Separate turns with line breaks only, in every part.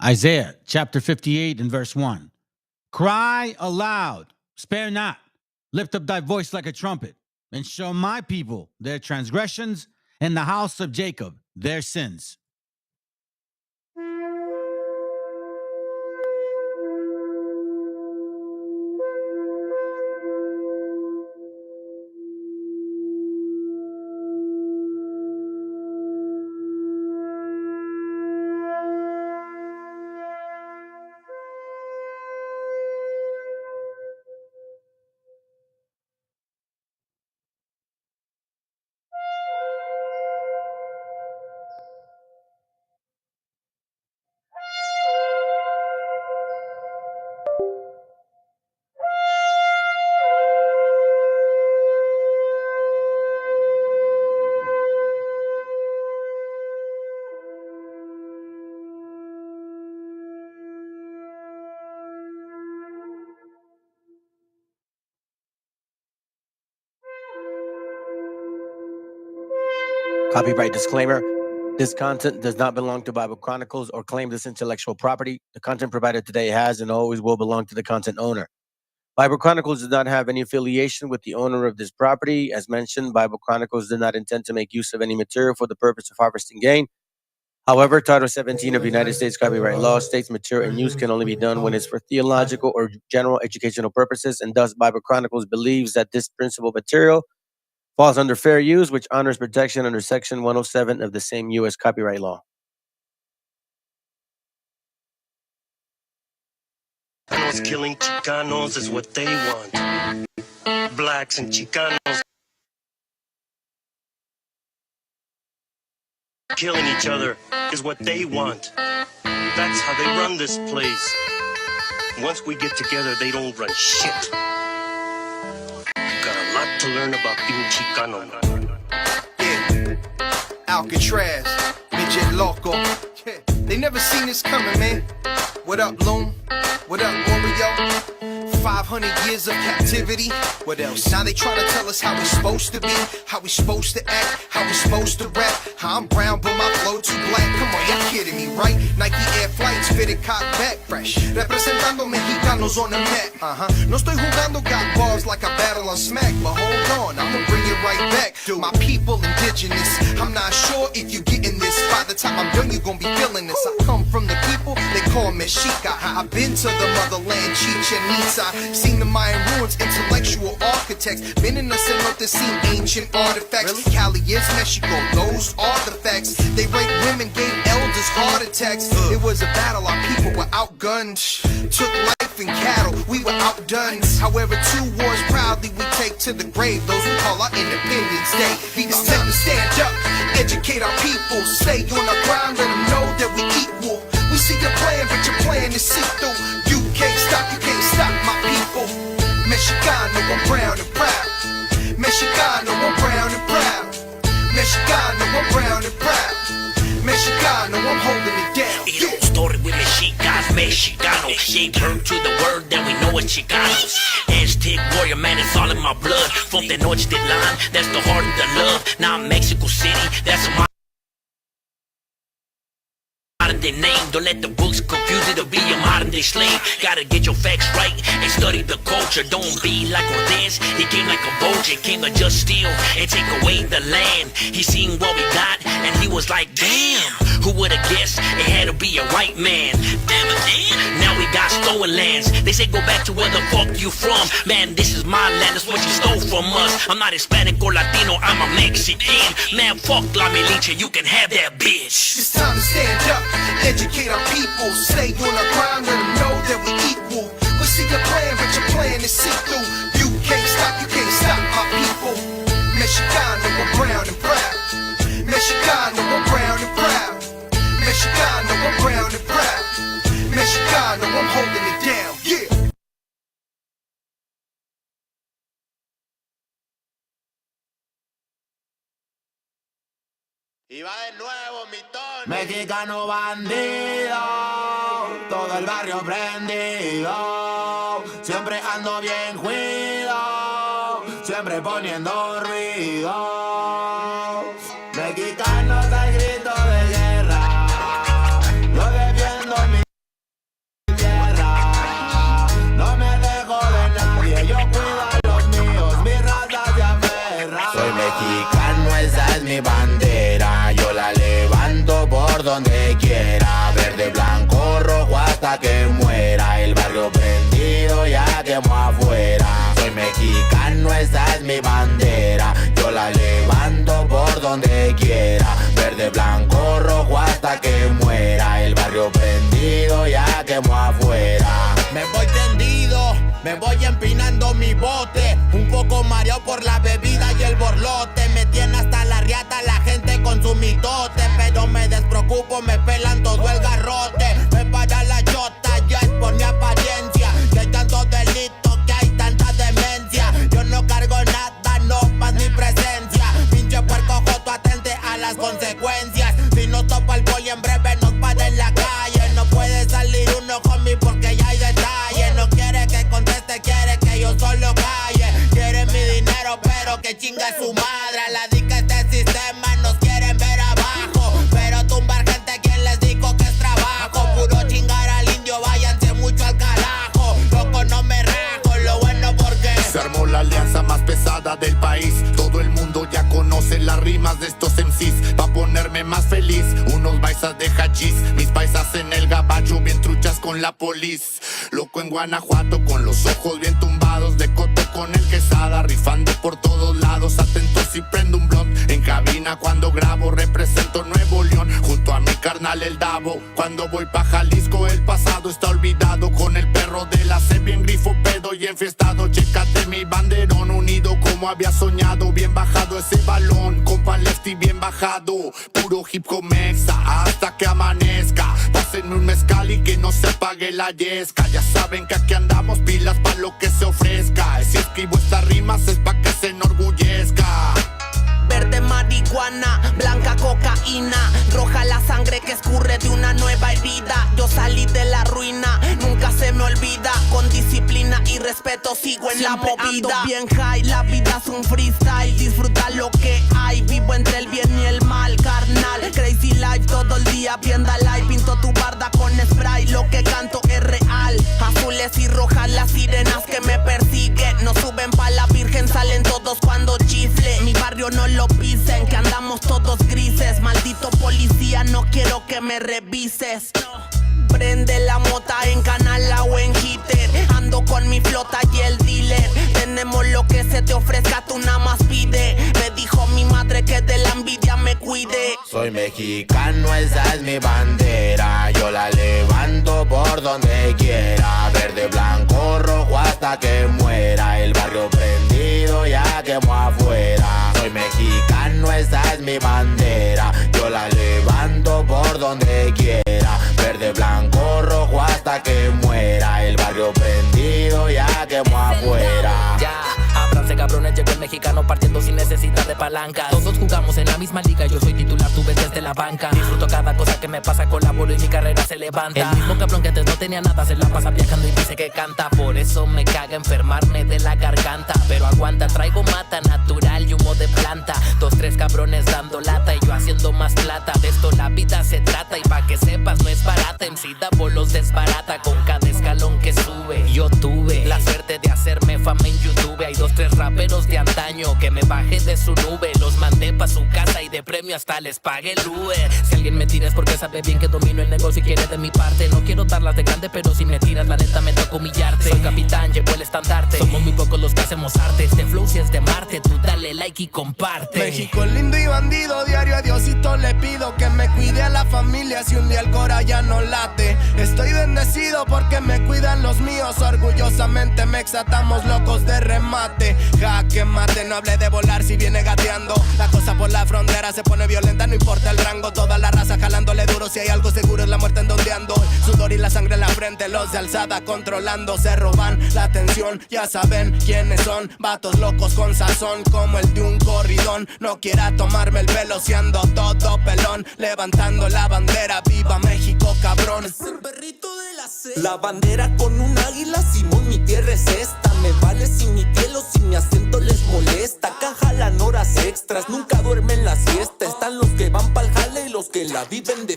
Isaiah chapter 58 and verse 1. Cry aloud, spare not, lift up thy voice like a trumpet, and show my people their transgressions, and the house of Jacob their sins.
Copyright disclaimer. This content does not belong to Bible Chronicles or claim this intellectual property. The content provided today has and always will belong to the content owner. Bible Chronicles does not have any affiliation with the owner of this property. As mentioned, Bible Chronicles did not intend to make use of any material for the purpose of harvesting gain. However, Title 17 of the United States copyright law states material and use can only be done when it's for theological or general educational purposes, and thus Bible Chronicles believes that this principal material falls under fair use, which honors protection under Section 107 of the same U.S. copyright law.
Killing Chicanos is what they want. Blacks and Chicanos killing each other is what they want. That's how they run this place. Once we get together, they don't run shit. Got a lot to learn about being Chicano.
Yeah, Alcatraz, midget loco. Yeah. They never seen this coming, man. What up, Loom? What up, Oreo? 500 years of captivity. What else? Now they try to tell us how we supposed to be, how we supposed to act, how we supposed to rap. How I'm brown, but my flow too black. Come on, y'all kidding me, right? Nike Air Flights fitted cock back fresh. Representando Mexicanos on the mat. No estoy jugando, got bars like I battle on smack. But hold on, I'ma bring it right back. My people indigenous. I'm not sure if you getting this. By the time I'm done, you gon' be feeling this. I come from the people they call Meshiacha. I've been to the motherland, Chichen Itza. Seen the Mayan ruins, intellectual architects. Been in the cenote, seen ancient artifacts. Really? Cali is Mexico, those are the facts. They raped women, gave elders heart attacks. It was a battle, our people were outgunned. Took life and cattle, we were outdone. However, 2 wars proudly we take to the grave. Those we call our Independence Day. It's time to stand up, educate our people. Stay on our ground, let them know that we equal. We see your plan, but your plan is see-through. You can't stop my people. Mexicano, I'm brown and proud. Mexicano, I'm brown and proud. Mexicano, I'm brown and proud. Mexicano, I'm holding it down.
Yeah. Story with Mexicans, Mexicano. Gave birth to the word that we know as Chicanos. Aztec warrior, man, it's all in my blood. From the Tenochtitlan, that's the heart of the love. Now Mexico City, that's my modern day name. Don't let the books confuse it to be a modern day slave. Gotta get your facts right and study the culture. Don't be like Cortez, he came like a vulture. Came to just steal and take away the land. He seen what we got and he was like, damn, who would've guessed it had to be a white man. Damn it, man. Now we got stolen lands. They say go back to where the fuck you from. Man, this is my land, that's what you stole from us. I'm not Hispanic or Latino, I'm a Mexican. Man, fuck La Militia, you can have that bitch.
It's time to stand up, educate our people. Stay on our ground, let them know that we equal. We see your plan, but your plan is see-through. You can't stop my people. Mexicano, I'm brown and proud. Mexicano, I'm brown and proud. Mexicano, I'm brown and proud. Mexicano, I'm holding it down, yeah.
Y va de nuevo mi Tony.
Mexicano bandido, todo el barrio prendido. Siempre ando bien juido, siempre poniendo ruido. mexicanos hay grito de guerra. Yo defiendo mi tierra. No me dejo de nadie, yo cuido a los míos, mi raza se aferra. Soy mexicano, esa es mi bandera. Yo la levanto por donde quiera. Verde, blanco, rojo hasta que muera. El barrio prendido ya quemó afuera. Soy mexicano, esa es mi bandera. Yo la levanto por donde quiera. Verde, blanco, rojo hasta que muera. El barrio prendido ya quemó afuera. Me voy tendido, me voy empinando mi bote. Un poco mareado por la bebida y el borlote. Me tiene hasta la riata la gente con su mitote. Pero me despreocupo, me pelan todo el garrote. Me para la chota, ya es por mi apariencia. Que hay tantos delitos, que hay tanta demencia. Yo no cargo nada, no más mi presencia. Pinche puerco joto, atente a las consecuencias. Si no topa el poli en breve nos para en la calle. No puede salir uno conmigo porque ya hay detalle. No quiere que conteste, quiere que yo solo calle. Quiere mi dinero pero que chinga su madre. A la dica este sistema nos quieren ver abajo. Pero tumbar gente, quien les dijo que es trabajo. Puro chingar al indio, váyanse mucho al carajo. Loco no me rajo, lo bueno porque
se armó la alianza más pesada del país. Todo el mundo ya conoce las rimas de estos MCs. Pa' ponerme más feliz, unos paisas de hachís. Mis paisas en el gabacho, bien truchas con la polis. Loco en Guanajuato, con los ojos bien tumbados. De coto con el quesada, rifando por todos lados. Atento si prendo un blunt en cabina cuando grabo. Represento Nuevo León, junto a mi carnal el Davo. Cuando voy pa' Jalisco, el pasado está olvidado. Con el perro de la C, bien grifo, pedo y enfiestado. Chécate mi banderón, unido como había soñado. Bien bajado ese balón, compa lefty bien bajado. Puro hip hop mexa, hasta que amanezca. Pásenme un mezcal y que no se apague la yesca. Ya saben que aquí andamos pilas pa' lo que se ofrezca. Si escribo estas rimas es pa' que se enorgullezca.
Verde marihuana, blanca cocaína, roja la sangre que escurre de una nueva herida. Yo salí de la ruina, nunca se me olvida. Con disciplina y respeto sigo en siempre la movida. Ando bien high, la vida es un freestyle. Disfruta lo que hay, vivo entre el bien y el mal, carnal. Crazy life todo el día, vienda live. Pinto tu barda con spray, lo que canto es real. Azules y rojas las sirenas que me persiguen. No suben pa' la virgen, salen todos cuando chifle. Mi barrio no lo pisen, que andamos todos grises. Maldito policía, no quiero que me revises. Prende la mota en canala o en hitter. Ando con mi flota y el dealer. Tenemos lo que se te ofrezca, tú nada más pide. Me dijo mi madre que de la envidia me cuide.
Soy mexicano, esa es mi bandera. Yo la levanto por donde quiera. Verde, blanco, rojo hasta que muera. El barrio prendido ya quemó afuera. Soy mexicano, esa es mi bandera. Yo la levanto por donde quiera. Verde, blanco, rojo hasta que muera. El barrio prendido ya quemó afuera.
Ya, ábranse cabrones, llegó el mexicano partiendo sin necesidad de palancas. Todos jugamos en la misma liga, yo soy titular, tú ves desde la banca. Disfruto cada cosa que me pasa, colaboro y mi carrera se levanta. El mismo cabrón que antes no tenía nada, se la pasa viajando y dice que canta. Por eso me caga enfermarme de la garganta. Pero aguanta, traigo mata natural y humo de planta. 2, 3 cabrones dando lata y yo haciendo más plata. De esto la vida se trata y pa' que sepas no es barata. MC da bolos desbarata con cada escalón que sube. Yo tuve la suerte de hacerme fama en YouTube. Hay 2, 3 raperos de antaño que me bajé de su nube. Los mandé pa' su casa y de premio hasta les pagué el Uber. Si alguien me tira es porque sabe bien que domino el negocio y quiere de mi parte. No quiero darlas de grande, pero si me tiras la neta me toca humillarte. Soy capitán, llevo el estandarte. Somos muy pocos los que hacemos arte. Este flow si es de Marte, tú dale like y comparte.
México lindo y bandido, diario a Diosito le pido que me cuide a la familia si un día el cora ya no late. Estoy bendecido porque me cuidan los míos. Orgullosamente me exatamos locos de remate. Jaque mate, no hable de volar si viene gateando. La cosa por la frontera se pone violenta, no importa el rango. Toda la raza jalándole duro, si hay algo seguro es la muerte en donde ando. El sudor y la sangre en la frente, los de alzada controlando. Se roban la atención, ya saben quiénes son. Vatos locos con sazón como el de un corridón. No quiera tomarme el pelo si ando todo pelón. Levantando la bandera, viva México cabrón.
Es el perrito de la C.
La bandera con un águila, Simón, mi tierra es esta. Me vale si mi piel o si mi acento les molesta. Acá jalan horas extras, nunca duermen la siesta. Están los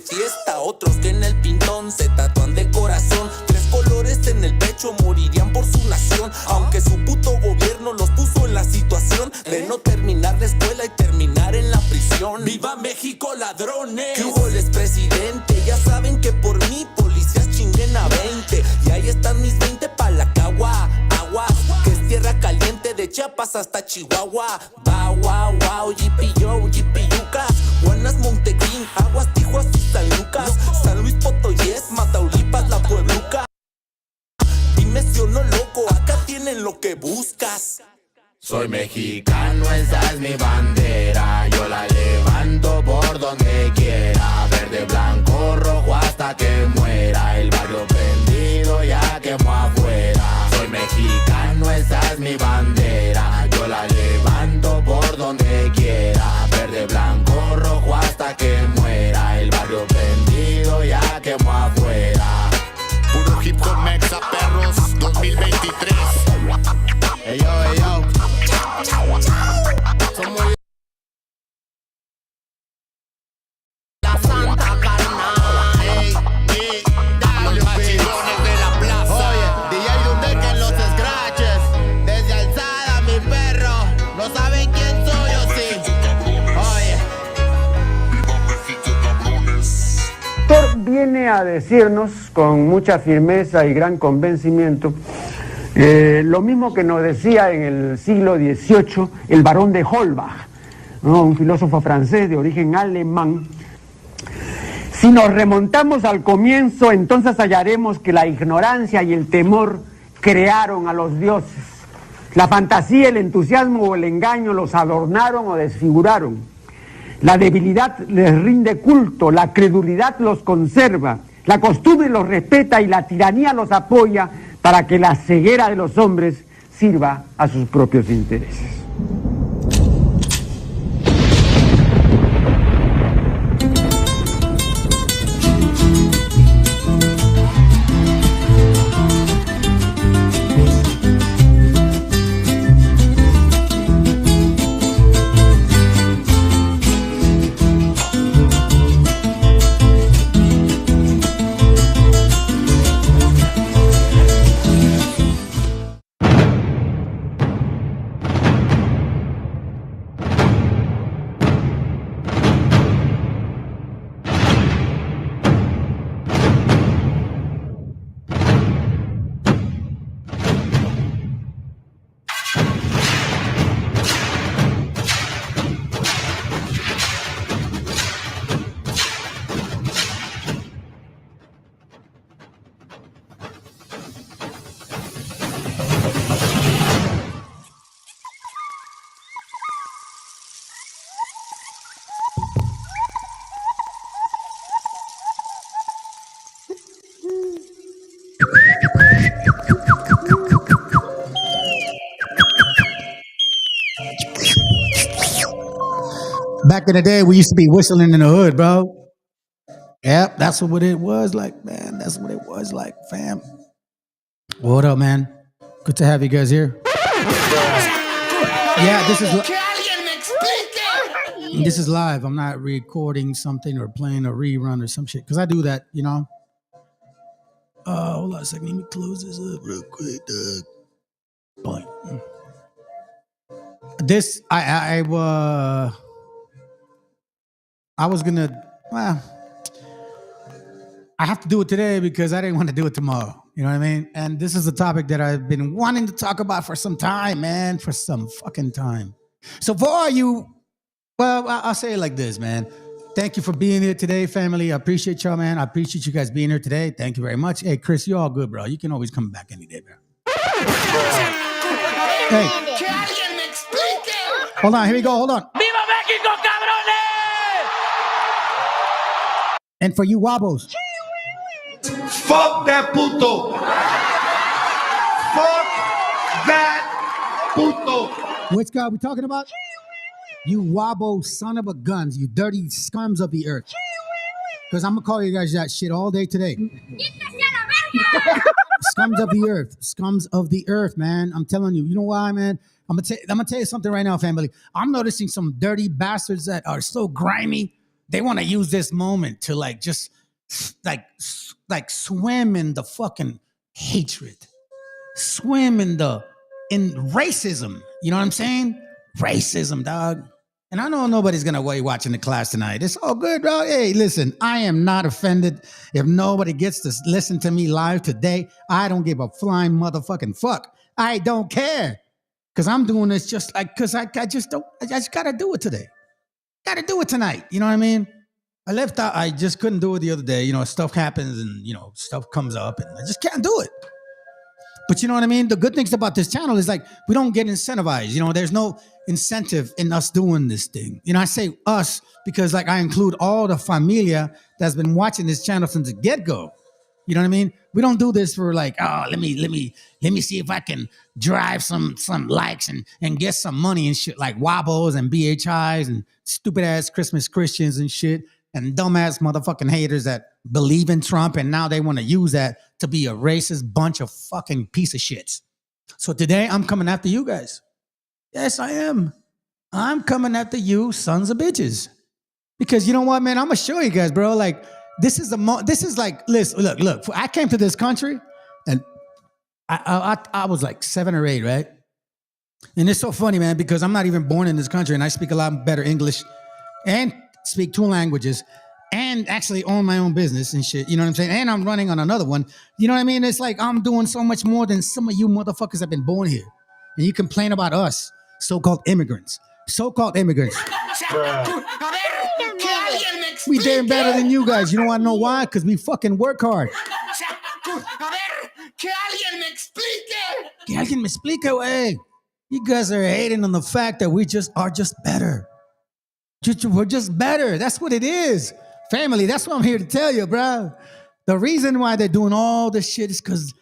de fiesta. Otros que en el pintón se tatúan de corazón. 3 colores en el pecho, morirían por su nación. Aunque su puto gobierno los puso en la situación de no terminar la escuela y terminar en la prisión. ¡Viva México, ladrones! ¿Qué hubo, les presidente? Ya saben que por mí policías chinguen a 20. Y ahí están mis 20 pa' la cagua. Aguas, que es tierra caliente de Chiapas hasta Chihuahua. Wow, wow, wow, yipi-yo, yipi-yucas. Guanas, Montegreen, Aguas, Tijuas y San Lucas. San Luis Potoyes, Mataulipas, La Puebluca. Dime si o no, loco, acá tienen lo que buscas.
Soy mexicano, esa es mi bandera. Yo la levanto por donde quiera. Verde, blanco, rojo hasta que muera. El barrio prendido ya quemó afuera. Soy mexicano, esa es mi bandera. Yo la levanto por donde quiera. Verde, blanco, rojo hasta que muera. El barrio prendido ya quemó afuera.
Puro hip hop mexa, perros, 2023.
Ey yo, ey yo.
Somos la santa carnal.
Ey, los machidones de la plaza. Oye, DJ Dundeque en los scratches. Desde alzada, mi perro. No saben quién soy o sí. Oye.
El autor viene a decirnos con mucha firmeza y gran convencimiento lo mismo que nos decía en el siglo XVIII el barón de Holbach, ¿no? Un filósofo francés de origen alemán. Si nos remontamos al comienzo, entonces hallaremos que la ignorancia y el temor crearon a los dioses. La fantasía, el entusiasmo o el engaño los adornaron o desfiguraron. La debilidad les rinde culto, la credulidad los conserva, la costumbre los respeta y la tiranía los apoya para que la ceguera de los hombres sirva a sus propios intereses.
Back in the day, we used to be whistling in the hood, bro. Yep, that's what it was like, man. That's what it was like, fam. What up, man? Good to have you guys here. Yeah, this is live. I'm not recording something or playing a rerun or some shit, because I do that, you know. Hold on a second. Let me close this up real quick, Doug. Point. This, I was gonna, well, I have to do it today because I didn't want to do it tomorrow. You know what I mean? And this is a topic that I've been wanting to talk about for some time, man, for some fucking time. So for all you, well, I'll say it like this, man. Thank you for being here today, family. I appreciate y'all, man. I appreciate you guys being here today. Thank you very much. Hey, Chris, you're all good, bro. You can always come back any day, bro. Hey. Hold on, here we go. Hold on.
¡Viva México, cabrones!
And for you wobbles.
Fuck that puto. Fuck that puto.
Which guy are we talking about? You wobble son of a guns, you dirty scums of the earth. Because I'm going to call you guys that shit all day today. Scums of the earth. Scums of the earth, man. I'm telling you. You know why, man? I'm gonna tell you something right now, family. I'm noticing some dirty bastards that are so grimy they want to use this moment to like just like swim in the fucking hatred, swim in racism. You know what I'm saying? Racism, dog. And I know nobody's gonna be watching the class tonight. It's all good, bro. Hey, listen, I am not offended if nobody gets to listen to me live today. I don't give a flying motherfucking fuck. I don't care. Because I'm doing this just like, because I just gotta do it today. Gotta do it tonight. You know what I mean? I left out, I just couldn't do it the other day. You know, stuff happens and, you know, stuff comes up and I just can't do it. But you know what I mean? The good things about this channel is like, we don't get incentivized. You know, there's no incentive in us doing this thing. You know, I say us because like I include all the familia that's been watching this channel since the get-go. You know what I mean? We don't do this for like, oh, let me see if I can drive some likes and get some money and shit like wobbles and BHIs and stupid ass Christmas Christians and shit and dumbass motherfucking haters that believe in Trump and now they want to use that to be a racist bunch of fucking piece of shits. So today I'm coming after you guys. Yes, I am. I'm coming after you sons of bitches. Because you know what, man? I'm gonna show you guys, bro. Like, this is like, listen, look. I came to this country, and I was like 7 or 8, right? And it's so funny, man, because I'm not even born in this country, and I speak a lot better English, and speak 2 languages, and actually own my own business and shit. You know what I'm saying? And I'm running on another one. You know what I mean? It's like I'm doing so much more than some of you motherfuckers that have been born here, and you complain about us, so-called immigrants. So-called immigrants. We damn better than you guys. You don't want to know why? Because we fucking work hard. Que alguien me explique, wey. You guys are hating on the fact that we are just better. We're just better. That's what it is. Family, that's what I'm here to tell you, bro. The reason why they're doing all this shit is because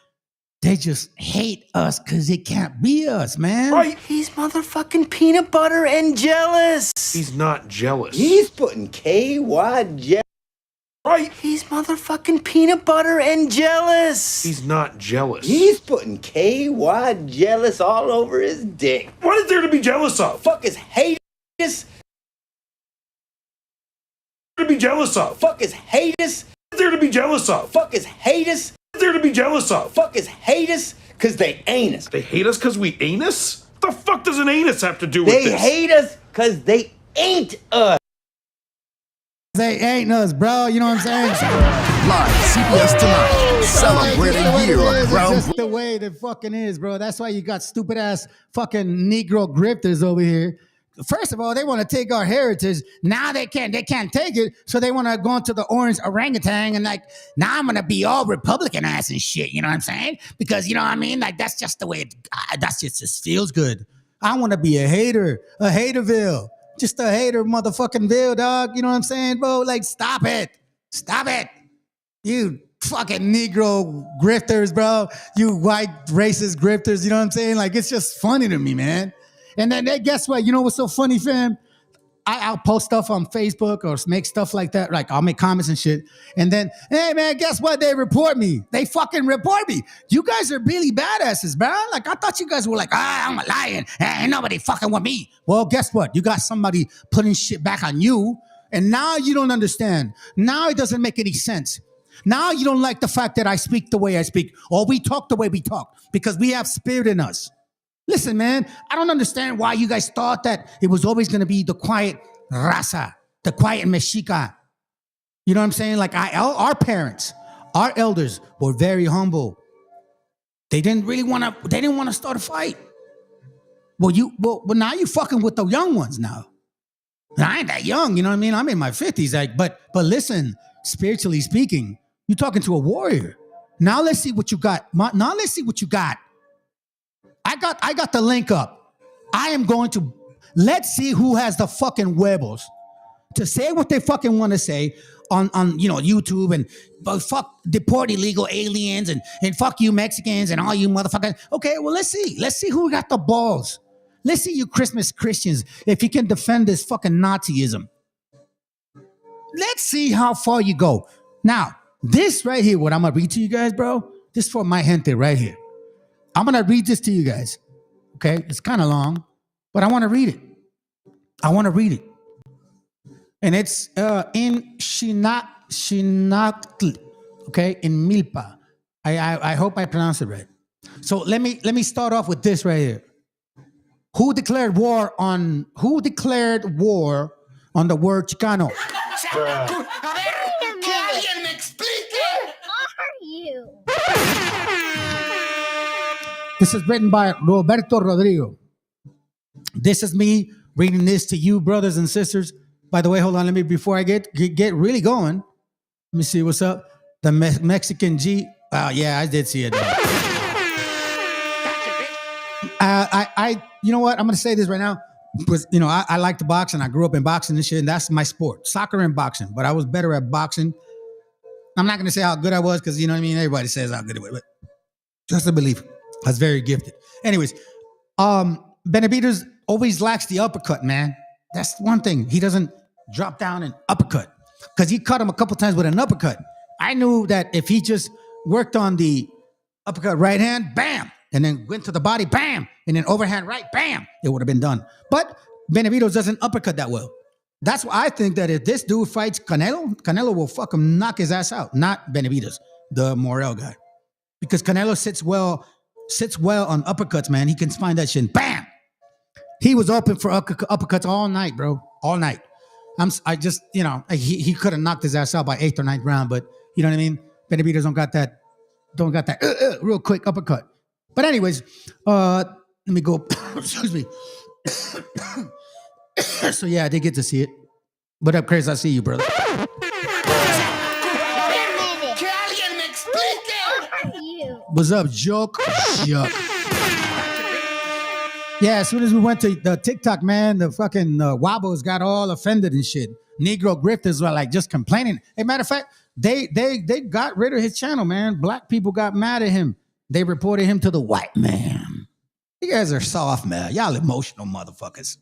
they just hate us because it can't be us, man.
Right. He's motherfucking peanut butter and jealous.
He's not jealous.
He's putting KY jealous.
Right.
He's motherfucking peanut butter and jealous.
He's not jealous.
He's putting KY jealous all over his dick.
What is there to be jealous of?
Fuck is haters.
To be jealous of?
Fuck is haters.
What is there to be jealous of?
Fuck is haters.
What is there to be jealous of?
Fuck is haters, cause they ain't us.
They hate us because we anus? The fuck does an anus have to do with this?
They hate us cause they ain't us.
They ain't us, bro. You know what I'm saying?
Live CBS Tonight, celebrating year of ground.
That's the way it fucking is, bro. That's why you got stupid ass fucking Negro grifters over here. First of all, they want to take our heritage. Now they can't take it, so they want to go into the orange orangutan and like, now I'm gonna be all Republican ass and shit. You know what I'm saying? Because you know what I mean? Like that's just the way that's just feels good. I want to be a haterville, just a hater motherfucking ville, dog. You know what I'm saying, bro? Like stop it, you fucking Negro grifters, bro. You white racist grifters. You know what I'm saying? Like it's just funny to me, man. And then guess what? You know what's so funny, fam? I'll post stuff on Facebook or make stuff like that. Like I'll make comments and shit. And then, hey man, guess what? They report me. They fucking report me. You guys are really badasses, bro. Like I thought you guys were like, I'm a lion. Ain't nobody fucking with me. Well, guess what? You got somebody putting shit back on you. And now you don't understand. Now it doesn't make any sense. Now you don't like the fact that I speak the way I speak. Or we talk the way we talk. Because we have spirit in us. Listen, man, I don't understand why you guys thought that it was always going to be the quiet raza, the quiet Mexica. You know what I'm saying? Like our parents, our elders were very humble. They didn't want to start a fight. Well, now you fucking with the young ones now. And I ain't that young, you know what I mean? I'm in my 50s, like, but listen, spiritually speaking, you're talking to a warrior. Now let's see what you got. I got the link up. I am going to, let's see who has the fucking huevos to say what they fucking want to say on YouTube and fuck deport illegal aliens and fuck you Mexicans and all you motherfuckers. Okay, well, let's see who got the balls. Let's see you Christmas Christians if you can defend this fucking Nazism. Let's see how far you go. Now, this right here, what I'm going to read to you guys, bro, this is for my gente right here. I'm going to read this to you guys, okay? It's kind of long, but I want to read it.
And it's in Xinactl, okay, in Milpa. I hope I pronounced it right. So let me start off with this right here. Who declared war on the word Chicano? This is written by Roberto Rodrigo. This is me reading this to you, brothers and sisters. By the way, hold on, let me, before I get really going, let me see what's up. The Mexican G. Yeah, I did see it. You know what? I'm going to say this right now. Because, you know, I like to box and I grew up in boxing and shit, and that's my sport. Soccer and boxing. But I was better at boxing. I'm not going to say how good I was because, you know what I mean? Everybody says how good it was. But just a belief. I was very gifted. Anyways, Benavidez always lacks the uppercut, man. That's one thing. He doesn't drop down and uppercut because he cut him a couple times with an uppercut. I knew that if he just worked on the uppercut right hand, bam, and then went to the body, bam, and then overhand right, bam, it would have been done. But Benavidez doesn't uppercut that well. That's why I think that if this dude fights Canelo will fucking knock his ass out, not Benavidez, the Morel guy. Because Canelo sits well on uppercuts, man. He can find that shit, bam. He was open for uppercuts all night, bro, all night. I just, you know, he could have knocked his ass out by 8th or 9th round, but you know what I mean? Benavidez don't got that real quick uppercut. But anyways, let me go, excuse me. So yeah, I did get to see it. What up, Chris? I see you, brother. What's up, joke? Yeah, as soon as we went to the TikTok, man, the fucking Wabos got all offended and shit. Negro grifters were like just complaining. Hey, matter of fact, they got rid of his channel, man. Black people got mad at him. They reported him to the white man. You guys are soft, man. Y'all emotional motherfuckers.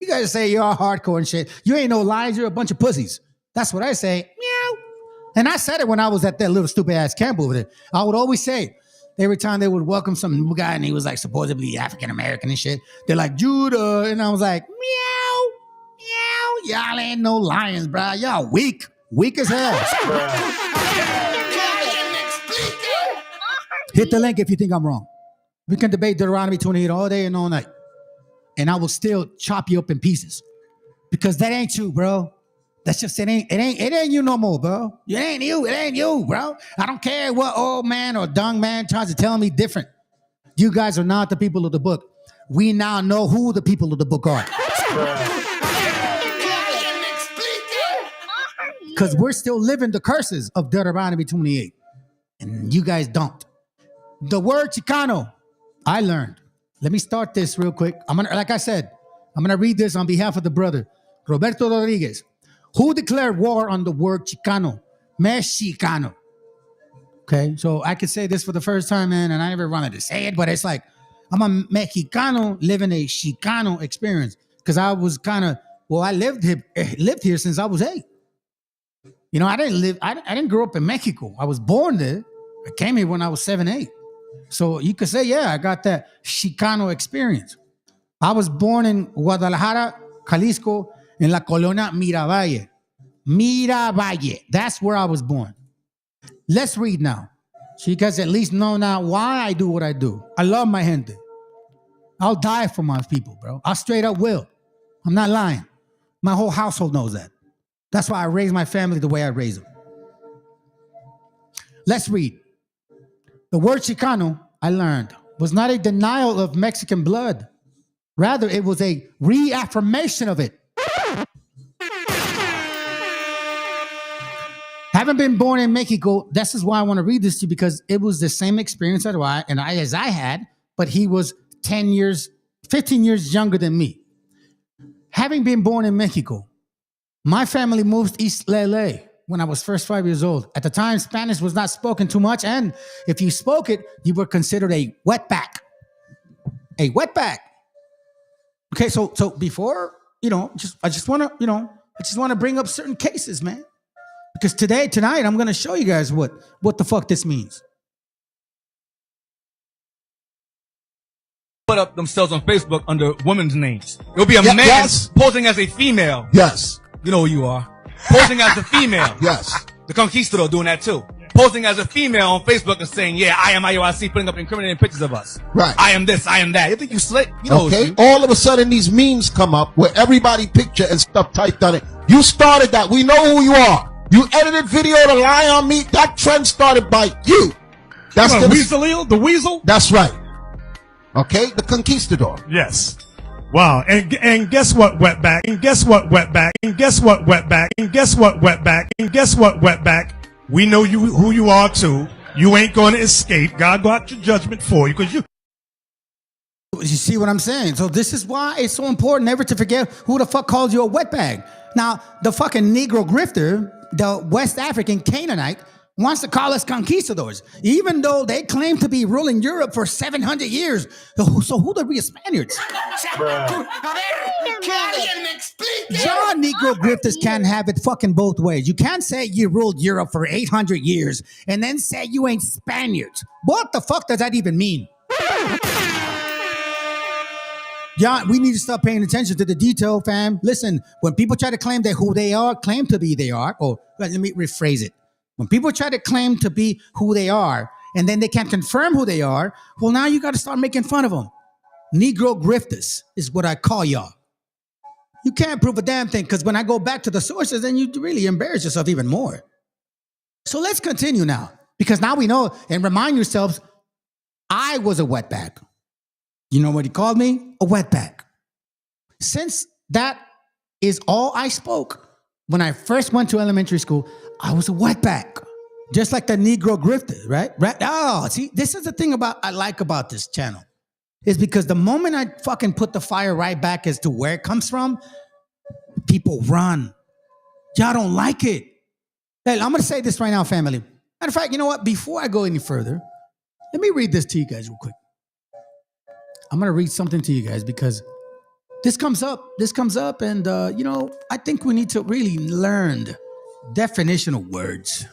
You guys say you're all hardcore and shit. You ain't no lies. You're a bunch of pussies. That's what I say. Meow. And I said it when I was at that little stupid ass camp over there. I would always say, every time they would welcome some new guy and he was like supposedly African-American and shit, they're like, Judah. And I was like, meow, meow. Y'all ain't no lions, bro. Y'all weak. Weak as hell. Hit the link if you think I'm wrong. We can debate Deuteronomy 28 all day and all night. And I will still chop you up in pieces. Because that ain't you, bro. That's just, it ain't you no more, bro. It ain't you, bro. I don't care what old man or dung man tries to tell me different. You guys are not the people of the book. We now know who the people of the book are. Because we're still living the curses of Deuteronomy 28. And you guys don't. The word Chicano, I learned. Let me start this real quick. Like I said, I'm gonna read this on behalf of the brother, Roberto Rodriguez. Who declared war on the word Chicano? Mexicano. Okay, so I could say this for the first time, man, and I never wanted to say it, but it's like, I'm a Mexicano living a Chicano experience. Because I was I lived here since I was 8. You know, I didn't grow up in Mexico. I was born there. I came here when I was 7, 8. So you could say, yeah, I got that Chicano experience. I was born in Guadalajara, Jalisco, in La Colonia Miravalle. Miravalle. That's where I was born. Let's read now. So you guys at least know now why I do what I do. I love my gente. I'll die for my people, bro. I straight up will. I'm not lying. My whole household knows that. That's why I raise my family the way I raise them. Let's read. The word Chicano, I learned, was not a denial of Mexican blood. Rather, it was a reaffirmation of it. Haven't been born in Mexico. This is why I want to read this to you, because it was the same experience as I had, but he was 15 years younger than me. Having been born in Mexico, my family moved to East LA when I was first 5 years old. At the time, Spanish was not spoken too much, and if you spoke it, you were considered a wetback. A wetback. Okay, so before, I just want to bring up certain cases, man. Because tonight, I'm going to show you guys what the fuck this means.
Put up themselves on Facebook under women's names. It'll be a man posing as a female.
Yes.
You know who you are. Posing as a female.
Yes.
The conquistador doing that too. Posing as a female on Facebook and saying, yeah, I am IOIC, putting up incriminating pictures of us.
Right.
I am this, I am that. You think you slick? You know
okay. All of a sudden, these memes come up where everybody picture and stuff typed on it. You started that. We know who you are. You edited video to lie on me. That trend started by you. That's the
Weasel, the weasel.
That's right. Okay, the conquistador.
Yes. Wow. And guess what, wetback? And guess what, wetback? And guess what, wetback? And guess what, wetback? And guess what, wetback? We know you who you are too. You ain't going to escape. God got your judgment for you because you.
You see what I'm saying? So this is why it's so important never to forget who the fuck called you a wetbag. Now, the fucking Negro grifter, the West African Canaanite, wants to call us conquistadors, even though they claim to be ruling Europe for 700 years. So who the real Spaniards? Y'all Negro grifters can't have it fucking both ways. You can't say you ruled Europe for 800 years and then say you ain't Spaniards. What the fuck does that even mean? Yeah, we need to start paying attention to the detail, fam. Listen, when people try to claim that who they are, claim to be they are, or let me rephrase it. When people try to claim to be who they are, and then they can't confirm who they are, well, now you got to start making fun of them. Negro grifters is what I call y'all. You can't prove a damn thing, because when I go back to the sources, then you really embarrass yourself even more. So let's continue now, because now we know, and remind yourselves, I was a wetback. You know what he called me? A wetback. Since that is all I spoke when I first went to elementary school, I was a wetback. Just like the Negro grifter, right? Oh, see, this is the thing I like about this channel. Is because the moment I fucking put the fire right back as to where it comes from, people run. Y'all don't like it. Hey, I'm going to say this right now, family. Matter of fact, you know what? Before I go any further, let me read this to you guys real quick. I'm going to read something to you guys because this comes up, and, I think we need to really learn definition of words.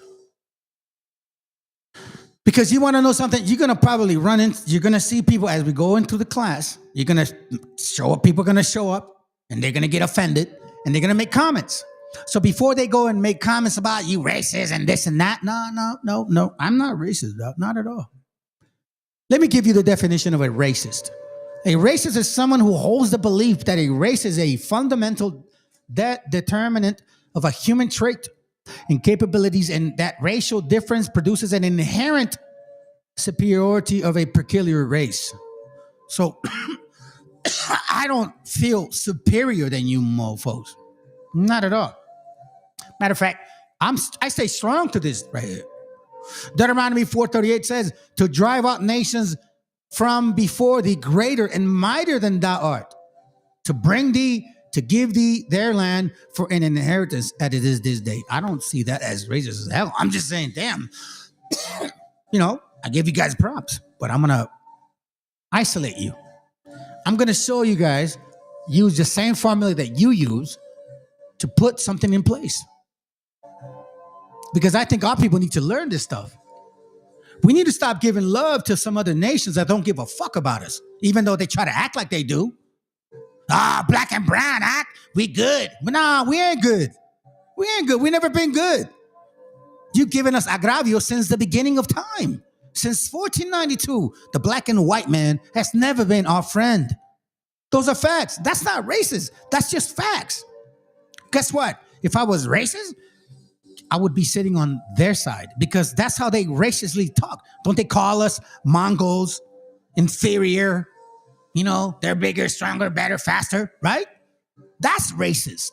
Because you want to know something, you're going to probably you're going to see people as we go into the class, you're going to show up, people are going to show up, and they're going to get offended, and they're going to make comments. So before they go and make comments about you racist and this and that, no, I'm not racist, not at all. Let me give you the definition of a racist. A racist is someone who holds the belief that a race is a fundamental determinant of a human trait and capabilities, and that racial difference produces an inherent superiority of a peculiar race. So I don't feel superior than you mofos. Not at all. Matter of fact, I stay strong to this right here. Deuteronomy 4:38 says, to drive out nations from before thee greater and mightier than thou art, to bring thee, to give thee their land for an inheritance as it is this day. I don't see that as racist as hell. I'm just saying, damn, I give you guys props, but I'm going to isolate you. I'm going to show you guys, use the same formula that you use to put something in place. Because I think our people need to learn this stuff. We need to stop giving love to some other nations that don't give a fuck about us, even though they try to act like they do. Black and brown act, we good. But nah, we ain't good. We ain't good. We never been good. You've given us agravio since the beginning of time. Since 1492, the black and white man has never been our friend. Those are facts. That's not racist. That's just facts. Guess what? If I was racist, I would be sitting on their side because that's how they racistly talk. Don't they call us Mongols, inferior? They're bigger, stronger, better, faster, right? That's racist.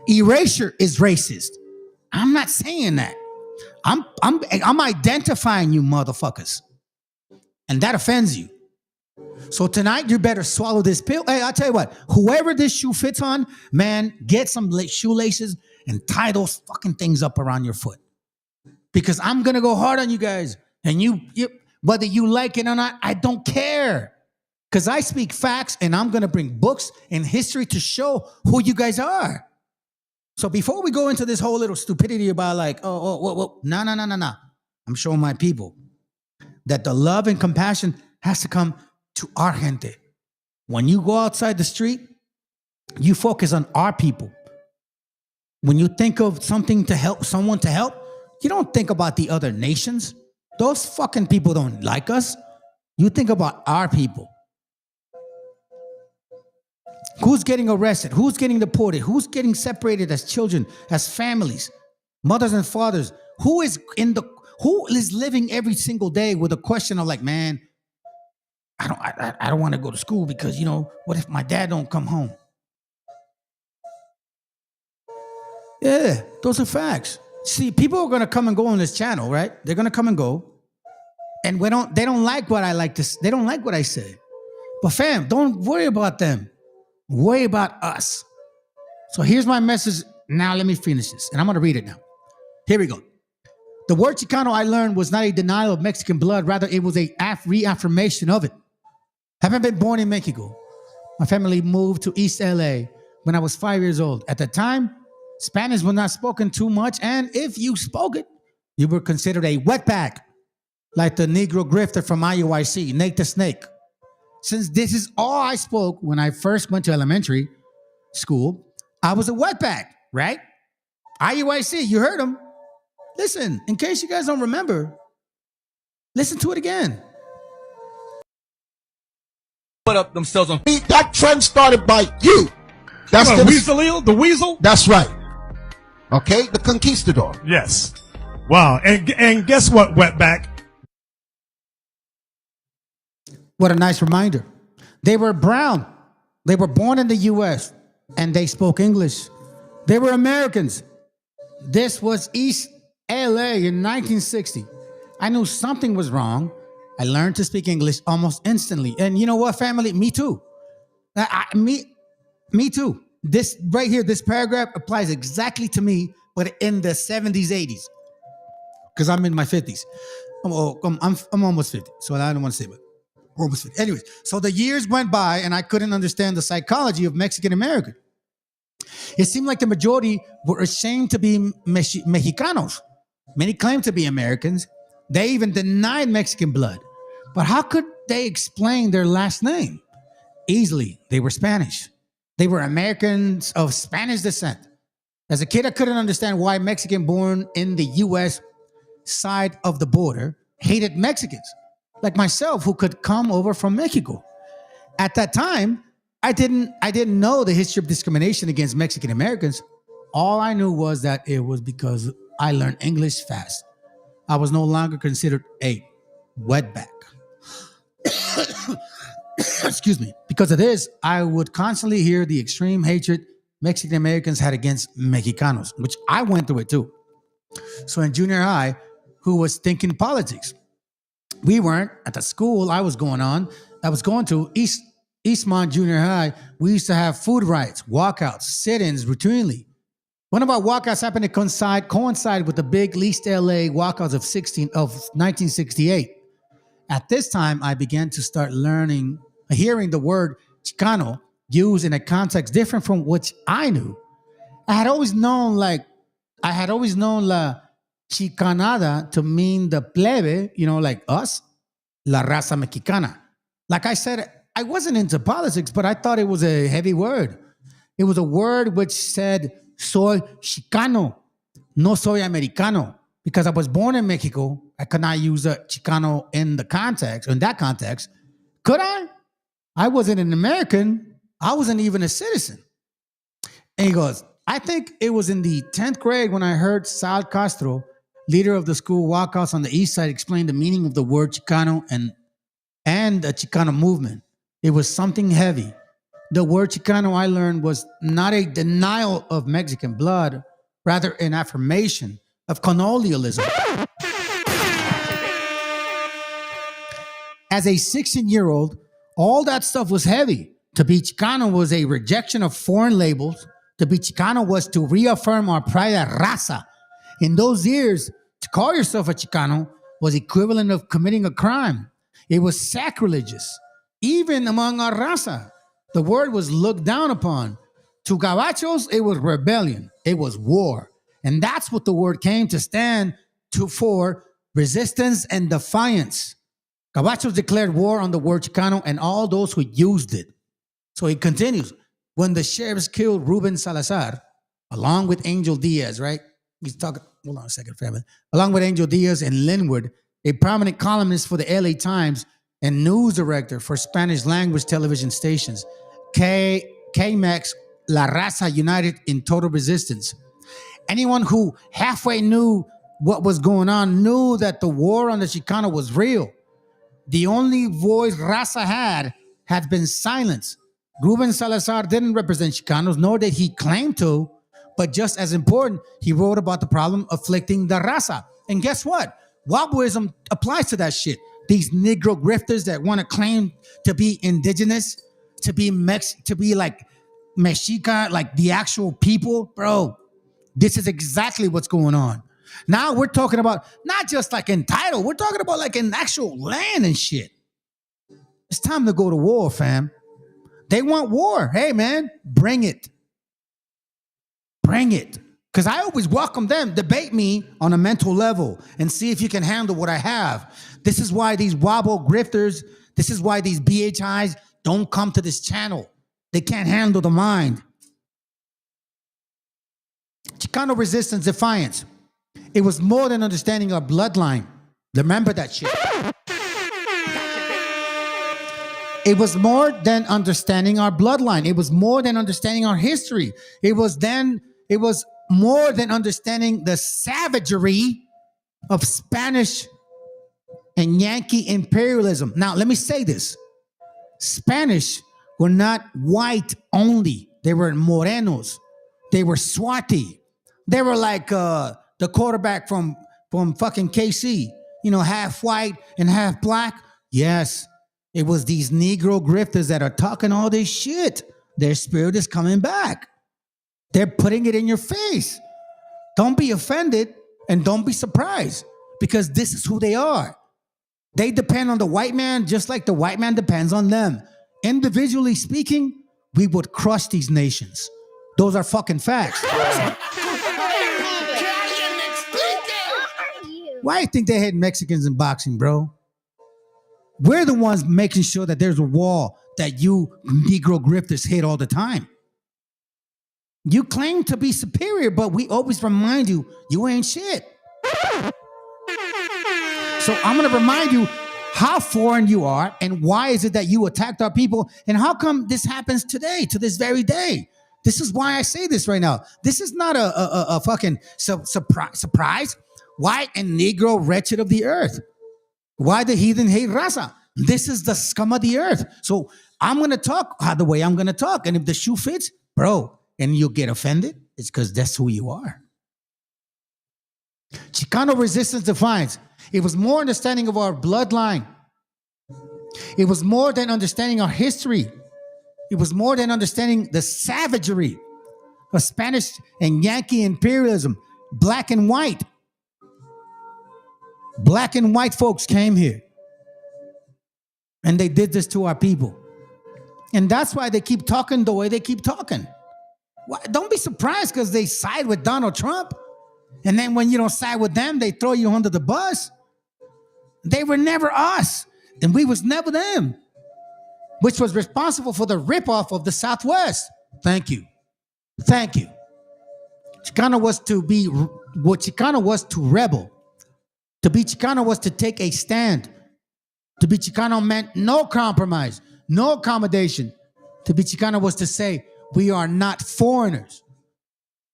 Erasure is racist. I'm not saying that. I'm identifying you motherfuckers. And that offends you. So tonight, you better swallow this pill. Hey, I'll tell you what, whoever this shoe fits on, man, get some shoelaces and tie those fucking things up around your foot. Because I'm going to go hard on you guys. And you, whether you like it or not, I don't care. Because I speak facts and I'm going to bring books and history to show who you guys are. So before we go into this whole little stupidity about no. I'm showing my people that the love and compassion has to come to our gente. When you go outside the street You focus on our people. When you think of something to help, someone to help, you don't think about the other nations. Those fucking people don't like us. You think about our people. Who's getting arrested? Who's getting deported? Who's getting separated as children, as families, mothers and fathers? Who is living every single day with a question of like, man, I don't want to go to school because, you know, what if my dad don't come home? Yeah, those are facts. See, people are gonna come and go on this channel, right? They're gonna come and go, and they don't like what I like to. They don't like what I say. But fam, don't worry about them. Worry about us. So here's my message. Now let me finish this, and I'm gonna read it now. Here we go. The word Chicano I learned was not a denial of Mexican blood, rather it was a reaffirmation of it. Having been born in Mexico, my family moved to East LA when I was 5 years old. At the time, Spanish was not spoken too much, and if you spoke it, you were considered a wetback, like the Negro grifter from IUIC, Nate the Snake. Since this is all I spoke when I first went to elementary school, I was a wetback, right? IUIC, you heard him. Listen, in case you guys don't remember, listen to it again.
Put up themselves on.
That trend started by you. That's
the weasel. The weasel.
That's right. Okay, the conquistador.
Yes. Wow. And guess what, wetback?
What a nice reminder. They were brown. They were born in the U.S. and they spoke English. They were Americans. This was East LA in 1960. I knew something was wrong. I learned to speak English almost instantly. And you know what, family? Me too. Me too. This right here, this paragraph applies exactly to me, but in the 70s, 80s. Because I'm in my 50s. I'm almost 50, so I don't want to say, but almost 50. Anyways, so the years went by and I couldn't understand the psychology of Mexican American. It seemed like the majority were ashamed to be Mexicanos. Many claimed to be Americans. They even denied Mexican blood. But how could they explain their last name? Easily, they were Spanish. They were Americans of Spanish descent. As a kid, I couldn't understand why Mexican born in the U.S. side of the border hated Mexicans, like myself, who could come over from Mexico. At that time, I didn't know the history of discrimination against Mexican Americans. All I knew was that it was because I learned English fast. I was no longer considered a wetback. Excuse me. Because of this, I would constantly hear the extreme hatred Mexican Americans had against Mexicanos, which I went through it too. So in junior high, who was thinking politics? We weren't. At the school I was going to, Eastmont Junior High, we used to have food riots, walkouts, sit-ins routinely. One of our walkouts happened to coincide with the big East LA walkouts of 1968. At this time, I began to start hearing the word Chicano used in a context different from which I knew. I had always known la chicanada to mean the plebe, like us, la raza mexicana. Like I said, I wasn't into politics, but I thought it was a heavy word. It was a word which said, soy Chicano, no soy Americano. Because I was born in Mexico, I could not use a Chicano in that context. Could I? I wasn't an American. I wasn't even a citizen. And he goes, I think it was in the 10th grade when I heard Sal Castro, leader of the school walkouts on the east side, explain the meaning of the word Chicano and the Chicano movement. It was something heavy. The word Chicano, I learned, was not a denial of Mexican blood, rather an affirmation of colonialism. As a 16-year-old, all that stuff was heavy. To be Chicano was a rejection of foreign labels. To be Chicano was to reaffirm our pride as raza. In those years, to call yourself a Chicano was equivalent of committing a crime. It was sacrilegious. Even among our raza, the word was looked down upon. To Gabachos, it was rebellion. It was war. And that's what the word came to stand for, resistance and defiance. Gabachos declared war on the word Chicano and all those who used it. So he continues. when the sheriffs killed Ruben Salazar, along with Angel Diaz, right? He's talking, hold on a second, family. Along with Angel Diaz and Linwood, a prominent columnist for the LA Times and news director for Spanish language television stations, KMAX, La Raza United in Total Resistance. Anyone who halfway knew what was going on knew that the war on the Chicano was real. The only voice Raza had been silenced. Ruben Salazar didn't represent Chicanos, nor did he claim to, but just as important, he wrote about the problem afflicting the Raza. And guess what? Waboism applies to that shit. These Negro grifters that want to claim to be indigenous, to be like Mexica, like the actual people, bro. This is exactly what's going on. Now we're talking about not just like entitled, we're talking about like in actual land and shit. It's time to go to war, fam. They want war. Hey, man, bring it. Bring it. Because I always welcome them. Debate me on a mental level and see if you can handle what I have. This is why these wobble grifters, this is why these BHIs don't come to this channel. They can't handle the mind. Chicano resistance defiance. It was more than understanding our bloodline. Remember that shit. It was more than understanding our bloodline. It was more than understanding our history. It was more than understanding the savagery of Spanish and Yankee imperialism. Now, let me say this. Spanish were not white only. They were morenos. They were Swati. They were like the quarterback from fucking KC. You know, half white and half black. Yes, it was these Negro grifters that are talking all this shit. Their spirit is coming back. They're putting it in your face. Don't be offended and don't be surprised because this is who they are. They depend on the white man just like the white man depends on them. Individually speaking, we would crush these nations. Those are fucking facts. Why do you think they hate Mexicans in boxing, bro? We're the ones making sure that there's a wall that you Negro grifters hit all the time. You claim to be superior, but we always remind you, you ain't shit. So I'm going to remind you how foreign you are and why is it that you attacked our people and how come this happens today, to this very day. This is why I say this right now. This is not a fucking surprise. White and Negro wretched of the earth. Why the heathen hate Raza? This is the scum of the earth. So I'm going to talk the way I'm going to talk. And if the shoe fits, bro, and you get offended, it's because that's who you are. Chicano resistance defiance. It was more understanding of our bloodline. It was more than understanding our history. It was more than understanding the savagery of Spanish and Yankee imperialism. Black and white. Black and white folks came here. And they did this to our people. And that's why they keep talking the way they keep talking. Don't be surprised because they side with Donald Trump. And then when you don't side with them, they throw you under the bus. They were never us. And we was never them. Which was responsible for the ripoff of the Southwest. Thank you. Thank you. Chicano was to be, what Chicano was to rebel. To be Chicano was to take a stand. To be Chicano meant no compromise, no accommodation. To be Chicano was to say, we are not foreigners.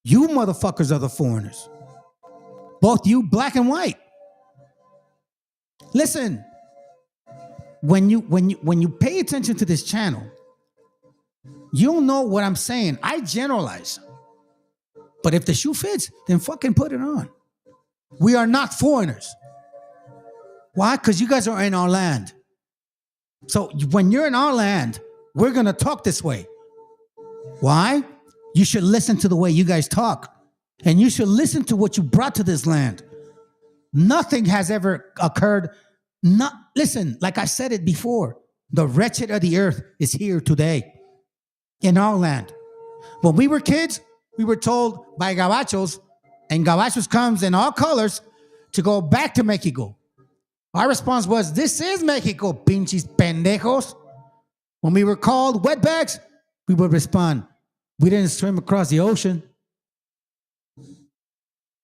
You motherfuckers are the foreigners. Both you, black and white. Listen, when you pay attention to this channel, you'll know what I'm saying. I generalize. But if the shoe fits, then fucking put it on. We are not foreigners. Why? Because you guys are in our land. So when you're in our land, we're going to talk this way. Why? You should listen to the way you guys talk. And you should listen to what you brought to this land. Nothing has ever occurred. Listen, like I said it before, the wretched of the earth is here today in our land. When we were kids, we were told by gabachos, and gabachos comes in all colors, to go back to Mexico. Our response was, this is Mexico, pinches pendejos. When we were called wetbacks, we would respond, We didn't swim across the ocean.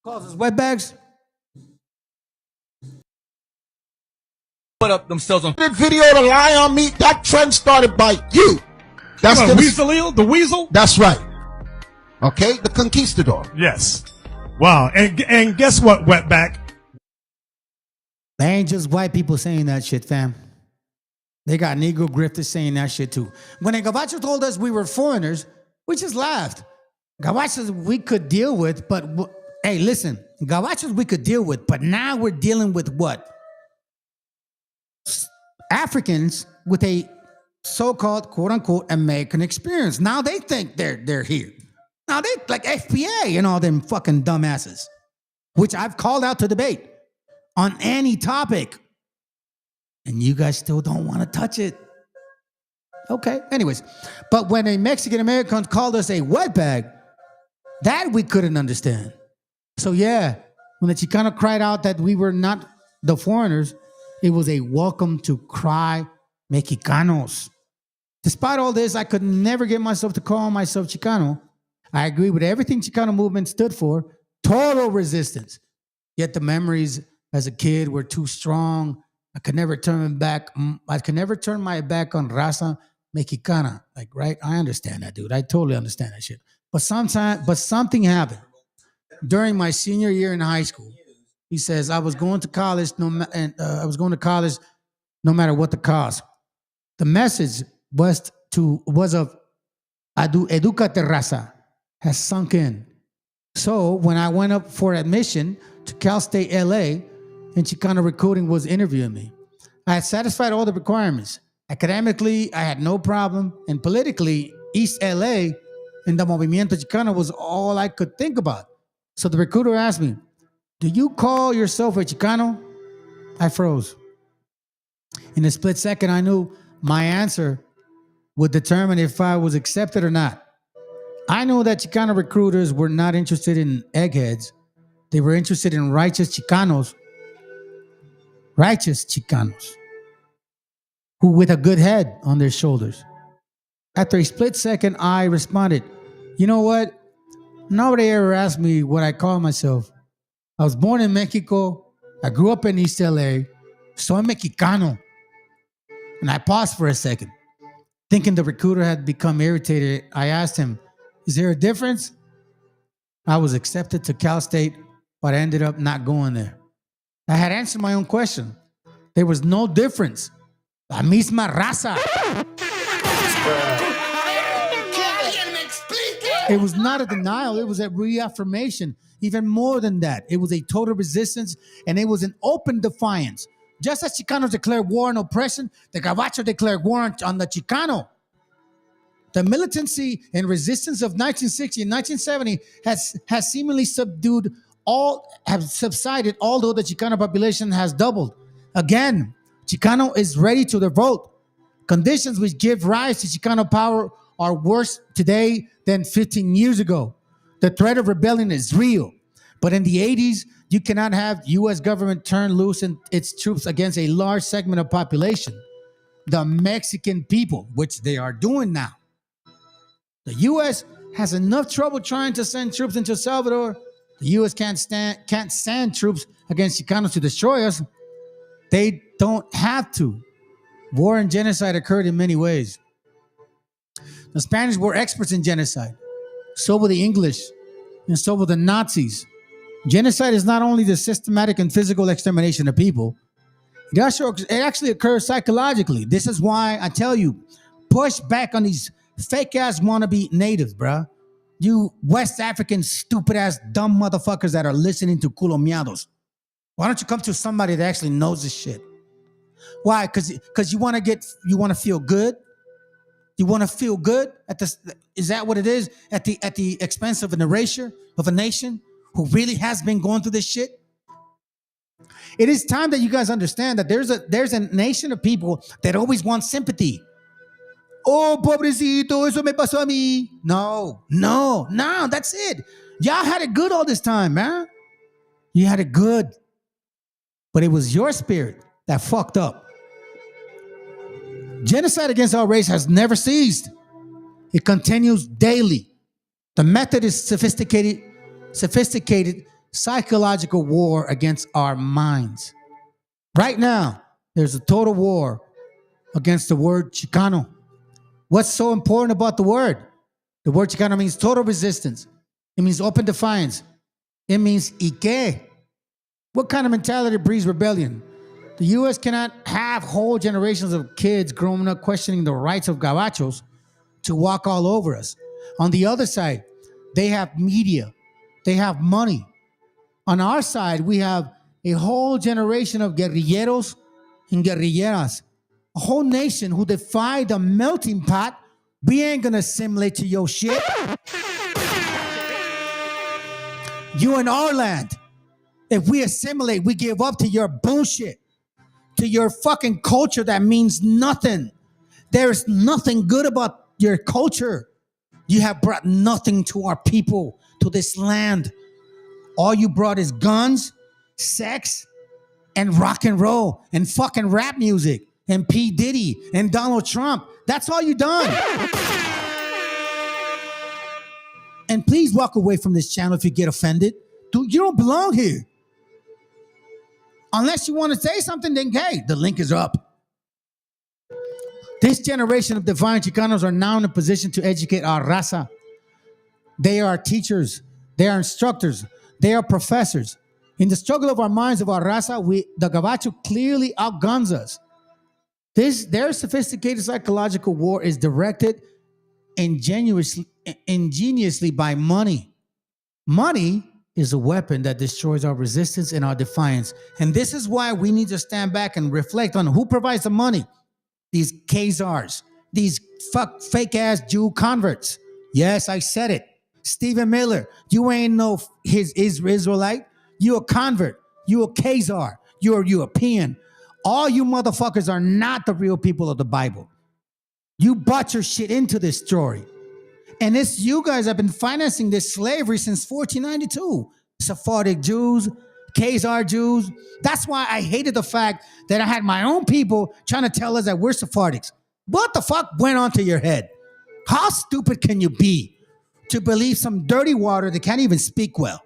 Calls us wetbags.
Put up themselves on
The video to lie on me, that trend started by you. That's
Well,
the
Weasel, the weasel?
That's right. Okay, the conquistador.
Yes. Wow. And guess what, wetback?
They ain't just white people saying that shit, fam. They got Negro grifters saying that shit too. When the Gabacho told us we were foreigners, we just laughed. Gabachos we could deal with, but hey, listen, Gabachos we could deal with, but now we're dealing with what? Africans with a so-called quote-unquote American experience. Now they think they're here. Now they like FBA and all them fucking dumbasses, which I've called out to debate on any topic. And you guys still don't want to touch it. Okay, anyways. But when a Mexican American called us a wetbag, that we couldn't understand. So yeah, when the Chicano cried out that we were not the foreigners, it was a welcome to cry Mexicanos. Despite all this, I could never get myself to call myself Chicano. I agree with everything Chicano movement stood for, total resistance. Yet the memories as a kid were too strong. I could never turn back. I could never turn my back on raza mexicana. Like, right? I understand that, dude. I totally understand that shit. But something happened during my senior year in high school. He says I was going to college, no matter what the cost. The message was of Educate Raza has sunk in. So when I went up for admission to Cal State LA, and Chicano Recruiting was interviewing me, I had satisfied all the requirements. Academically, I had no problem. And politically, East LA and the Movimiento Chicano was all I could think about. So the recruiter asked me, do you call yourself a Chicano? I froze. In a split second, I knew my answer would determine if I was accepted or not. I knew that Chicano recruiters were not interested in eggheads. They were interested in righteous Chicanos, who with a good head on their shoulders. After a split second, I responded, you know what? Nobody ever asked me what I call myself. I was born in Mexico. I grew up in East LA. Soy Mexicano. And I paused for a second. Thinking the recruiter had become irritated, I asked him, is there a difference? I was accepted to Cal State, but I ended up not going there. I had answered my own question. There was no difference. La misma raza. It was not a denial. It was a reaffirmation. Even more than that, it was a total resistance, and it was an open defiance. Just as Chicanos declared war on oppression, the Gabacho declared war on the Chicano. The militancy and resistance of 1960 and 1970 has seemingly subsided, although the Chicano population has doubled. Again, Chicano is ready to revolt. Conditions which give rise to Chicano power are worse today than 15 years ago. The threat of rebellion is real. But in the 80s, you cannot have U.S. government turn loose its troops against a large segment of population, the Mexican people, which they are doing now. The U.S. has enough trouble trying to send troops into El Salvador. The U.S. can't send troops against Chicanos to destroy us. They don't have to. War and genocide occurred in many ways. The Spanish were experts in genocide. So were the English, and so were the Nazis. Genocide is not only the systematic and physical extermination of people, it actually occurs psychologically. This is why I tell you, push back on these fake-ass wannabe natives, bruh. You West African, stupid-ass, dumb motherfuckers that are listening to culo miados. Why don't you come to somebody that actually knows this shit? Why? Because you want to feel good? You want to feel good? Is that what it is? At the expense of an erasure of a nation who really has been going through this shit? It is time that you guys understand that there's a nation of people that always want sympathy. Oh, pobrecito, eso me pasó a mí. No, that's it. Y'all had it good all this time, man. You had it good. But it was your spirit that fucked up. Genocide against our race has never ceased. It continues daily. The method is sophisticated psychological war against our minds. Right now, there's a total war against the word Chicano. What's so important about the word? The word Chicano means total resistance. It means open defiance. It means Ike. What kind of mentality breeds rebellion? The U.S. cannot have whole generations of kids growing up questioning the rights of gabachos to walk all over us. On the other side, they have media. They have money. On our side, we have a whole generation of guerrilleros and guerrilleras, a whole nation who defy the melting pot. We ain't gonna assimilate to your shit. You in our land. If we assimilate, we give up to your bullshit, to your fucking culture that means nothing. There's nothing good about your culture. You have brought nothing to our people, to this land. All you brought is guns, sex, and rock and roll, and fucking rap music, and P. Diddy, and Donald Trump. That's all you done. And please walk away from this channel if you get offended. Dude, you don't belong here. Unless you want to say something, then hey, the link is up. This generation of divine Chicanos are now in a position to educate our raza. They are teachers. They are instructors. They are professors. In the struggle of our minds of our raza, the Gabacho clearly outguns us. Their sophisticated psychological war is directed ingeniously by money. Money is a weapon that destroys our resistance and our defiance. And this is why we need to stand back and reflect on who provides the money. These Khazars, these fake ass Jew converts. Yes, I said it. Stephen Miller, you ain't no Israelite. You a convert. You a Khazar. You're a European. All you motherfuckers are not the real people of the Bible. You bought your shit into this story. And it's you guys have been financing this slavery since 1492. Sephardic Jews, Khazar Jews. That's why I hated the fact that I had my own people trying to tell us that we're Sephardics. What the fuck went on to your head? How stupid can you be to believe some dirty water that can't even speak well?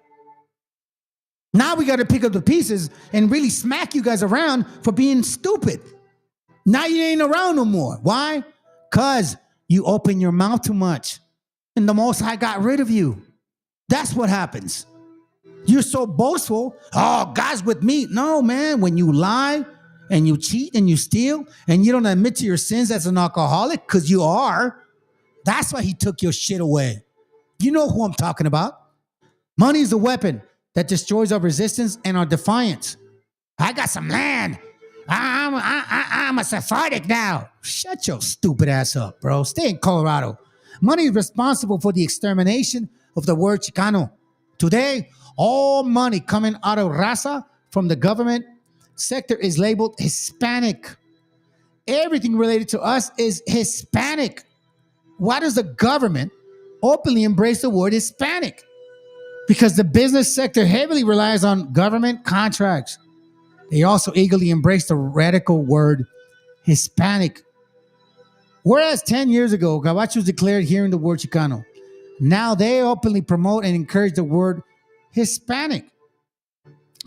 Now we got to pick up the pieces and really smack you guys around for being stupid. Now you ain't around no more. Why? Because you open your mouth too much. And the Most High got rid of you. That's what happens. You're so boastful. Oh, God's with me. No, man. When you lie and you cheat and you steal and you don't admit to your sins as an alcoholic, because you are, that's why he took your shit away. You know who I'm talking about. Money is a weapon that destroys our resistance and our defiance. I got some land. I'm a Sephardic now. Shut your stupid ass up, bro. Stay in Colorado. Money is responsible for the extermination of the word Chicano. Today, all money coming out of raza from the government sector is labeled Hispanic. Everything related to us is Hispanic. Why does the government openly embrace the word Hispanic? Because the business sector heavily relies on government contracts. They also eagerly embrace the radical word Hispanic. Whereas 10 years ago, Gabachos declared hearing the word Chicano. Now they openly promote and encourage the word Hispanic.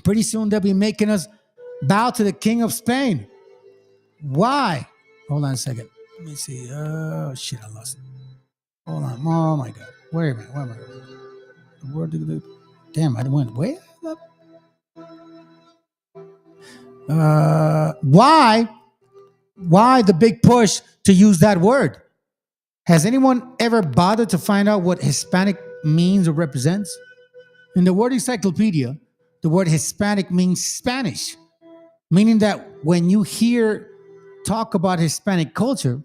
Pretty soon they'll be making us bow to the King of Spain. Why? Hold on a second. Let me see. Oh, shit, I lost it. Hold on. Oh, my God. Wait a minute. Where am I? The word. Damn, I went way up. Why the big push to use that word? Has anyone ever bothered to find out what Hispanic means or represents? In the word encyclopedia, the word Hispanic means Spanish, meaning that when you hear talk about Hispanic culture,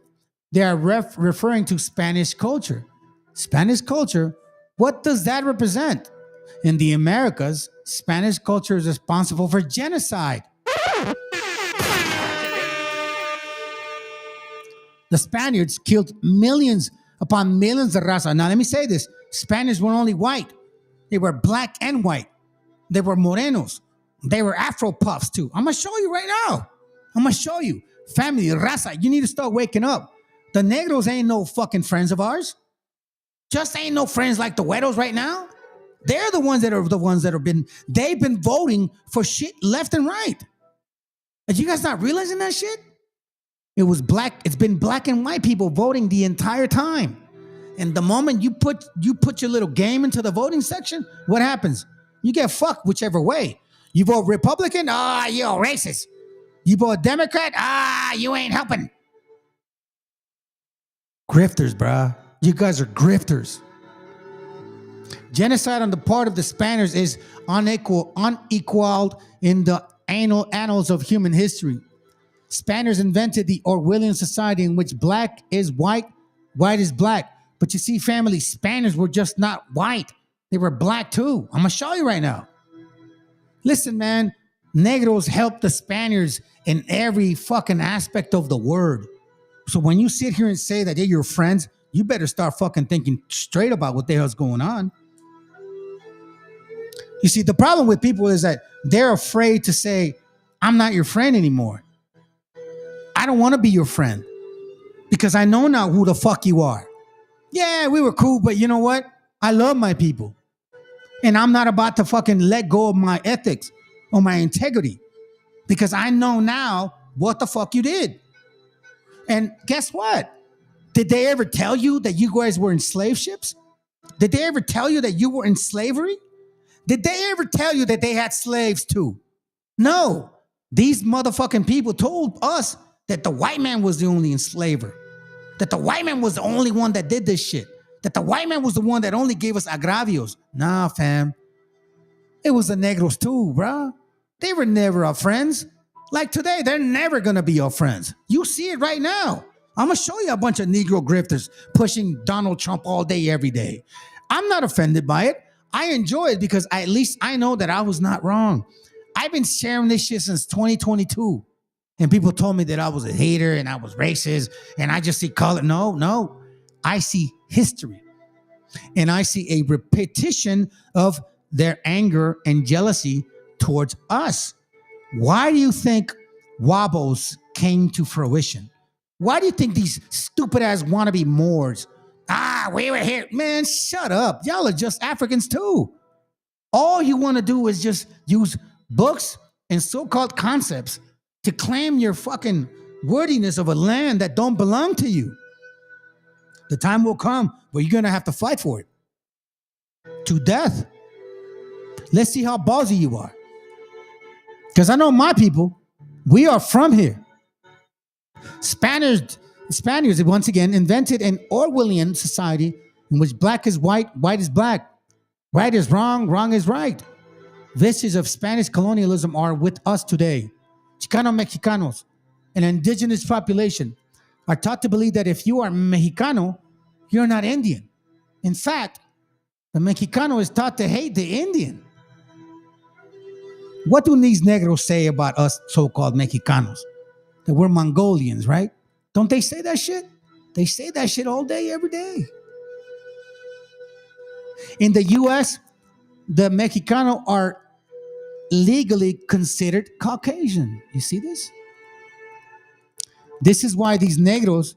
they are referring to Spanish culture. Spanish culture, what does that represent? In the Americas, Spanish culture is responsible for genocide. The Spaniards killed millions upon millions of raza. Now, let me say this. Spaniards were only white. They were black and white. They were morenos. They were Afro puffs too. I'm going to show you right now. I'm going to show you. Family, raza, you need to start waking up. The Negros ain't no fucking friends of ours. Just ain't no friends like the Güeros right now. They're the ones that they've been voting for shit left and right. Are you guys not realizing that shit? It's been black and white people voting the entire time. And the moment you put your little game into the voting section, what happens? You get fucked whichever way. You vote Republican, you're a racist. You vote Democrat, you ain't helping. Grifters, bruh. You guys are grifters. Genocide on the part of the Spaniards is unequaled in the annals of human history. Spaniards invented the Orwellian society in which black is white, white is black. But you see, family, Spaniards were just not white. They were black too. I'm going to show you right now. Listen, man, Negros helped the Spaniards in every fucking aspect of the word. So when you sit here and say that they're your friends, you better start fucking thinking straight about what the hell's going on. You see, the problem with people is that they're afraid to say, I'm not your friend anymore. I don't want to be your friend because I know now who the fuck you are. Yeah, we were cool, but you know what? I love my people. And I'm not about to fucking let go of my ethics or my integrity because I know now what the fuck you did. And guess what? Did they ever tell you that you guys were in slave ships? Did they ever tell you that you were in slavery? Did they ever tell you that they had slaves too? No. These motherfucking people told us that the white man was the only enslaver. That the white man was the only one that did this shit. That the white man was the one that only gave us agravios. Nah, fam. It was the Negros too, bruh. They were never our friends. Like today, they're never gonna be your friends. You see it right now. I'm gonna show you a bunch of Negro grifters pushing Donald Trump all day, every day. I'm not offended by it. I enjoy it because at least I know that I was not wrong. I've been sharing this shit since 2022. And people told me that I was a hater and I was racist and I just see color. No. I see history. And I see a repetition of their anger and jealousy towards us. Why do you think Wabos came to fruition? Why do you think these stupid ass wannabe Moors? We were here. Man, shut up. Y'all are just Africans too. All you want to do is just use books and so-called concepts to claim your fucking worthiness of a land that don't belong to you. The time will come where you're going to have to fight for it. To death. Let's see how ballsy you are. Because I know my people, we are from here. Spaniards, once again, invented an Orwellian society in which black is white, white is black. Right is wrong, wrong is right. Vestiges of Spanish colonialism are with us today. Chicano Mexicanos, an indigenous population, are taught to believe that if you are Mexicano, you're not Indian. In fact, the Mexicano is taught to hate the Indian. What do these Negros say about us so-called Mexicanos? That we're Mongolians, right? Don't they say that shit? They say that shit all day, every day. In the U.S., the Mexicano are legally considered Caucasian. You see this? This is why these Negros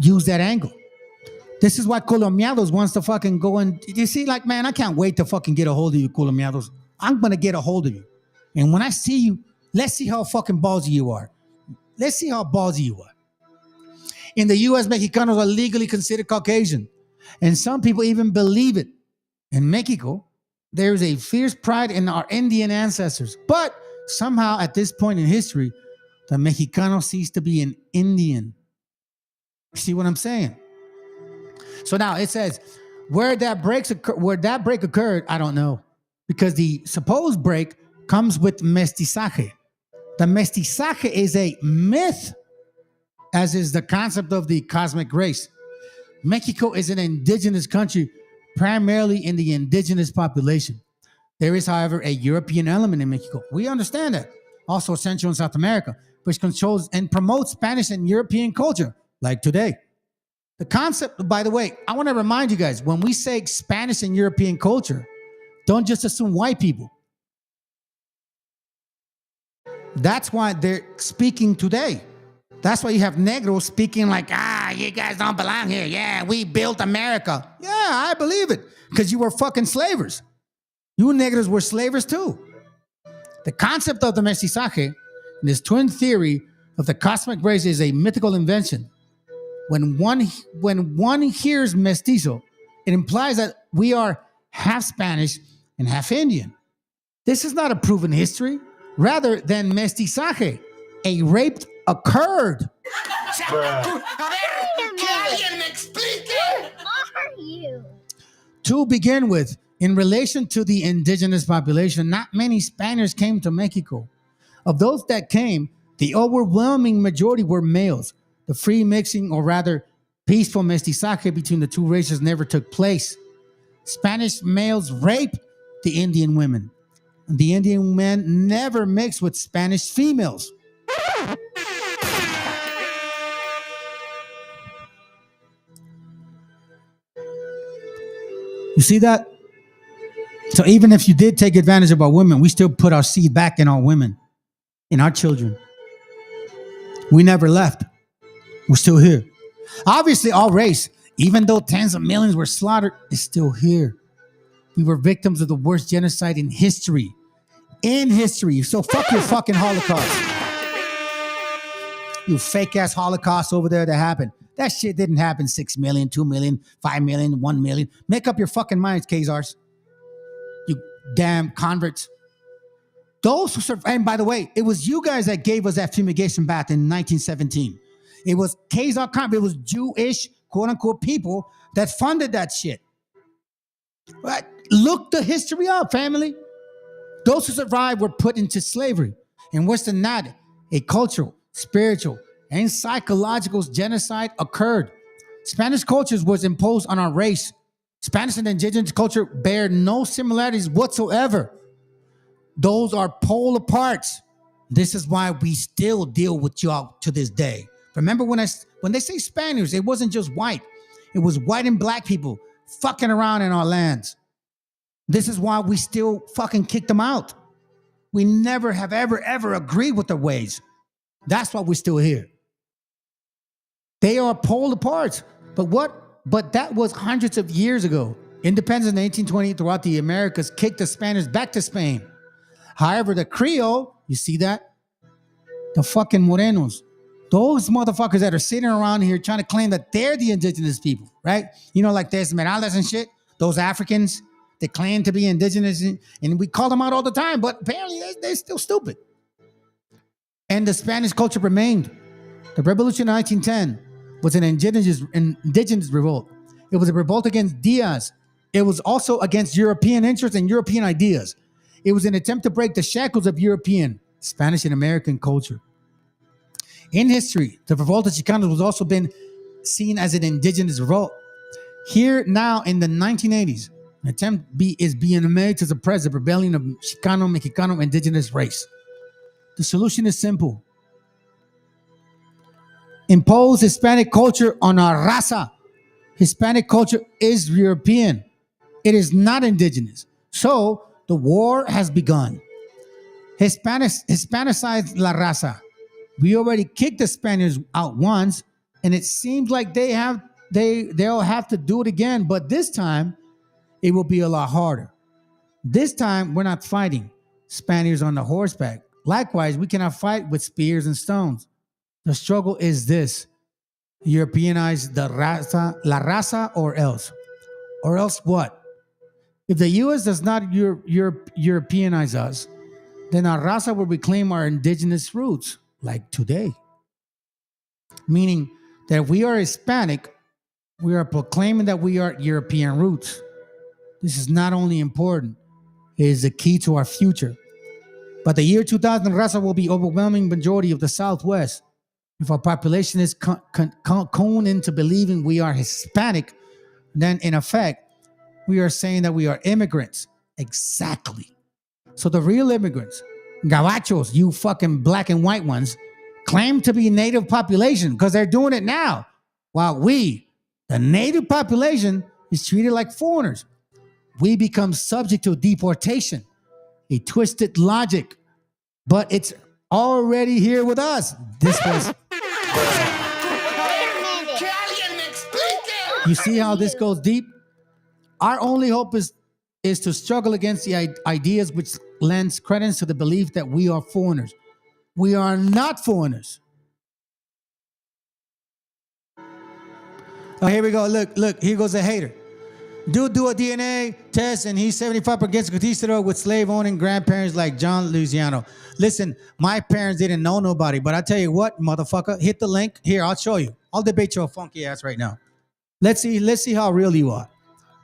use that angle. This is why Colombianos wants to fucking go and, you see, like, man, I can't wait to fucking get a hold of you, Colombianos. I'm going to get a hold of you. And when I see you, let's see how fucking ballsy you are. Let's see how ballsy you are. In the U.S., Mexicanos are legally considered Caucasian. And some people even believe it. In Mexico, there is a fierce pride in our Indian ancestors. But somehow at this point in history, the Mexicano ceased to be an Indian. See what I'm saying? So now it says, where that break occurred, I don't know. Because the supposed break comes with mestizaje. The mestizaje is a myth, as is the concept of the cosmic race. Mexico is an indigenous country, primarily in the indigenous population. There is, however, a European element in Mexico. We understand that. Also Central and South America, which controls and promotes Spanish and European culture, like today. The concept, by the way, I want to remind you guys, when we say Spanish and European culture, don't just assume white people. That's why they're speaking today. That's why you have Negro speaking like, you guys don't belong here. Yeah, we built America. Yeah, I believe it. Because you were fucking slavers. You Negros were slavers too. The concept of the Meshiacha, this twin theory of the cosmic race, is a mythical invention. When one hears mestizo, it implies that we are half Spanish and half Indian. This is not a proven history. Rather than mestizaje, a rape occurred. To begin with, in relation to the indigenous population, not many Spaniards came to Mexico. Of those that came, the overwhelming majority were males. The free mixing, or rather peaceful mestizaje between the two races, never took place. Spanish males raped the Indian women. The Indian men never mixed with Spanish females. You see that? So even if you did take advantage of our women, we still put our seed back in our women, in our children. We never left. We're still here. Obviously, our race, even though tens of millions were slaughtered, is still here. We were victims of the worst genocide in history. In history. So fuck your fucking Holocaust. You fake ass Holocaust over there that happened. That shit didn't happen. 6 million, 2 million, 5 million, 1 million. Make up your fucking minds, Khazars. You damn converts. Those who survived, and by the way, it was you guys that gave us that fumigation bath in 1917. It was Khazar converts, it was Jewish, quote unquote, people that funded that shit. Right? Look the history up, family. Those who survived were put into slavery. And worse than that, a cultural, spiritual, and psychological genocide occurred. Spanish culture was imposed on our race. Spanish and indigenous culture bear no similarities whatsoever. Those are polar parts. This is why we still deal with y'all to this day. Remember when they say Spaniards, it wasn't just white. It was white and black people fucking around in our lands. This is why we still fucking kick them out. We never have ever agreed with their ways. That's why we're still here. They are polar parts. But that was hundreds of years ago. Independence in 1820 throughout the Americas kicked the Spaniards back to Spain. However, the Creole, you see that? The fucking Morenos. Those motherfuckers that are sitting around here trying to claim that they're the indigenous people, right? You know, like the Esmeraldas and shit. Those Africans. They claim to be indigenous, and we call them out all the time, but apparently they're still stupid. And the Spanish culture remained. The Revolution of 1910 was an indigenous revolt. It was a revolt against Diaz. It was also against European interests and European ideas. It was an attempt to break the shackles of European, Spanish, and American culture. In history, the revolt of Chicanos was also been seen as an indigenous revolt. Here now in the 1980s, an attempt is being made to suppress the rebellion of Chicano, Mexicano, indigenous race. The solution is simple. Impose Hispanic culture on our raza. Hispanic culture is European. It is not indigenous. So the war has begun. Hispanicize la raza. We already kicked the Spaniards out once, and it seems like they'll have to do it again, but this time it will be a lot harder. This time, we're not fighting Spaniards on the horseback. Likewise, we cannot fight with spears and stones. The struggle is this: Europeanize the raza, la raza, or else. Or else what? If the U.S. does not Europeanize us, then our raza will reclaim our indigenous roots, like today. Meaning that if we are Hispanic, we are proclaiming that we are European roots. This is not only important, it is the key to our future. By the year 2000, raza will be overwhelming majority of the Southwest. If our population is coned into believing we are Hispanic, then in effect, we are saying that we are immigrants. Exactly. So the real immigrants, gabachos, you fucking black and white ones, claim to be native population because they're doing it now. While we, the native population, is treated like foreigners. We become subject to deportation, a twisted logic, but it's already here with us. This was
Que alguien me explique.
You see how this goes deep? Our only hope is to struggle against the ideas which lends credence to the belief that we are foreigners. We are not foreigners. Oh, here we go. Look, here goes a hater. Dude do a DNA test and he's 75 against conquistador with slave-owning grandparents like John Louisiano. Listen, my parents didn't know nobody, but I tell you what, motherfucker, hit the link. Here, I'll show you. I'll debate your funky ass right now. Let's see how real you are.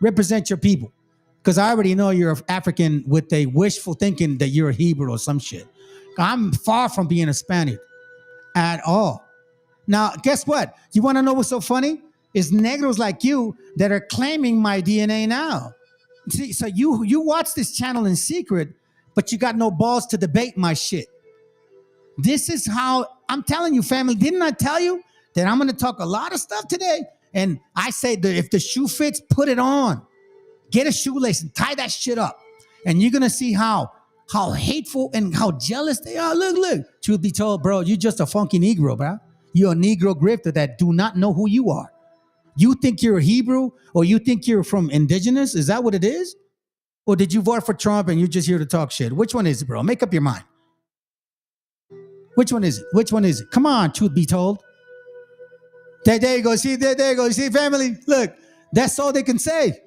Represent your people. Because I already know you're African with a wishful thinking that you're a Hebrew or some shit. I'm far from being a Spaniard at all. Now, guess what? You want to know what's so funny? It's Negros like you that are claiming my DNA now. See, so you watch this channel in secret, but you got no balls to debate my shit. This is how I'm telling you, family. Didn't I tell you that I'm going to talk a lot of stuff today? And I say that if the shoe fits, put it on. Get a shoelace and tie that shit up. And you're going to see how hateful and how jealous they are. Look. Truth be told, bro, you're just a funky Negro, bro. You're a Negro grifter that do not know who you are. You think you're a Hebrew or you think you're from Indigenous? Is that what it is? Or did you vote for Trump and you're just here to talk shit? Which one is it, bro? Make up your mind. Which one is it? Which one is it? Come on, truth be told. There you go. See, there you go. See, family, look, that's all they can say.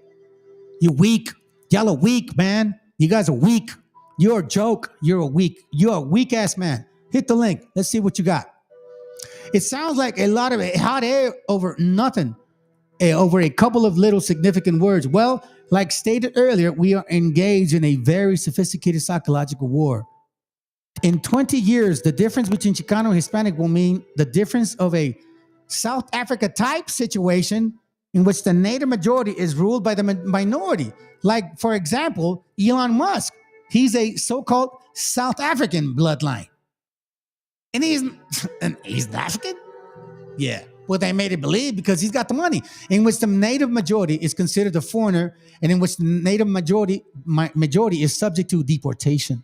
You're weak. Y'all are weak, man. You guys are weak. You're a joke. You're a weak ass man. Hit the link. Let's see what you got. It sounds like a lot of hot air over nothing. Over a couple of little significant words. Well, like stated earlier, we are engaged in a very sophisticated psychological war. In 20 years, the difference between Chicano and Hispanic will mean the difference of a South Africa type situation in which the native majority is ruled by the minority. Like, for example, Elon Musk. He's a so-called South African bloodline. And he's African? Yeah. Well, they made it believe because he's got the money. In which the native majority is considered a foreigner, and in which the native majority is subject to deportation.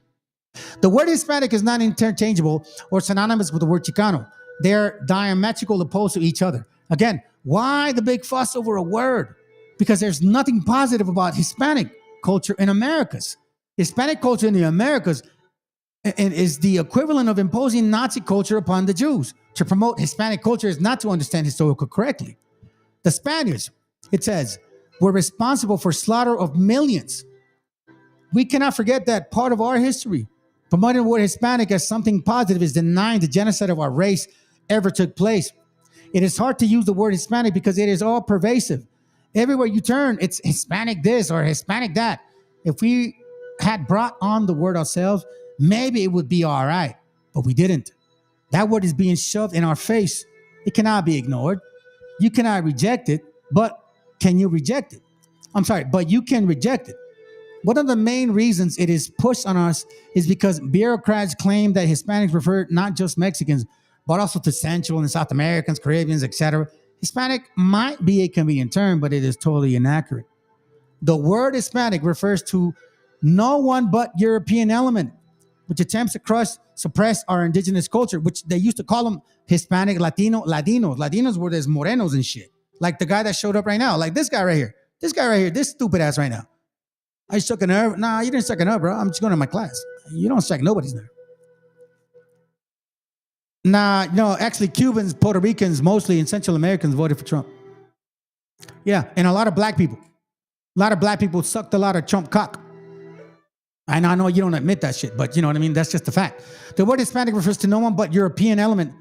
The word Hispanic is not interchangeable or synonymous with the word Chicano. They're diametrical opposed to each other. Again, why the big fuss over a word? Because there's nothing positive about Hispanic culture in Americas. Hispanic culture in the Americas is the equivalent of imposing Nazi culture upon the Jews. To promote Hispanic culture is not to understand historical correctly. The Spaniards, it says, were responsible for slaughter of millions. We cannot forget that part of our history. Promoting the word Hispanic as something positive is denying the genocide of our race ever took place. It is hard to use the word Hispanic because it is all pervasive. Everywhere you turn, it's Hispanic this or Hispanic that. If we had brought on the word ourselves, maybe it would be all right, but we didn't. That word is being shoved in our face. It cannot be ignored. You cannot reject it, but can you reject it? I'm sorry, but you can reject it. One of the main reasons it is pushed on us is because bureaucrats claim that Hispanics refer not just Mexicans, but also to Central and South Americans, Caribbeans, etc. Hispanic might be a convenient term, but it is totally inaccurate. The word Hispanic refers to no one but European element, which attempts to crush, suppress our indigenous culture, which they used to call them Hispanic, Latinos. Latinos were those morenos and shit. Like the guy that showed up right now, like this guy right here, this stupid ass right now. I suck a nerve. Nah, you didn't suck a nerve, bro. I'm just going to my class. You don't suck nobody's nerve. Nah, no, actually Cubans, Puerto Ricans, mostly, and Central Americans voted for Trump. Yeah, and a lot of black people. A lot of black people sucked a lot of Trump cock. And I know you don't admit that shit, but you know what I mean? That's just the fact. The word Hispanic refers to no one but European element,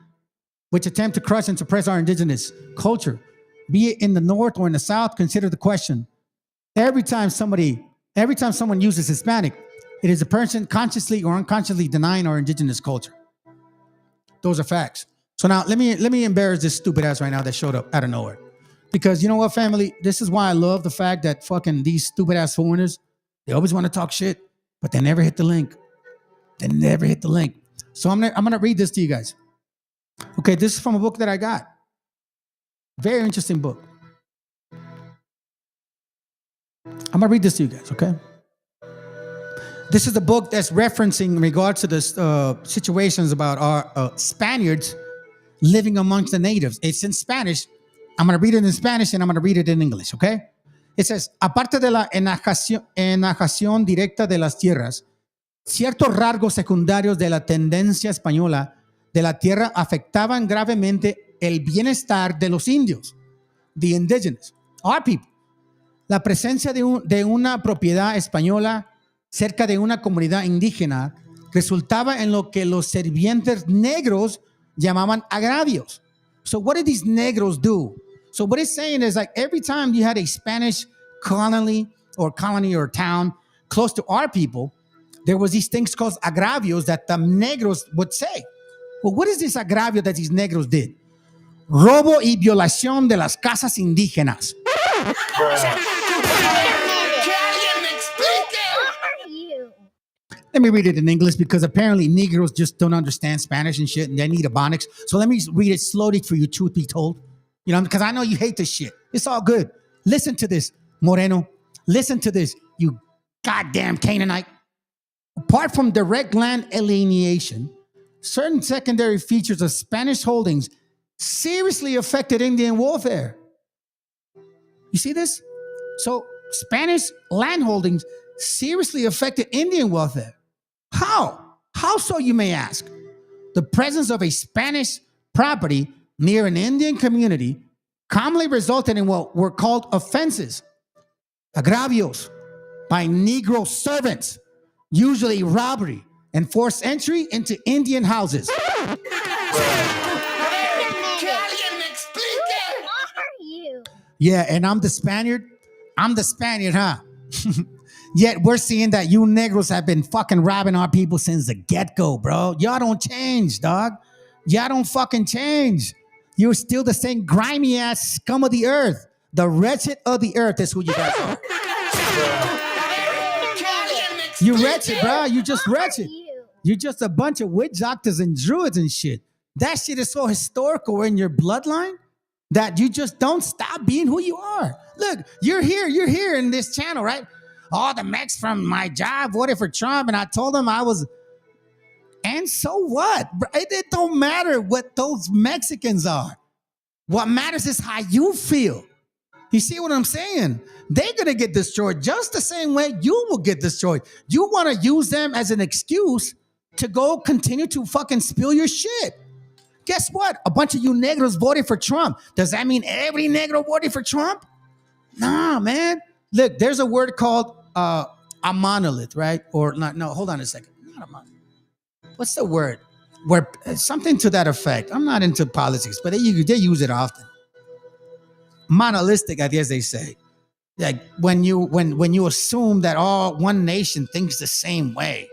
which attempt to crush and suppress our indigenous culture. Be it in the North or in the South, consider the question. Every time someone uses Hispanic, it is a person consciously or unconsciously denying our indigenous culture. Those are facts. So now let me embarrass this stupid ass right now that showed up out of nowhere. Because you know what, family? This is why I love the fact that fucking these stupid ass foreigners, they always want to talk shit, but they never hit the link. They never hit the link. So I'm gonna read this to you guys. Okay, this is from a book that I got. Very interesting book. I'm gonna read this to you guys, okay? This is a book that's referencing in regards to the situations about our Spaniards living amongst the natives. It's in Spanish. I'm going to read it in Spanish and I'm going to read it in English, okay? It says, aparte de la enajenación directa de las tierras, ciertos rasgos secundarios de la tendencia española de la tierra afectaban gravemente el bienestar de los indios, the indigenous, our people. La presencia de una propiedad española cerca de una comunidad indígena resultaba en lo que los sirvientes negros llamaban agravios. So what did these negros do? So what it's saying is like every time you had a Spanish colony or town close to our people, there was these things called agravios that the negros would say. Well, what is this agravio that these negros did? Robo y violación de las casas indígenas. Let me read it in English because apparently Negroes just don't understand Spanish and shit and they need Ebonics. So let me read it slowly for you, truth be told. You know, because I know you hate this shit. It's all good. Listen to this, Moreno. Listen to this, you goddamn Canaanite. Apart from direct land alienation, certain secondary features of Spanish holdings seriously affected Indian warfare. You see this? So Spanish land holdings seriously affected Indian welfare. How? How so, you may ask? The presence of a Spanish property near an Indian community commonly resulted in what were called offenses, agravios, by Negro servants, usually robbery and forced entry into Indian houses. Yeah, and I'm the Spaniard. I'm the Spaniard, huh? Yet we're seeing that you Negros have been fucking robbing our people since the get-go, bro. Y'all don't change, dog. Y'all don't fucking change. You're still the same grimy ass scum of the earth. The wretched of the earth is who you guys are. You wretched, bro. You just wretched. You're just a bunch of witch doctors and druids and shit. That shit is so historical in your bloodline that you just don't stop being who you are. Look, you're here in this channel, right? All the Mex from my job voted for Trump, and I told them I was. And so what? It don't matter what those Mexicans are. What matters is how you feel. You see what I'm saying? They're going to get destroyed just the same way you will get destroyed. You want to use them as an excuse to go continue to fucking spill your shit. Guess what? A bunch of you Negros voted for Trump. Does that mean every Negro voted for Trump? Nah, man. Look, there's a word called a monolith, right? Or not? No, hold on a second. Not a monolith. What's the word? Where something to that effect. I'm not into politics, but they use it often. Monolithic, I guess they say. Like when you assume that all one nation thinks the same way.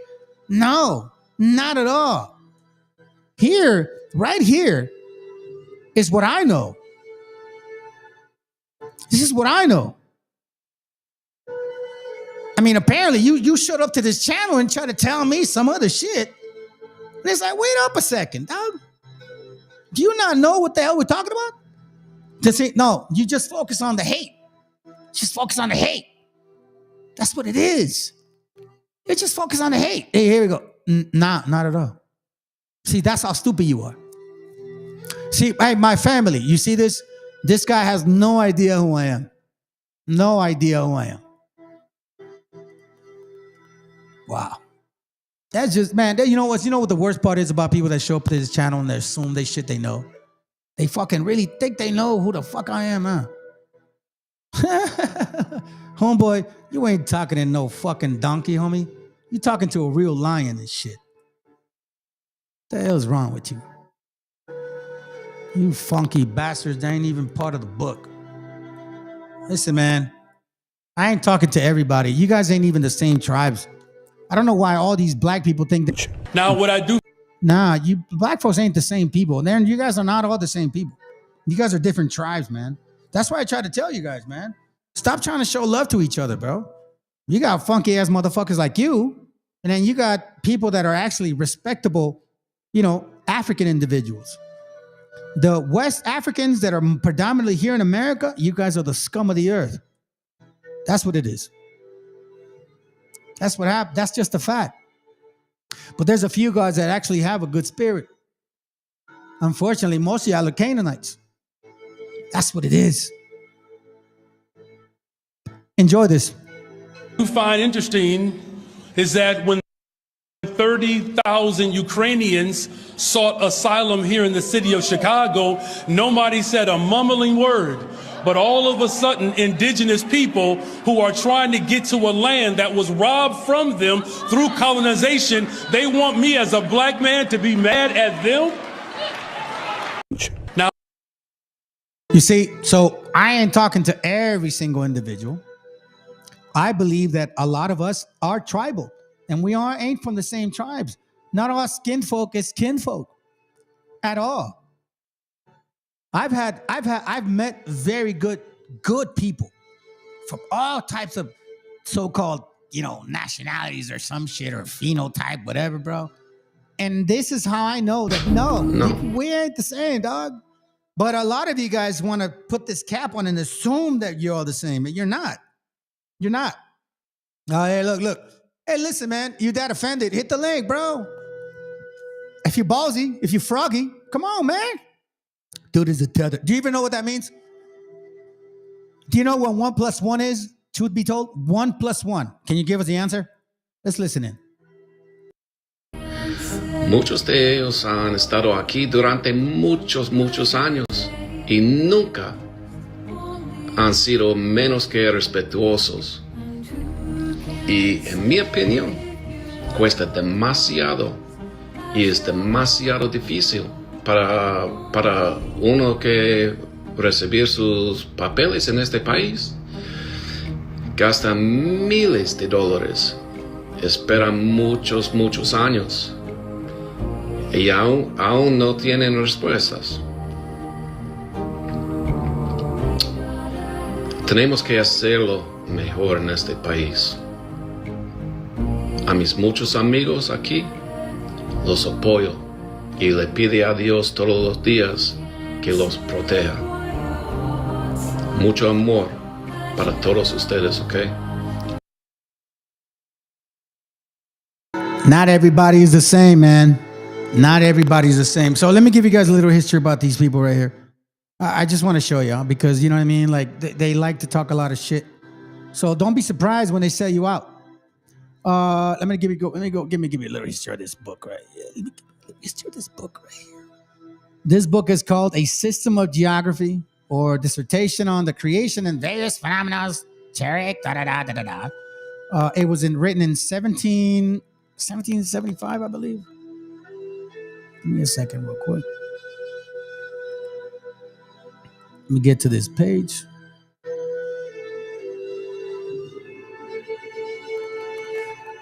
No, not at all. Here, right here, is what I know. This is what I know. I mean, apparently you showed up to this channel and tried to tell me some other shit. And it's like, wait up a second, dog. Do you not know what the hell we're talking about? No, you just focus on the hate. Just focus on the hate. That's what it is. You just focus on the hate. Hey, here we go. Nah, not at all. See, that's how stupid you are. See, hey, my family, you see this? This guy has no idea who I am. No idea who I am. Wow. That's just, man, you know what the worst part is about people that show up to this channel and they assume they know? They fucking really think they know who the fuck I am, huh? Homeboy, you ain't talking to no fucking donkey, homie. You talking to a real lion and shit. What the hell's wrong with you? You funky bastards, they ain't even part of the book. Listen, man, I ain't talking to everybody. You guys ain't even the same tribes. I don't know why all these black people think that.
Now, what I do.
Nah, you black folks ain't the same people. Then you guys are not all the same people. You guys are different tribes, man. That's why I try to tell you guys, man. Stop trying to show love to each other, bro. You got funky ass motherfuckers like you, and then you got people that are actually respectable, African individuals. The West Africans that are predominantly here in America, you guys are the scum of the earth. That's what it is. That's what happened. That's just a fact. But there's a few guys that actually have a good spirit. Unfortunately, most of y'all are Canaanites. That's what it is. Enjoy this.
You find interesting is that when 30,000 Ukrainians sought asylum here in the city of Chicago, nobody said a mumbling word. But all of a sudden, indigenous people who are trying to get to a land that was robbed from them through colonization, they want me as a black man to be mad at them? Now,
you see, so I ain't talking to every single individual. I believe that a lot of us are tribal, and we ain't from the same tribes. Not all skin folk is kinfolk at all. I've met very good people from all types of so-called, nationalities or some shit or phenotype, whatever, bro. And this is how I know that no. We ain't the same, dog. But a lot of you guys want to put this cap on and assume that you're all the same, but you're not. You're not. Oh, hey, look. Hey, listen, man, you that offended, hit the link, bro. If you're ballsy, if you're froggy, come on, man. Dude is a tether. Do you even know what that means? Do you know what 1 + 1 is? Truth be told, 1 + 1. Can you give us the answer? Let's listen in.
Muchos de ellos han estado aquí durante muchos años y nunca han sido menos que respetuosos. Y en mi opinión, cuesta demasiado y es demasiado difícil para uno que recibir sus papeles en este país. Gasta miles de dólares, espera muchos años y aún no tienen respuestas. Tenemos que hacerlo mejor en este país. A mis muchos amigos aquí los apoyo y le pido a Dios todos los días que los proteja. Mucho amor para todos ustedes, ¿ok?
Not everybody is the same, man. Not everybody's the same. So let me give you guys a little history about these people right here. I just want to show y'all because, you know what I mean? Like, they like to talk a lot of shit. So don't be surprised when they sell you out. Let me give you a little history of this book right here. Let me give you a little history of this book right here. This book is called A System of Geography or Dissertation on the Creation and Various Phenomena. It was written in 1775, I believe. Give me a second real quick. Let me get to this page.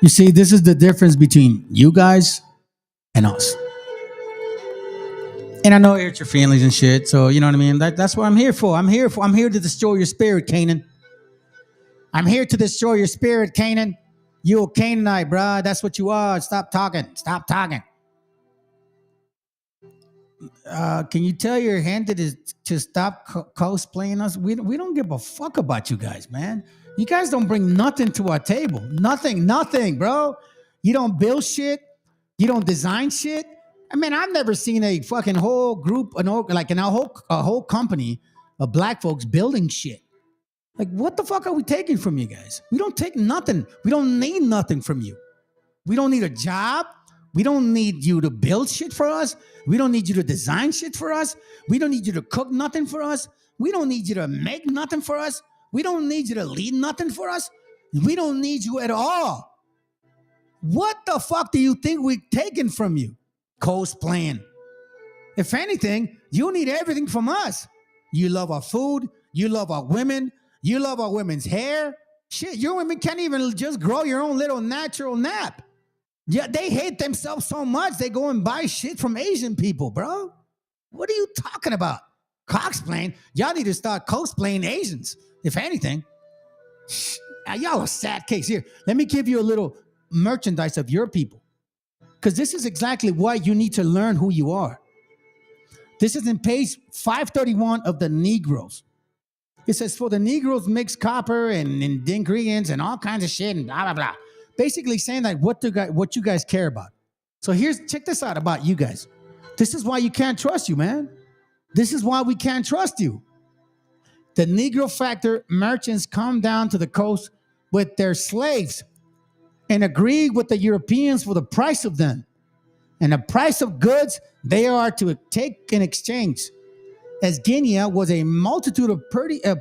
You see, this is the difference between you guys and us. And I know it hurts your feelings and shit, so you know what I mean? That's what I'm here for. I'm here to destroy your spirit, Canaan. I'm here to destroy your spirit, Canaan. You a Canaanite, bruh. That's what you are. Stop talking. Stop talking. Can you tell your hand to stop cosplaying us? We don't give a fuck about you guys, man. You guys don't bring nothing to our table. Nothing, bro. You don't build shit. You don't design shit. I mean, I've never seen a fucking whole group, a whole company of black folks building shit. Like, what the fuck are we taking from you guys? We don't take nothing. We don't need nothing from you. We don't need a job. We don't need you to build shit for us. We don't need you to design shit for us. We don't need you to cook nothing for us. We don't need you to make nothing for us. We don't need you to lead nothing for us. We don't need you at all. What the fuck do you think we're taking from you? Cosplaying. If anything, you need everything from us. You love our food. You love our women. You love our women's hair. Shit, your women can't even just grow your own little natural nap. Yeah, they hate themselves so much, they go and buy shit from Asian people, bro. What are you talking about? Cosplaying? Y'all need to start cosplaying Asians, if anything. Y'all are sad case. Here, let me give you a little merchandise of your people. Because this is exactly why you need to learn who you are. This is in page 531 of the Negroes. It says, for the Negroes mix copper and ingredients and all kinds of shit and blah, blah, blah. Basically saying that what you guys care about. So check this out about you guys. This is why you can't trust you, man. This is why we can't trust you. The Negro factor merchants come down to the coast with their slaves and agree with the Europeans for the price of them. And the price of goods they are to take in exchange. As Guinea was a multitude of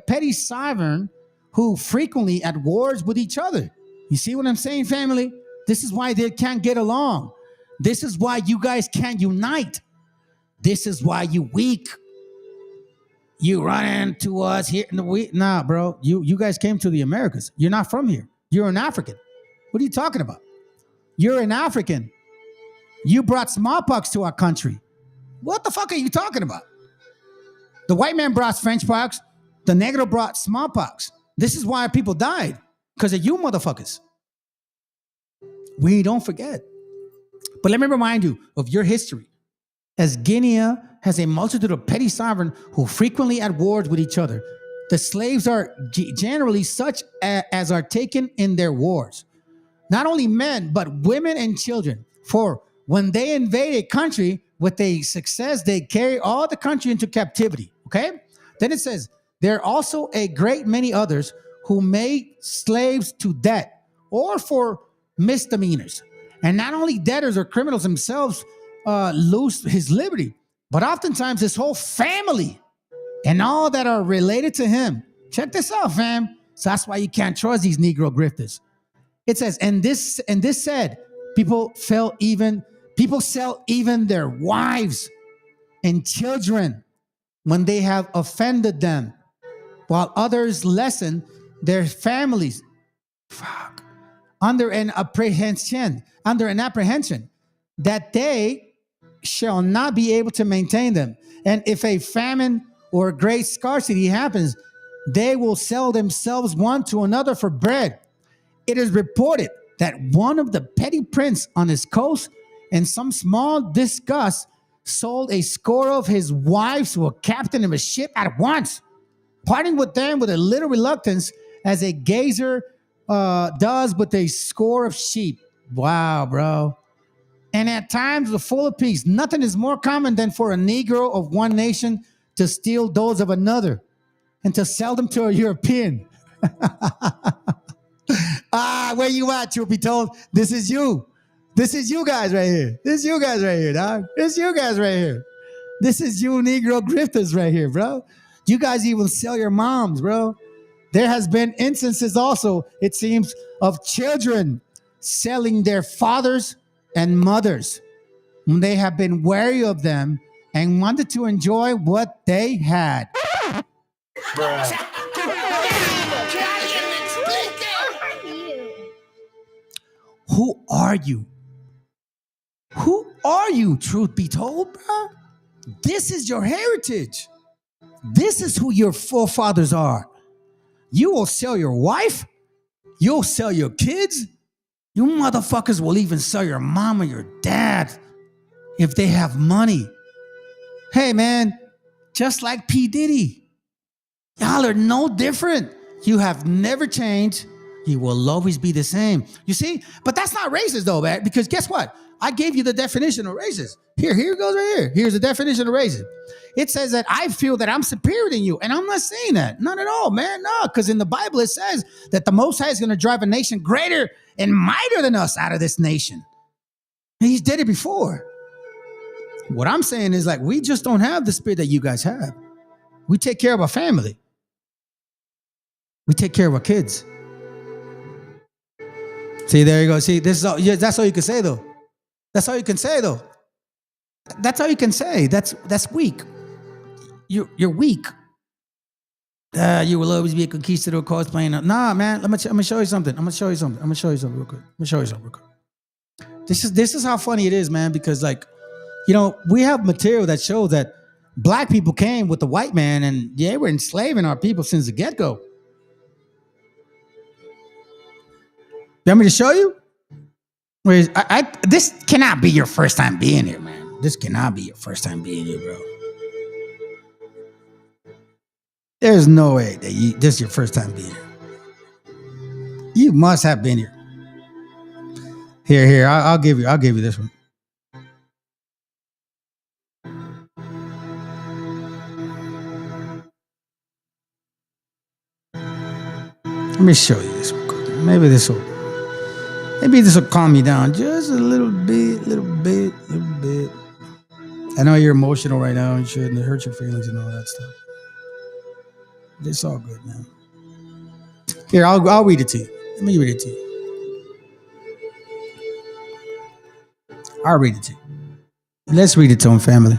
petty sovereign who frequently at wars with each other. You see what I'm saying, family? This is why they can't get along. This is why you guys can't unite. This is why you weak. You run into us here in the week. Nah, bro. You guys came to the Americas. You're not from here. You're an African. What are you talking about? You're an African. You brought smallpox to our country. What the fuck are you talking about? The white man brought French pox. The Negro brought smallpox. This is why people died. Because of you motherfuckers. We don't forget. But let me remind you of your history. As Guinea has a multitude of petty sovereign who frequently at wars with each other, the slaves are generally such as are taken in their wars. Not only men, but women and children. For when they invade a country with a success, they carry all the country into captivity. Okay? Then it says, there are also a great many others who made slaves to debt or for misdemeanors. And not only debtors or criminals themselves lose his liberty, but oftentimes his whole family and all that are related to him. Check this out, fam. So that's why you can't trust these Negro grifters. It says, and this said, people sell even their wives and children when they have offended them, while others lessen their families. Fuck. Under an apprehension that they shall not be able to maintain them. And if a famine or great scarcity happens, they will sell themselves one to another for bread. It is reported that one of the petty prince on his coast, in some small disgust, sold a score of his wives to a captain of a ship at once, parting with them with a little reluctance, as a gazer does with a score of sheep. Wow, bro. And at times, the full of peace. Nothing is more common than for a Negro of one nation to steal those of another and to sell them to a European. Where you at, truth be told? This is you. This is you guys right here. This is you guys right here, dog. This is you guys right here. This is you Negro grifters right here, bro. You guys even sell your moms, bro. There has been instances also, it seems, of children selling their fathers and mothers when they have been wary of them and wanted to enjoy what they had. Who are you? Who are you, truth be told, bro? This is your heritage. This is who your forefathers are. You will sell your wife. You'll sell your kids. You motherfuckers will even sell your mom or your dad if they have money. Hey, man, just like P. Diddy, y'all are no different. You have never changed. You will always be the same. You see? But that's not racist, though, man, because guess what? I gave you the definition of racist. Here it goes right here. Here's the definition of racist. It says that I feel that I'm superior than you. And I'm not saying that. Not at all, man. No, because in the Bible, it says that the Most High is going to drive a nation greater and mightier than us out of this nation. And he's did it before. What I'm saying is like, we just don't have the spirit that you guys have. We take care of our family. We take care of our kids. See, there you go. See, this is all, yeah, that's all you can say, though. That's all you can say, though. That's all you can say. That's weak. You're weak. You will always be a conquistador cosplaying. Nah, man. I'm gonna show you something. I'm gonna show you something real quick. This is how funny it is, man. Because like, you know, we have material that shows that black people came with the white man and they were enslaving our people since the get-go. You want me to show you? This cannot be your first time being here, man. This cannot be your first time being here, bro. There's no way that this is your first time being here. You must have been here. Here, I'll give you this one. Let me show you this. Maybe this will calm you down just a little bit. I know you're emotional right now and shit, and it hurts your feelings and all that stuff. It's all good, man. Here, I'll read it to you. Let me read it to you. I'll read it to you. Let's read it to him, family.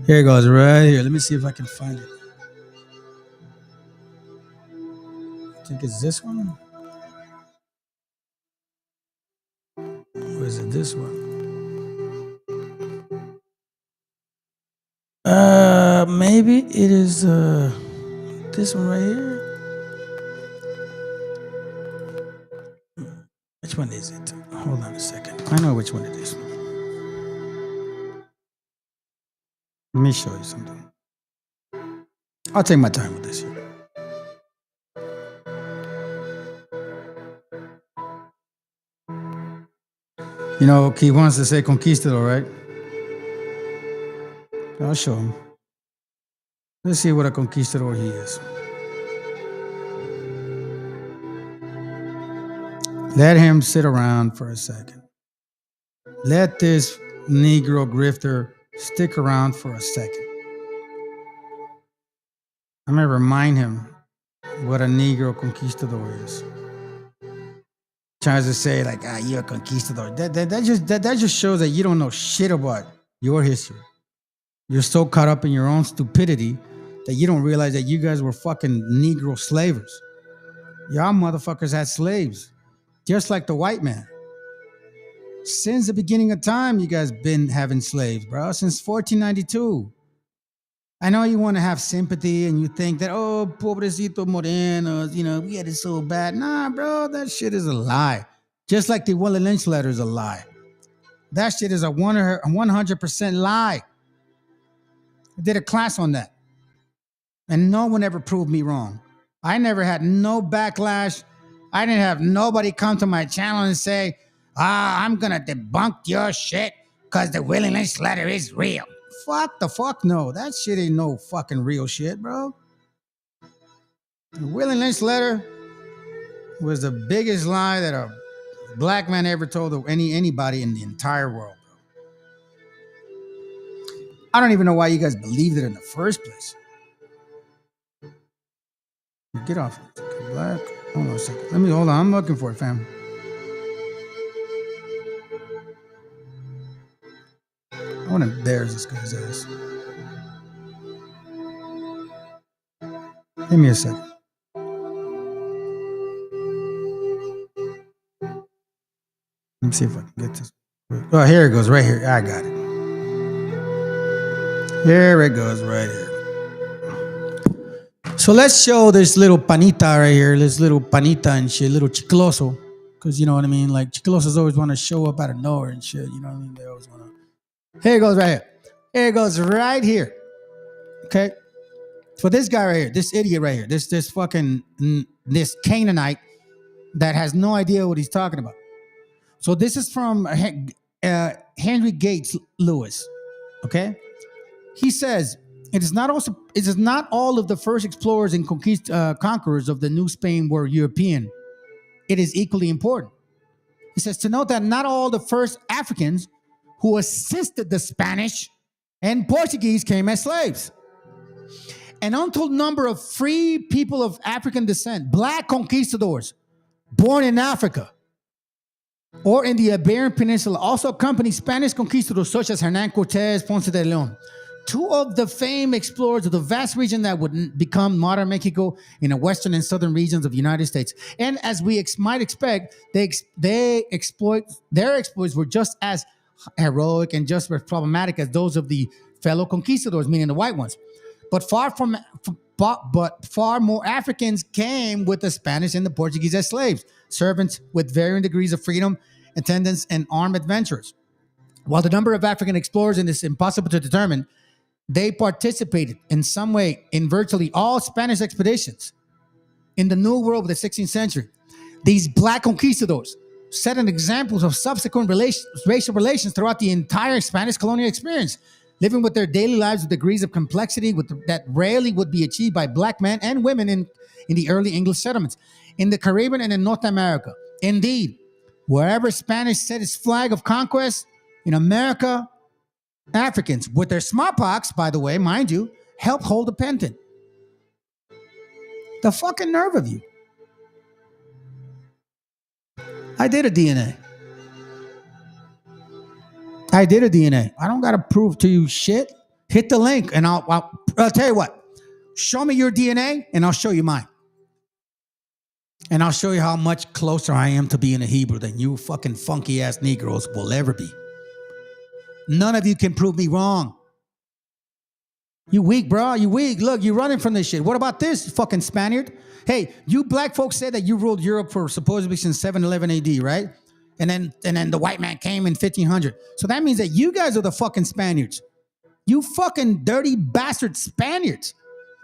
Here it goes, right here. Let me see if I can find it. I think it's this one. Or is it this one? Maybe it is this one right here. Which one is it? Hold on a second. I know which one it is. Let me show you something. I'll take my time with this. You know, he wants to say conquistador, right? I'll show him. Let's see what a conquistador he is. Let him sit around for a second. Let this Negro grifter stick around for a second. I'm going to remind him what a Negro conquistador is. Tries to say like, you're a conquistador. That just shows that you don't know shit about your history. You're so caught up in your own stupidity that you don't realize that you guys were fucking Negro slavers. Y'all motherfuckers had slaves, just like the white man. Since the beginning of time, you guys been having slaves, bro. Since 1492. I know you want to have sympathy and you think that, oh, pobrecito morenos, you know, we had it so bad. Nah, bro, that shit is a lie. Just like the Willie Lynch letter is a lie. That shit is a 100% lie. I did a class on that. And no one ever proved me wrong. I never had no backlash. I didn't have nobody come to my channel and say, I'm going to debunk your shit because the Willie Lynch letter is real. Fuck the fuck no. That shit ain't no fucking real shit, bro. The Willie Lynch letter was the biggest lie that a black man ever told anybody in the entire world, bro. I don't even know why you guys believed it in the first place. Get off. Black. Hold on a second. Hold on. I'm looking for it, fam. I want to embarrass this guy's ass. Give me a second. Let me see if I can get this. Oh, here it goes, right here. I got it. Here it goes, right here. So let's show this little panita right here, this little panita and shit, little chicloso. Because you know what I mean? Like, chiclosos always want to show up out of nowhere and shit. You know what I mean? They always want to. Here it goes right here. Here it goes right here. Okay? For this guy right here, this idiot right here, this fucking, this Canaanite that has no idea what he's talking about. So this is from Henry Gates Lewis. Okay? He says, it is not all of the first explorers and conquerors of the New Spain were European. It is equally important. He says to note that not all the first Africans who assisted the Spanish and Portuguese came as slaves. An untold number of free people of African descent, black conquistadors born in Africa or in the Iberian Peninsula, also accompanied Spanish conquistadors such as Hernán Cortés, Ponce de León. Two of the famed explorers of the vast region that would become modern Mexico in the western and southern regions of the United States. And as we might expect, their exploits were just as heroic and just as problematic as those of the fellow conquistadors, meaning the white ones. But far more Africans came with the Spanish and the Portuguese as slaves, servants with varying degrees of freedom, attendants, and armed adventurers. While the number of African explorers is impossible to determine, they participated in some way in virtually all Spanish expeditions in the New World of the 16th century. These black conquistadors set an example of subsequent racial relations throughout the entire Spanish colonial experience. living with their daily lives with degrees of complexity that rarely would be achieved by black men and women in the early English settlements, in the Caribbean and in North America. Indeed, wherever Spanish set its flag of conquest, in America, Africans, with their smallpox, by the way, mind you, helped hold the pendant. The fucking nerve of you. I did a DNA. I don't got to prove to you shit. Hit the link and I'll tell you what. Show me your DNA and I'll show you mine. And I'll show you how much closer I am to being a Hebrew than you fucking funky ass Negroes will ever be. None of you can prove me wrong. You weak, bro. You weak. Look, you're running from this shit. What about this fucking Spaniard? Hey, you black folks said that you ruled Europe for supposedly since 711 AD, right? And then the white man came in 1500. So that means that you guys are the fucking Spaniards. You fucking dirty bastard Spaniards.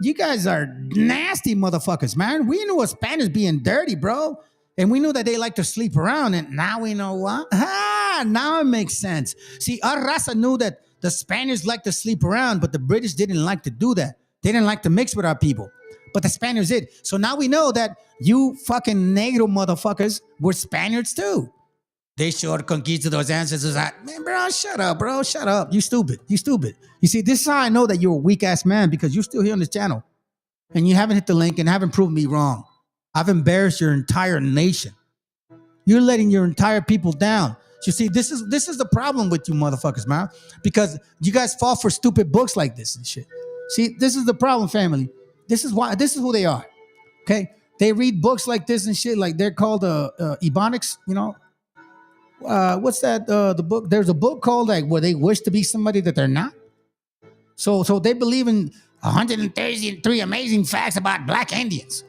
You guys are nasty motherfuckers, man. We knew a Spaniards being dirty, bro. And we knew that they like to sleep around. And now we know what? Now it makes sense. See, our raza knew that the Spaniards like to sleep around, but the British didn't like to do that. They didn't like to mix with our people. But the Spaniards did. So now we know that you fucking Negro motherfuckers were Spaniards too. They showed conquistadors' ancestors. Man, bro, shut up, bro. Shut up. You stupid. You stupid. You see, this is how I know that you're a weak-ass man, because you're still here on this channel. And you haven't hit the link and haven't proven me wrong. I've embarrassed your entire nation. You're letting your entire people down. You see, this is the problem with you motherfuckers, man. Because you guys fall for stupid books like this and shit. See, this is the problem, family. This is who they are. Okay? They read books like this and shit, like they're called Ebonics, you know. What's that? The book. There's a book called like where they wish to be somebody that they're not. So they believe in 133 amazing facts about black Indians.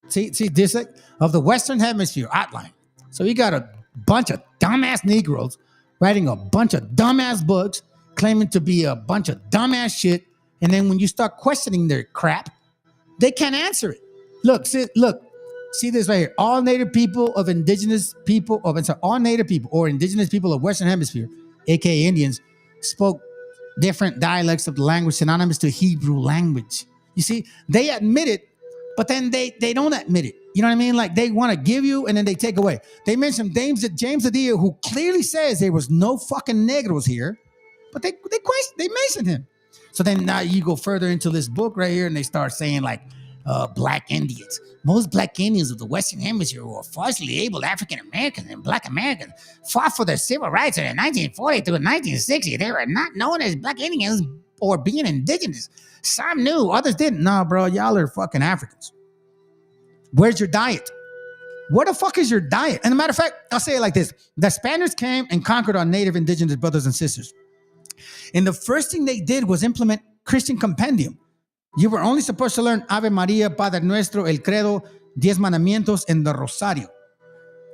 See this of the Western Hemisphere outline. So you got a bunch of dumbass Negroes writing a bunch of dumbass books, claiming to be a bunch of dumbass shit, and then when you start questioning their crap, they can't answer it. Look. See this right here. All native people or indigenous people of Western Hemisphere, aka Indians, spoke different dialects of the language synonymous to Hebrew language. You see, they admit it, but then they don't admit it. You know what I mean? Like they want to give you and then they take away. They mentioned James Adia, who clearly says there was no fucking Negros here, but they mentioned him. So then now you go further into this book right here and they start saying like black Indians. Most black Indians of the Western Hemisphere were falsely labeled African Americans and black Americans, fought for their civil rights in 1940 through 1960. They were not known as black Indians or being indigenous. Some knew, others didn't. No, bro, y'all are fucking Africans. Where's your diet? Where the fuck is your diet? And as a matter of fact, I'll say it like this. The Spaniards came and conquered our native indigenous brothers and sisters. And the first thing they did was implement Christian compendium. You were only supposed to learn Ave Maria, Padre Nuestro, El Credo, Diez Mandamientos, and the Rosario.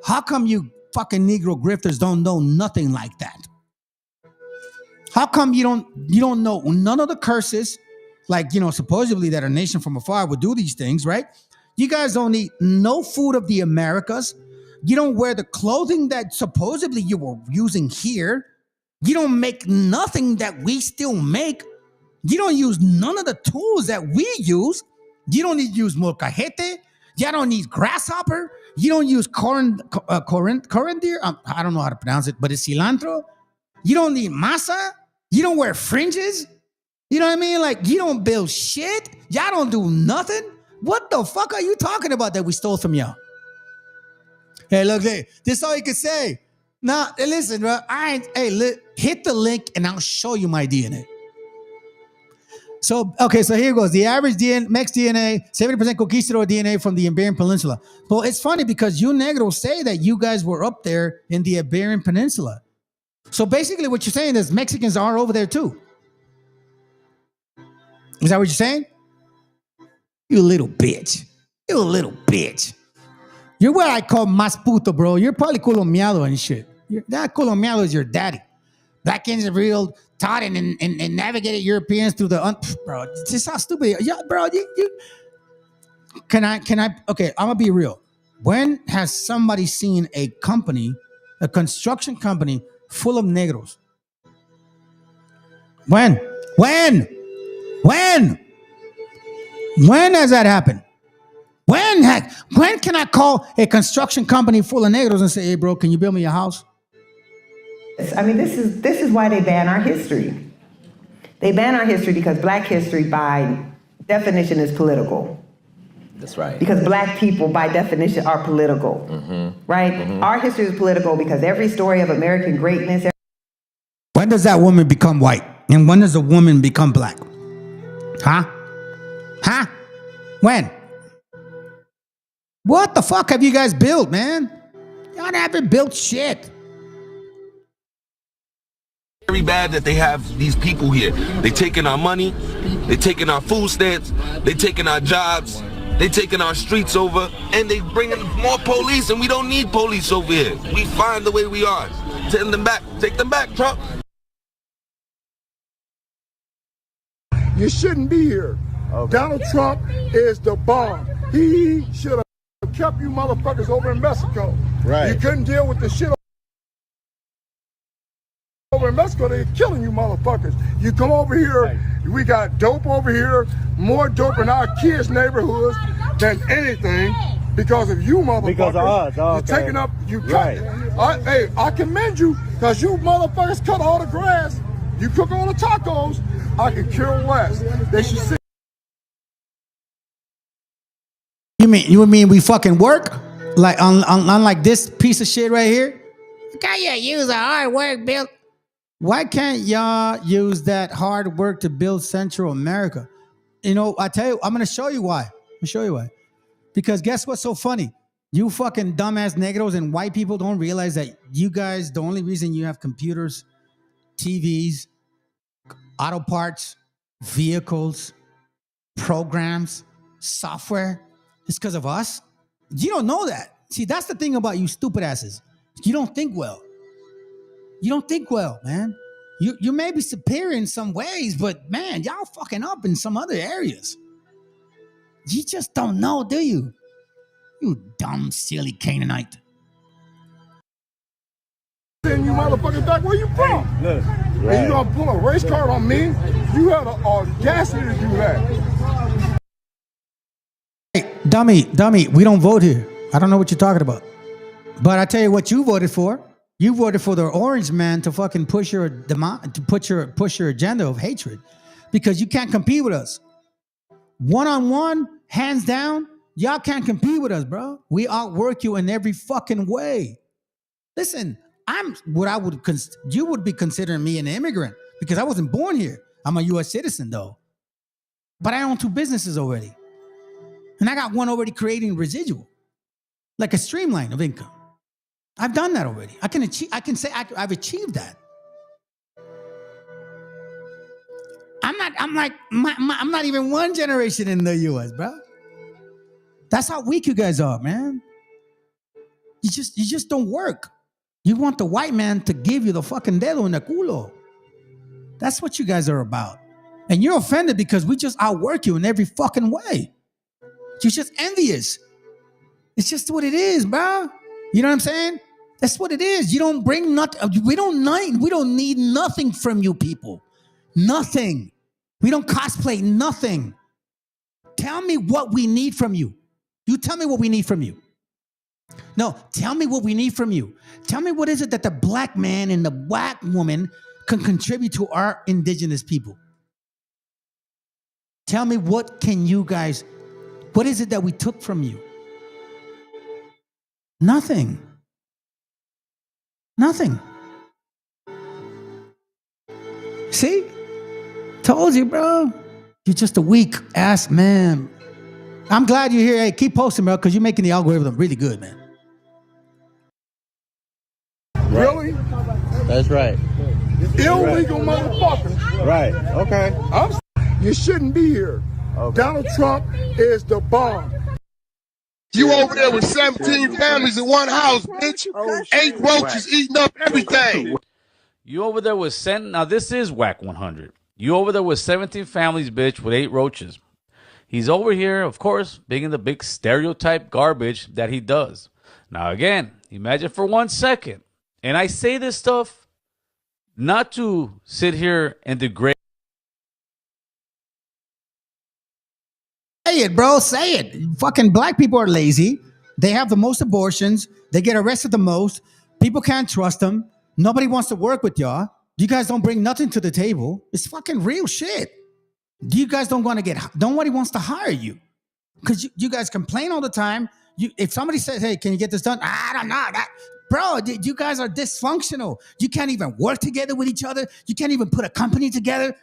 How come you fucking Negro grifters don't know nothing like that? How come you don't know none of the curses, like, you know, supposedly that a nation from afar would do these things, right? You guys don't eat no food of the Americas. You don't wear the clothing that supposedly you were using here. You don't make nothing that we still make. You don't use none of the tools that we use. You don't need to use molcajete. You don't need grasshopper. You don't use coriander. I don't know how to pronounce it, but it's cilantro. You don't need masa. You don't wear fringes. You know what I mean? Like, you don't build shit. Y'all don't do nothing. What the fuck are you talking about that we stole from y'all? Hey, look, this is all you can say. Now, listen, bro. Hit the link and I'll show you my DNA. So here goes. The average Mex DNA, 70% conquistador DNA from the Iberian Peninsula. Well, it's funny because you Negros say that you guys were up there in the Iberian Peninsula. So basically what you're saying is Mexicans are over there too. Is that what you're saying? You little bitch. You little bitch. You're what I call mas puto, bro. You're probably colombiano and shit. That colombiano is your daddy. Black Indians are real, taught and navigated Europeans through bro. This is how stupid. Yeah, bro. Can I? Okay, I'm gonna be real. When has somebody seen a construction company full of Negros? When? When? When? When has that happened? When can I call a construction company full of negros and say, hey, bro, can you build me a house?
I mean, this is why they ban our history. They ban our history because black history, by definition, is political.
That's right.
Because black people, by definition, are political, right? Our history is political because every story of American greatness.
When does that woman become white? And when does a woman become black? Huh? Huh? When? What the fuck have you guys built, man? Y'all haven't built shit.
Very bad that they have these people here. They taking our money, they taking our food stamps, they taking our jobs, they taking our streets over, and they bringing more police, and we don't need police over here. We fine the way we are. Take them back, Trump.
You shouldn't be here. Donald Trump is the bomb. He should have kept you motherfuckers over in Mexico.
Right.
You couldn't deal with the shit over in Mexico. They're killing you motherfuckers. You come over here, we got dope over here, more dope in our kids' neighborhoods than anything because of you motherfuckers.
Because of us, okay.
You're taking up, hey, I commend you because you motherfuckers cut all the grass. You cook all the tacos. I can care less. They should see.
You mean we fucking work? Like unlike this piece of shit right here? Can you use a hard work build? Why can't y'all use that hard work to build Central America? You know, I tell you, I'm gonna show you why. Because guess what's so funny? You fucking dumbass negros and white people don't realize that you guys, the only reason you have computers, TVs, auto parts, vehicles, programs, software, is because of us. You don't know that. See, that's the thing about you stupid asses. You don't think well. You don't think well, man. You may be superior in some ways, but man, y'all fucking up in some other areas. You just don't know, do you? You dumb, silly Canaanite.
Send you motherfuckers back where you from. Look, and you gonna pull a race card on me? You have the audacity to do that.
Hey, dummy, we don't vote here. I don't know what you're talking about. But I tell you what you voted for. You voted for the orange man to fucking push your agenda of hatred because you can't compete with us. One-on-one, hands down, y'all can't compete with us, bro. We outwork you in every fucking way. Listen, you would be considering me an immigrant because I wasn't born here. I'm a U.S. citizen though. But I own 2 businesses already. And I got one already creating residual, like a streamline of income. I've done that already. I can say I've achieved that. I'm not even 1 generation in the U.S., bro. That's how weak you guys are, man. You just don't work. You want the white man to give you the fucking dedo in the culo. That's what you guys are about. And you're offended because we just outwork you in every fucking way. You're just envious. It's just what it is, bro. You know what I'm saying? That's what it is. You don't bring nothing. We don't need nothing from you people. Nothing. We don't cosplay nothing. Tell me what we need from you. You tell me what we need from you. No, tell me what we need from you. Tell me what is it that the black man and the black woman can contribute to our indigenous people. Tell me what is it that we took from you? Nothing. See? Told you, bro. You're just a weak ass man. I'm glad you're here. Hey, keep posting, bro, because you're making the algorithm really good, man.
Really?
That's right.
Illegal motherfuckers.
Right. Okay.
You shouldn't be here. Okay. Donald Trump is the bomb.
You over there with 17 families in one house, bitch. 8 roaches eating up everything.
You over there with now this is Whack 100. You over there with 17 families, bitch, with 8 roaches. He's over here, of course, being the big stereotype garbage that he does. Now again, imagine for 1 second, and I say this stuff not to sit here and degrade
Say it, bro. Say it. Fucking black people are lazy. They have the most abortions. They get arrested the most. People can't trust them. Nobody wants to work with y'all. You guys don't bring nothing to the table. It's fucking real shit. You guys don't want to get, nobody wants to hire you because you guys complain all the time. If somebody says, hey, can you get this done? I don't know. Bro, you guys are dysfunctional. You can't even work together with each other. You can't even put a company together.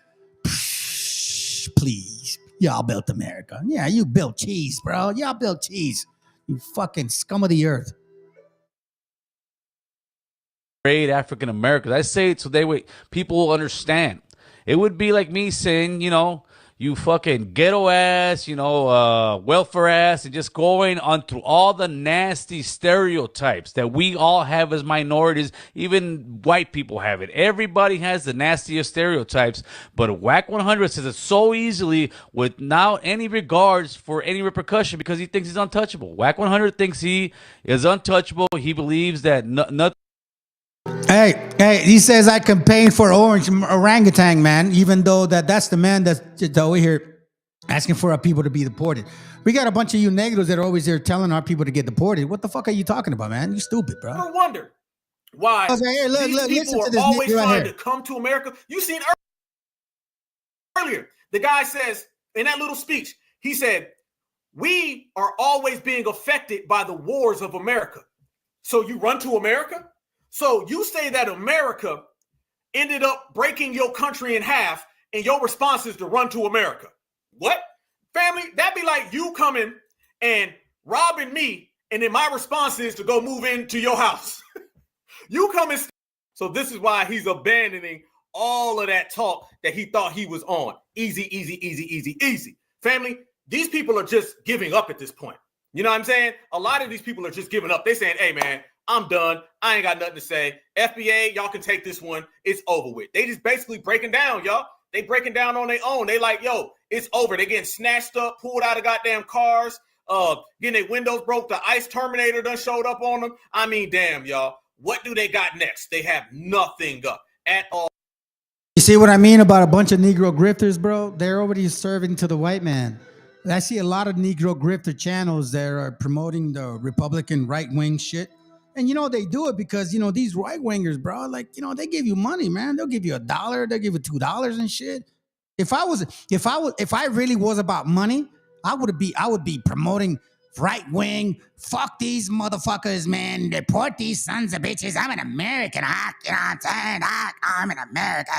Please. Y'all built America. Yeah, you built cheese, bro. Y'all built cheese. You fucking scum of the earth.
Great African Americans. I say it so people will understand. It would be like me saying, you fucking ghetto ass, welfare ass, and just going on through all the nasty stereotypes that we all have as minorities. Even white people have it. Everybody has the nastiest stereotypes. But Whack 100 says it so easily without any regards for any repercussion because he thinks he's untouchable. Whack 100 thinks he is untouchable. He believes that nothing.
Hey, he says I campaign for orange orangutan, man, even though that's the man that's over here asking for our people to be deported. We got a bunch of you Negros that are always there telling our people to get deported. What the fuck are you talking about, man? You stupid, bro.
I wonder why these people are always trying to come to America. You seen earlier, the guy says in that little speech, he said, we are always being affected by the wars of America. So you run to America? So you say that America ended up breaking your country in half and your response is to run to America. What? Family, that'd be like you coming and robbing me and then my response is to go move into your house. You come and... So this is why he's abandoning all of that talk that he thought he was on. Easy, easy, easy, easy, easy. Family, these people are just giving up at this point. You know what I'm saying? A lot of these people are just giving up. They're saying, hey, man, I'm done. I ain't got nothing to say. FBA, y'all can take this one. It's over with. They just basically breaking down, y'all. They breaking down on their own. They like, yo, it's over. They getting snatched up, pulled out of goddamn cars, getting their windows broke. The ICE Terminator done showed up on them. I mean, damn, y'all. What do they got next? They have nothing at all.
You see what I mean about a bunch of Negro grifters, bro? They're already serving to the white man. I see a lot of Negro grifter channels that are promoting the Republican right-wing shit. And, they do it because, these right-wingers, bro, they give you money, man. They'll give you $1. They'll give you $2 and shit. If I really was about money, I would be promoting right-wing. Fuck these motherfuckers, man. Deport these sons of bitches. I'm an American. You know what I'm saying? I'm an American.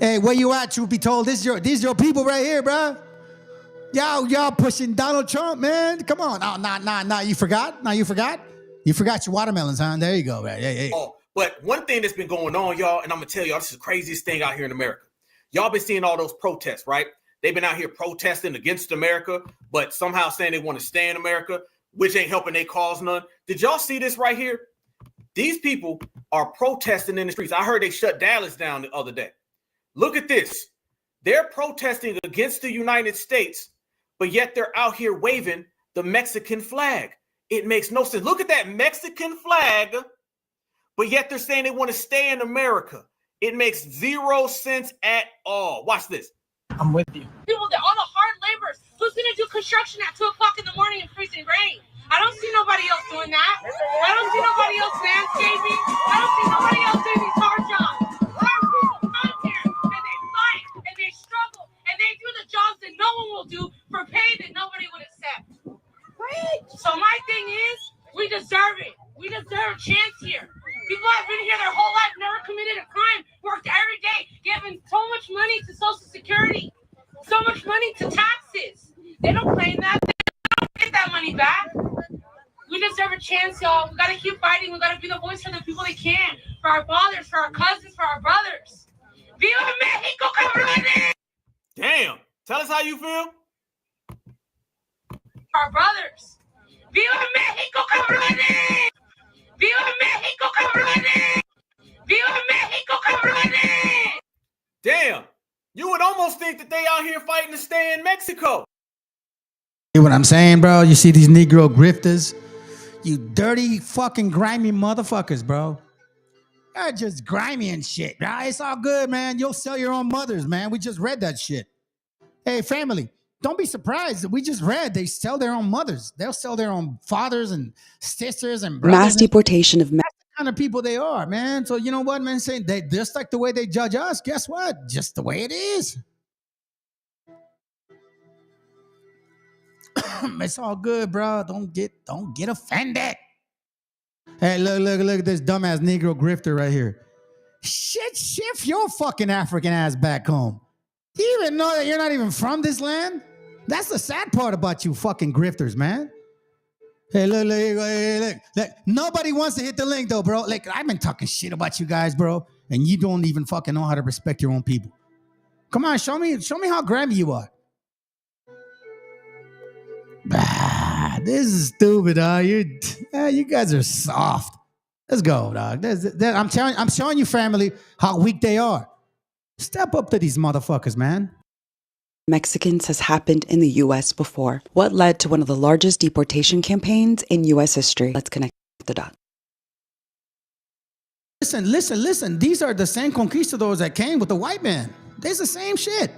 Hey, where you at, truth be told? These your people right here, bro. Y'all pushing Donald Trump, man. Come on. Oh, nah. You forgot? You forgot your watermelons, huh? There you go, man. Hey.
Oh, but one thing that's been going on, y'all, and I'm going to tell y'all, this is the craziest thing out here in America. Y'all been seeing all those protests, right? They've been out here protesting against America, but somehow saying they want to stay in America, which ain't helping their cause none. Did y'all see this right here? These people are protesting in the streets. I heard they shut Dallas down the other day. Look at this. They're protesting against the United States, but yet they're out here waving the Mexican flag. It makes no sense. Look at that Mexican flag, but yet they're saying they want to stay in America. It makes zero sense at all. Watch this.
I'm with you.
People, all the hard laborers. Who's going to do construction at 2 o'clock in the morning in freezing rain? I don't see nobody else doing that. I don't see nobody else landscaping. I don't see nobody else doing these hard jobs. Our people come here and they fight and they struggle and they do the jobs that no one will do for pay that nobody would accept. Right? So my thing is, we deserve it. We deserve a chance here. People have been here their whole life, never committed a crime, worked every day, giving so much money to Social Security, so much money to taxes. They don't claim that. They don't get that money back. We deserve a chance, y'all. We got to keep fighting. We got to be the voice for the people that can, for our fathers, for our cousins, for our brothers. Viva Mexico, cabrones!
Damn. Tell us how you feel.
Our brothers. Viva Mexico, cabrones! Viva Mexico, cabrones! Viva Mexico, cabrones!
Damn. You would almost think that they out here fighting to stay in Mexico.
See what I'm saying, bro? You see these Negro grifters? You dirty fucking grimy motherfuckers, bro. just grimy and shit. Right? It's all good, man. You'll sell your own mothers, man. We just read that shit. Hey, family, don't be surprised. We just read they sell their own mothers. They'll sell their own fathers and sisters and brothers.
Mass deportation of
That's the kind of people they are, man. So you know what, man? Saying they just like the way they judge us. Guess what? Just the way it is. It's all good, bro. Don't get offended. Hey, look at this dumbass Negro grifter right here. Shit, shift your fucking African ass back home. Do you even know that you're not even from this land? That's the sad part about you fucking grifters, man. Hey, look. Nobody wants to hit the link, though, bro. Like, I've been talking shit about you guys, bro, and you don't even fucking know how to respect your own people. Come on, show me how grimy you are. This is stupid, dog. You guys are soft. Let's go, dog. I'm showing you, family, how weak they are. Step up to these motherfuckers, man.
Mexicans has happened in the U.S. before. What led to one of the largest deportation campaigns in U.S. history? Let's connect the dots.
Listen. These are the same conquistadors that came with the white man. It's the same shit.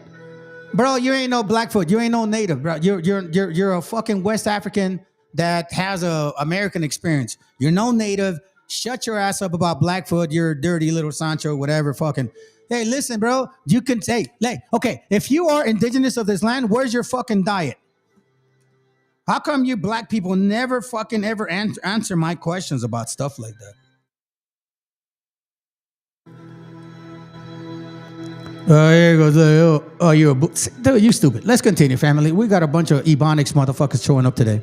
Bro, you ain't no Blackfoot. You ain't no native, bro. You're a fucking West African that has a American experience. You're no native. Shut your ass up about Blackfoot. You're a dirty little Sancho, whatever. Fucking. Hey, listen, bro. You can say, okay, if you are indigenous of this land, where's your fucking diet? How come you black people never fucking ever answer my questions about stuff like that? Here he goes. Oh, you're dude, you stupid. Let's continue, family. We got a bunch of Ebonics motherfuckers showing up today.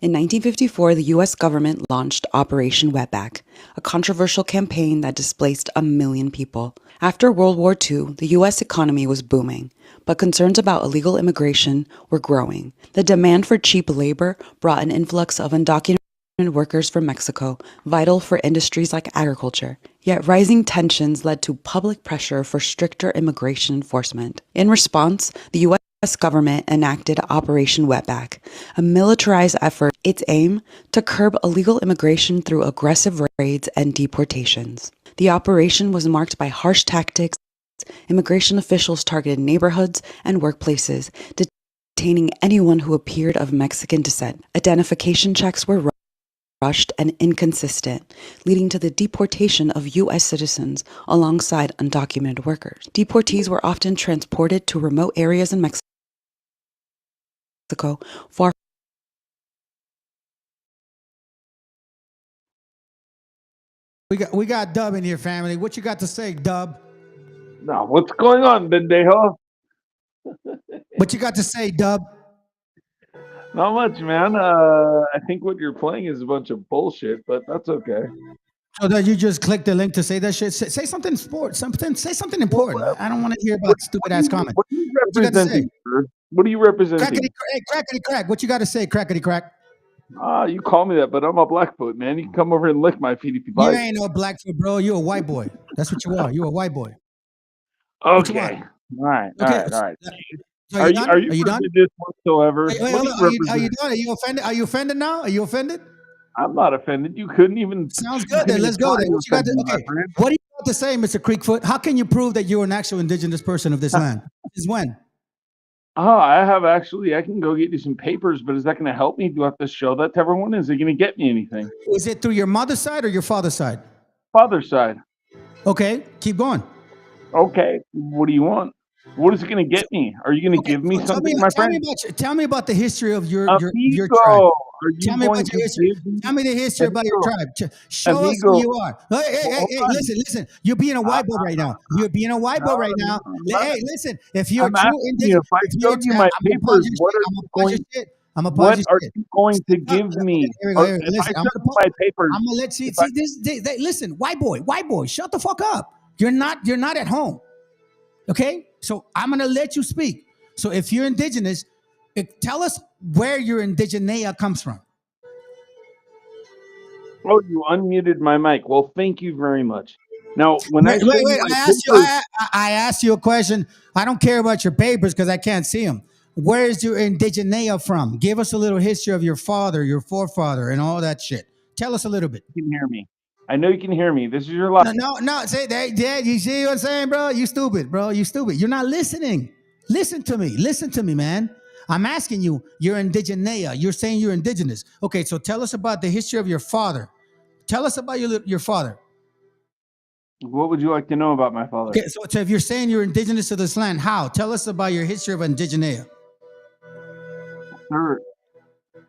In 1954, the U.S. government launched Operation Wetback, a controversial campaign that displaced 1 million people. After World War II, the U.S. economy was booming, but concerns about illegal immigration were growing. The demand for cheap labor brought an influx of undocumented workers from Mexico, vital for industries like agriculture. Yet rising tensions led to public pressure for stricter immigration enforcement. In response, the U.S. government enacted Operation Wetback, a militarized effort. Its aim to curb illegal immigration through aggressive raids and deportations. The operation was marked by harsh tactics. Immigration officials targeted neighborhoods and workplaces, detaining anyone who appeared of Mexican descent. Identification checks were rushed and inconsistent, leading to the deportation of U.S. citizens alongside undocumented workers. Deportees were often transported to remote areas in Mexico, far
We got Dub in here, family. What you got to say, Dub?
No, what's going on, Bendejo?
What you got to say, Dub?
Not much, man. I think what you're playing is a bunch of bullshit, but that's okay.
So that you just click the link to say that shit. Say something say something important. I don't want to hear about stupid ass comments.
What are you representing, sir? What are you representing?
Crackety crack. What you got to say, crackety crack?
You call me that, but I'm a Blackfoot, man. You can come over and lick my feet if you like.
You ain't no Blackfoot, bro. You a white boy. That's what you are. You a white boy.
Okay. All right.
So
are you done? This whatsoever?
Wait, hold on. Are you done? Are you offended? Are you offended now? Are you offended?
I'm not offended. You couldn't even.
Sounds good. Then let's go. Then. What you got to say, Mr. Creekfoot? How can you prove that you're an actual indigenous person of this land? Since when?
I have actually. I can go get you some papers, but is that going to help me? Do I have to show that to everyone? Is it going to get me anything?
Is it through your mother's side or your father's side?
Father's side.
Okay, keep going.
Okay, what do you want? What is it going to get me? Are you going to give me something, my friend?
Tell me about the history of your tribe. Tell me about your history. Tell me the history about your tribe. Show us who you are. Hey, listen. You're being a white boy right now. You're being a white boy right now. Hey, listen. If you're true indigenous,
if I showed you my papers, what are you going to give me?
Listen, I'm gonna let you see this. Listen, white boy, shut the fuck up. You're not at home. Okay? So I'm going to let you speak. So if you're indigenous, tell us where your indigeneia comes from.
Oh, you unmuted my mic. Well, thank you very much. Now, when
wait, I asked you a question. I don't care about your papers because I can't see them. Where is your indigeneia from? Give us a little history of your father, your forefather, and all that shit. Tell us a little bit.
You can hear me. I know you can hear me. This is your life.
No. Say that, Dad. You see what I'm saying, bro? You stupid, bro. You stupid. You're not listening. Listen to me, man. I'm asking you. You're indigenea. You're saying you're indigenous. Okay, so tell us about the history of your father. Tell us about your father.
What would you like to know about my father?
Okay, so if you're saying you're indigenous to this land, how? Tell us about your history of indigenea.
Sure.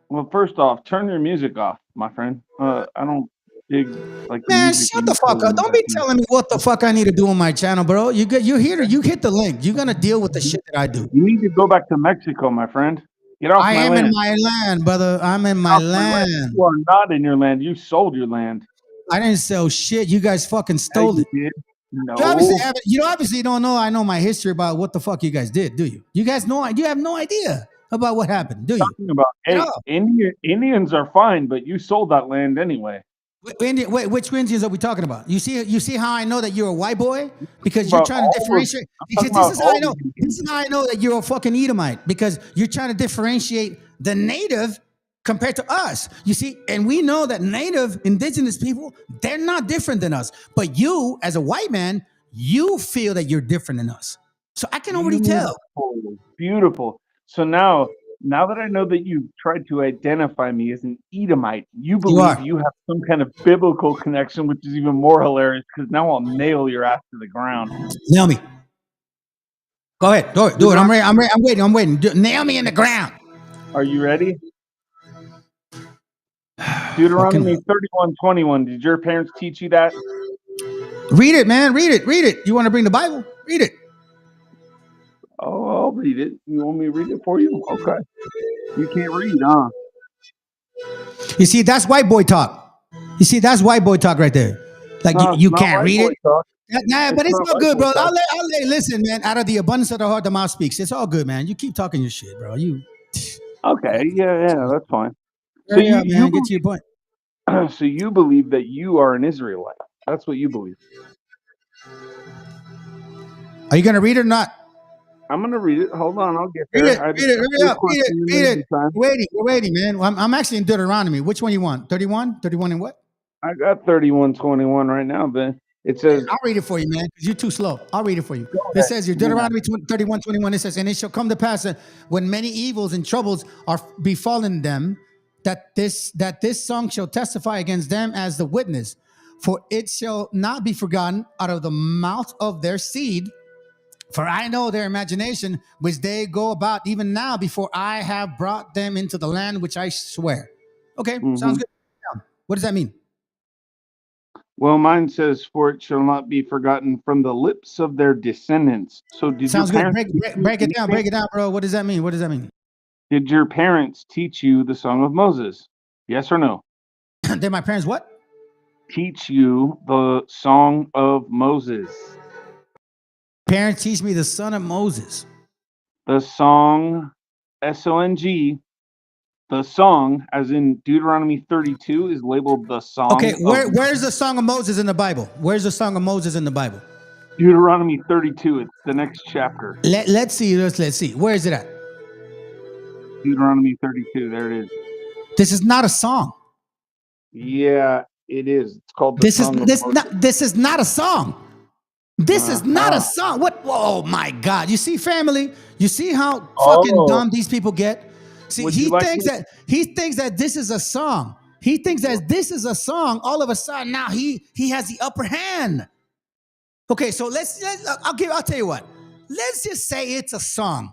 Well, first off, turn your music off, my friend. I don't dig like
Man, shut the fuck up. Don't be telling me what the fuck I need to do on my channel, bro. You hit the link. You're gonna deal with the shit that I do.
You need to go back to Mexico, my friend. Get off my land.
I am in my land, brother. I'm in my land.
You are not in your land. You sold your land.
I didn't sell shit. You guys fucking stole it.
No.
You obviously don't know. I know my history about what the fuck you guys did, do you? You guys know. You have no idea about what happened, do you?
Talking about, hey, Indians are fine, but you sold that land anyway.
Wait, which Indians are we talking about? You see how I know that you're a white boy? Because you're trying to differentiate. Because this is how I know. This is how I know that you're a fucking Edomite. Because you're trying to differentiate the native compared to us. You see, and we know that native indigenous people, they're not different than us. But you, as a white man, you feel that you're different than us. So I can already tell.
Beautiful. So now that I know that you've tried to identify me as an Edomite, you believe you have some kind of biblical connection, which is even more hilarious because now I'll nail your ass to the ground.
Nail me. Go ahead. Do it. I'm ready. I'm waiting. Nail me in the ground.
Are you ready? Deuteronomy 31:21. Did your parents teach you that?
Read it, man. Read it. You want to bring the Bible? Read it.
Oh, I'll read it. You want me to read it for you? Okay. You can't read, huh?
You see, that's white boy talk. That's white boy talk right there. Like you can't read it. Nah, but it's all good, bro. I'll listen, man. Out of the abundance of the heart, the mouth speaks. It's all good, man. You keep talking your shit, bro.
Okay. Yeah, that's fine. So
man, get to your point.
So you believe that you are an Israelite. That's what you believe.
Are you going to read it or not?
I'm going to read it. Hold on. I'll get there.
Read it. We're waiting, man. I'm actually in Deuteronomy. Which one you want? 31? 31 and what?
I got 31:21 right now, Ben. It says...
I'll read it for you, man, because you're too slow. I'll read it for you. It says, your Deuteronomy 31:21, it says, and it shall come to pass that when many evils and troubles are befallen them, that this song shall testify against them as the witness, for it shall not be forgotten out of the mouth of their seed. For I know their imagination, which they go about even now, before I have brought them into the land which I swear. Okay, sounds good. What does that mean?
Well, mine says, for it shall not be forgotten from the lips of their descendants. So did
sounds
your
good.
parents
Break it down, bro. What does that mean?
Did your parents teach you the Song of Moses? Yes or no?
Did my parents what?
Teach you the Song of Moses.
Parents teach me the Son of Moses.
The song, S-O-N-G, the song, as in Deuteronomy 32, is labeled the song.
Okay, where's the Song of Moses in the Bible? Where's the Song of Moses in the Bible?
Deuteronomy 32, it's the next chapter.
Let's see. Where is it at?
Deuteronomy 32, there it is.
This is not a song.
Yeah, it is. It's called the Song of Moses.
This is not a song. This is not a song. What? Oh my God! You see, family. You see how fucking dumb these people get. See, he thinks that this is a song. He thinks that this is a song. All of a sudden, now he has the upper hand. Okay, so I'll tell you what. Let's just say it's a song.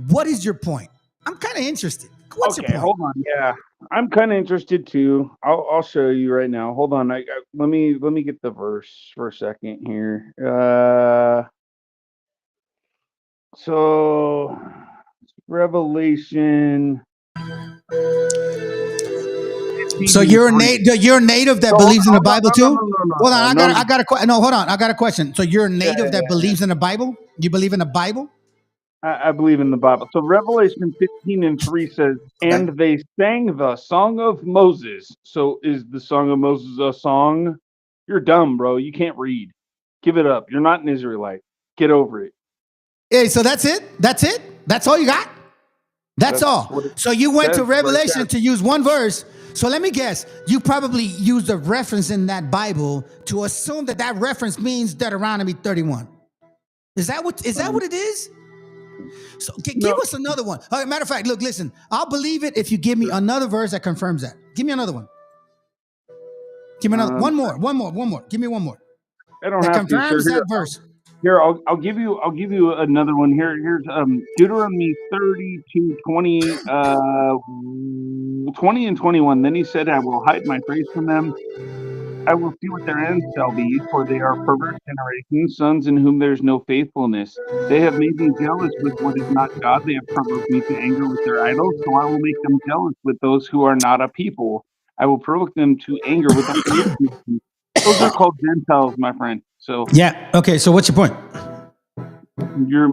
What is your point? I'm kind of interested. What's your point?
Hold on. Yeah, I'm kind of interested too. I'll show you right now. Hold on. Let me get the verse for a second here. So Revelation.
So you're a native that believes in the Bible too? Hold on, I got a question. So you're a native that believes in the Bible? You believe in the Bible?
I believe in the Bible. So Revelation 15:3 says, and they sang the Song of Moses. So is the Song of Moses a song? You're dumb, bro. You can't read. Give it up. You're not an Israelite. Get over it.
Hey, so that's it? That's all you got? That's all. So you went to Revelation to use one verse So let me guess. You probably used a reference in that Bible to assume that that reference means Deuteronomy 31. Is that what it is? So give us another one. Matter of fact, look, listen. I'll believe it if you give me another verse that confirms that. Give me another one. Give me another one more. Give me one more.
I don't
that
have to, sir.
confirms that verse.
Here, I'll give you another one. Here's Deuteronomy 30:20, 20 and 21. Then he said, I will hide my face from them. I will see what their end shall be, for they are perverse generation, sons in whom there is no faithfulness. They have made me jealous with what is not God. They have provoked me to anger with their idols, so I will make them jealous with those who are not a people. I will provoke them to anger with other nations. Those are called Gentiles, my friend. So
yeah, okay. So what's your point?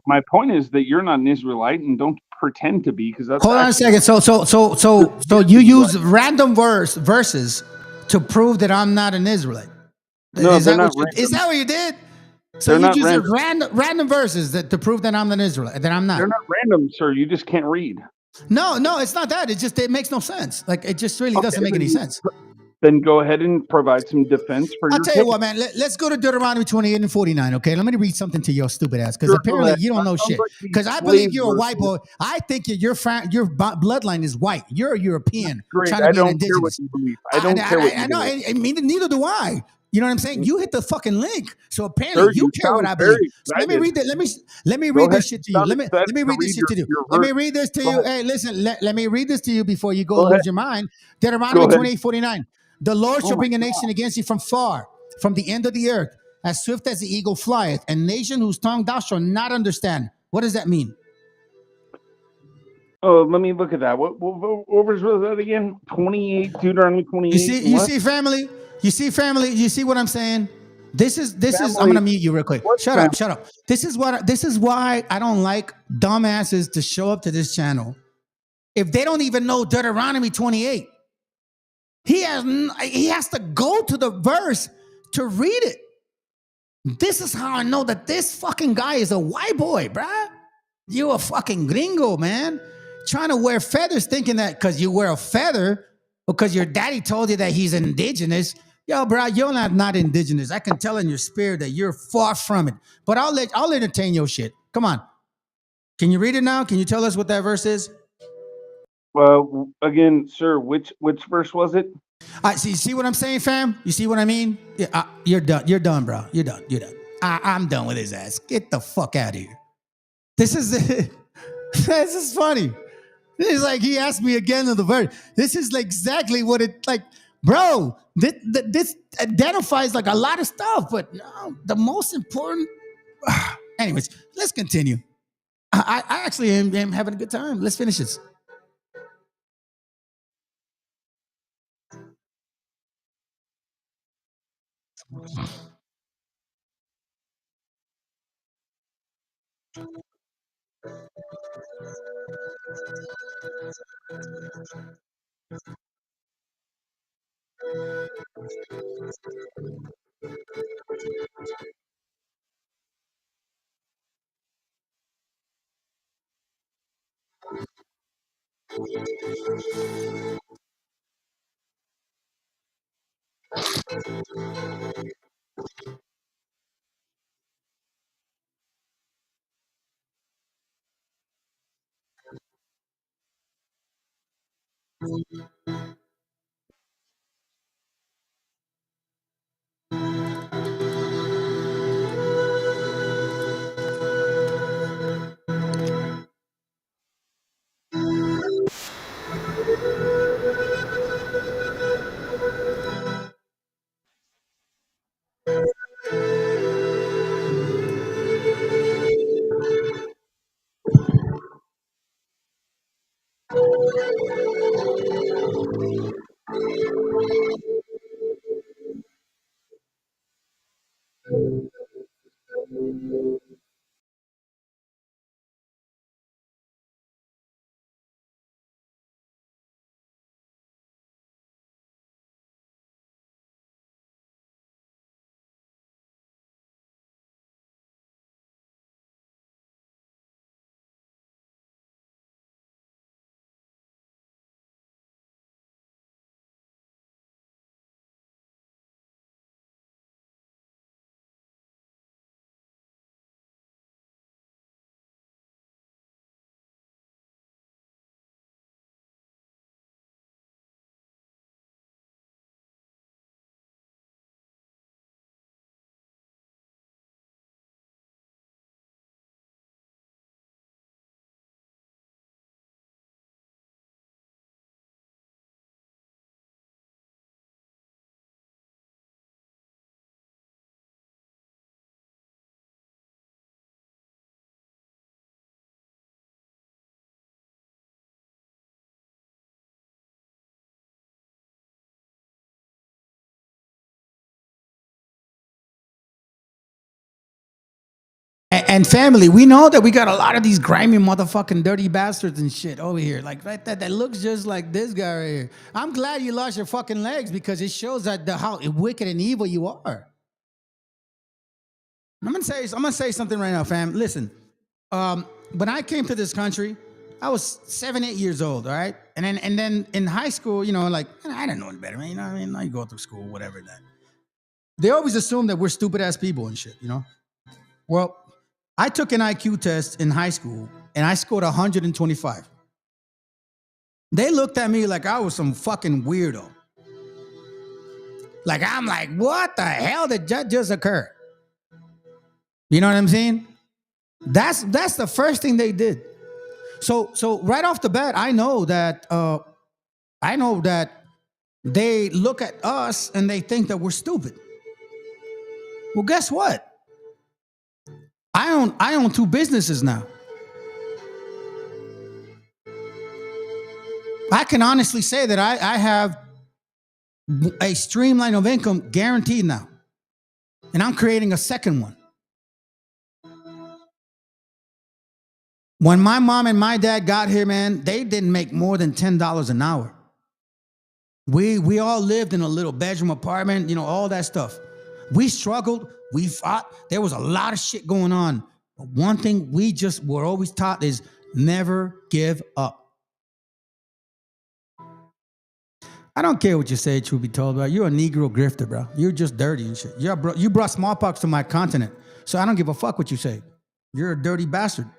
My point is that you're not an Israelite, and don't pretend to be, because that's.
Hold on a second. So you use random verses to prove that I'm not an Israelite.
No,
is
they're
that
not
what
random.
is that what you did? So
They're
you
not
use
random.
random verses to prove that I'm an Israelite, that I'm not.
They're not random, sir. You just can't read.
No, it's not that. It makes no sense. Like it just really doesn't make any sense.
Then go ahead and provide some defense for
I'll
your
tell
case.
you what, man. Let's go to Deuteronomy 28 and 49, okay? Let me read something to your stupid ass, because apparently you don't know shit. Because I believe you're a white boy. I think your bloodline is white. You're a European trying to be an indigenous.
Care what you believe. I don't care what you believe.
I mean, neither do I. You know what I'm saying? You hit the fucking link, so apparently you care what I believe. So let me read that. Let me read this shit to you. Let me read this shit to you. Let me read this to you. Hey, listen. Let me read this to you before you go lose your mind. Deuteronomy 28:49. The Lord shall bring a nation against you from far, from the end of the earth, as swift as the eagle flieth, a nation whose tongue thou shalt not understand. What does that mean?
Oh, let me look at that. What verse was that again? 28, Deuteronomy 28.
You see, family. You see what I'm saying? This is. I'm gonna mute you real quick. Shut up. This is why I don't like dumbasses to show up to this channel if they don't even know Deuteronomy 28. He has to go to the verse to read it. This is how I know that this fucking guy is a white boy, bruh. You a fucking gringo, man. Trying to wear feathers, thinking that because you wear a feather, because your daddy told you that he's indigenous. Yo, bro, you're not indigenous. I can tell in your spirit that you're far from it. But I'll entertain your shit. Come on. Can you read it now? Can you tell us what that verse is?
Well, again, sir, which verse was it?
See what I'm saying, fam? You see what I mean? Yeah, you're done. You're done, bro. You're done. I'm done with his ass. Get the fuck out of here. This is funny. It's like he asked me again of the verse. This is like exactly what it like, bro. This identifies like a lot of stuff, but no, the most important. Anyways, let's continue. I actually am having a good time. Let's finish this. And family, we know that we got a lot of these grimy motherfucking dirty bastards and shit over here. Like right that looks just like this guy right here. I'm glad you lost your fucking legs because it shows that how wicked and evil you are. I'm gonna say something right now, fam. Listen, when I came to this country, I was 7, 8 years old, all right? And then in high school, you know, like I didn't know any better, man. You know what I mean? You go through school, whatever that. They always assume that we're stupid ass people and shit, you know? Well, I took an IQ test in high school and I scored 125. They looked at me like I was some fucking weirdo. Like I'm like, what the hell did that just occur? You know what I'm saying? That's the first thing they did. So right off the bat, I know that they look at us and they think that we're stupid. Well, guess what? I own 2 businesses now. I can honestly say that I have a streamline of income guaranteed now. And I'm creating a second one. When my mom and my dad got here, man, they didn't make more than $10 an hour. We all lived in a little bedroom apartment, you know, all that stuff. We struggled, we fought. There was a lot of shit going on. But one thing we just were always taught is never give up. I don't care what you say, truth be told, bro. You're a Negro grifter, bro. You're just dirty and shit. You brought smallpox to my continent, so I don't give a fuck what you say. You're a dirty bastard.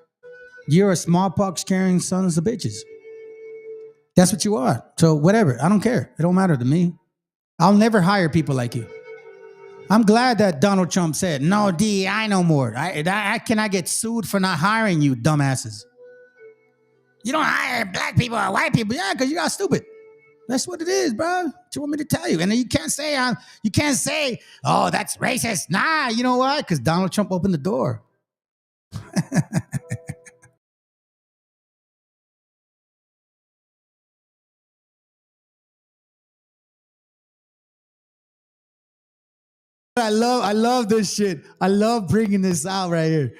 You're a smallpox carrying sons of bitches. That's what you are. So whatever, I don't care. It don't matter to me. I'll never hire people like you. I'm glad that Donald Trump said, no DEI no more. I cannot get sued for not hiring you, dumbasses. You don't hire black people or white people. Yeah, because you got stupid. That's what it is, bro. What you want me to tell you? And then you can't say, oh, that's racist. Nah, you know why? Because Donald Trump opened the door. I love this shit. I love bringing this out right here.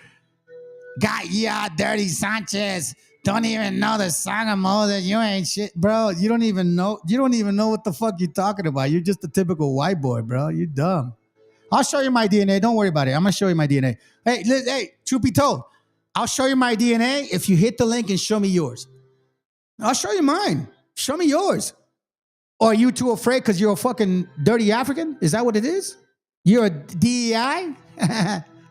Got ya, Dirty Sanchez. Don't even know the song of Moses. You ain't shit, bro. You don't even know what the fuck you're talking about. You're just a typical white boy, bro. You're dumb. I'll show you my DNA. Don't worry about it. I'm gonna show you my DNA. Hey, truth be told, I'll show you my DNA if you hit the link and show me yours. I'll show you mine. Show me yours. Or are you too afraid because you're a fucking dirty African? Is that what it is? You're a DEI?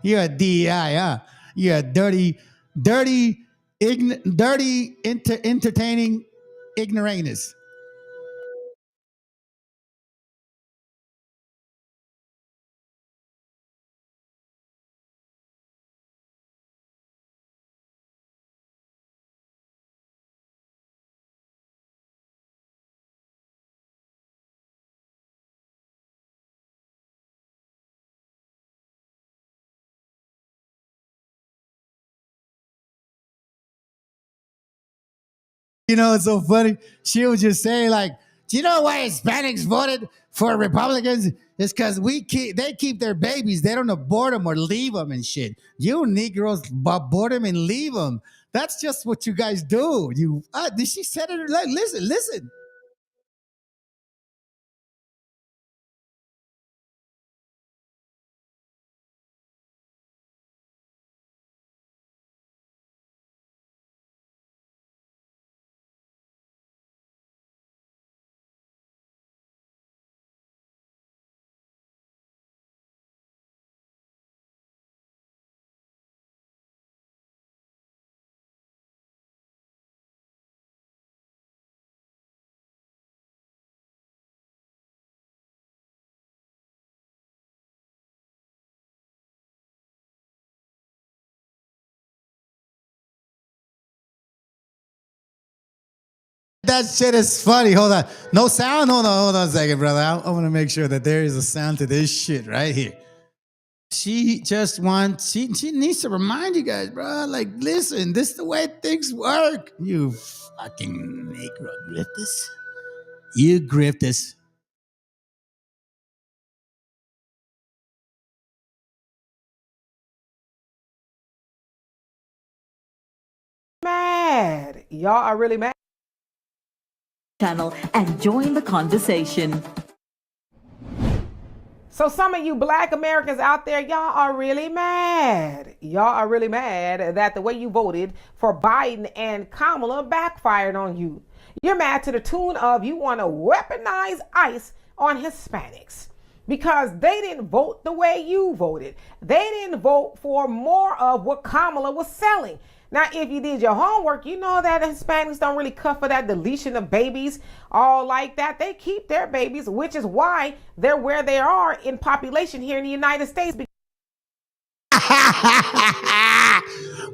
You're a DEI, huh? You're a dirty, entertaining ignoramus. You know, it's so funny. She was just saying, like, do you know why Hispanics voted for Republicans? It's because they keep their babies. They don't abort them or leave them and shit. You Negroes abort them and leave them. That's just what you guys do. She said it. Like, listen. That shit is funny. Hold on. No sound? Hold on a second, brother. I want to make sure that there is a sound to this shit right here. She needs to remind you guys, bro. Like, listen, this is the way things work. You fucking Negro grifters. You grifters.
mad. Y'all are really mad.
Channel and join the conversation.
So some of you black Americans out there, y'all are really mad. Y'all are really mad that the way you voted for Biden and Kamala backfired on you. You're mad to the tune of you want to weaponize ICE on Hispanics because they didn't vote the way you voted. They didn't vote for more of what Kamala was selling. Now, if you did your homework, you know that Hispanics don't really cut for that deletion of babies all like that. They keep their babies, which is why they're where they are in population here in the United States.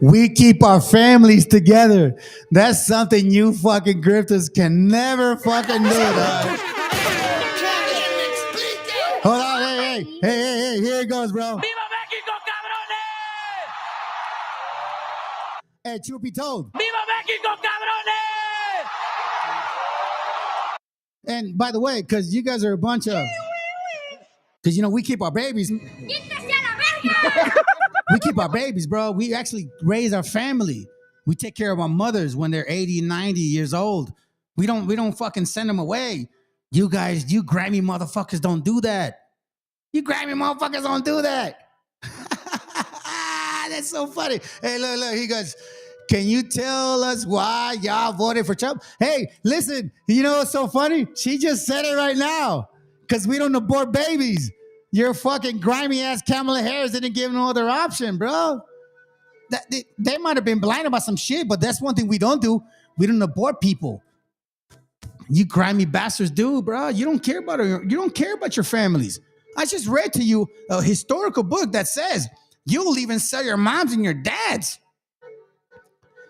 We keep our families together. That's something you fucking grifters can never fucking do, dog. Hold on, hey, here it goes, bro. Hey, truth be told.
¡Viva México, cabrones!
And by the way, because you guys are a bunch of... Because, you know, we keep our babies. We keep our babies, bro. We actually raise our family. We take care of our mothers when they're 80, 90 years old. We don't fucking send them away. You guys, you grimy motherfuckers don't do that. You grimy motherfuckers don't do that. That's so funny. Hey, look, he goes, can you tell us why y'all voted for Trump? Hey, listen, you know what's so funny? She just said it right now. Because we don't abort babies. Your fucking grimy ass Kamala Harris didn't give no other option, bro. They might have been blind about some shit, but that's one thing we don't do. We don't abort people. You grimy bastards do, bro. You don't care about your families. I just read to you a historical book that says you'll even sell your moms and your dads.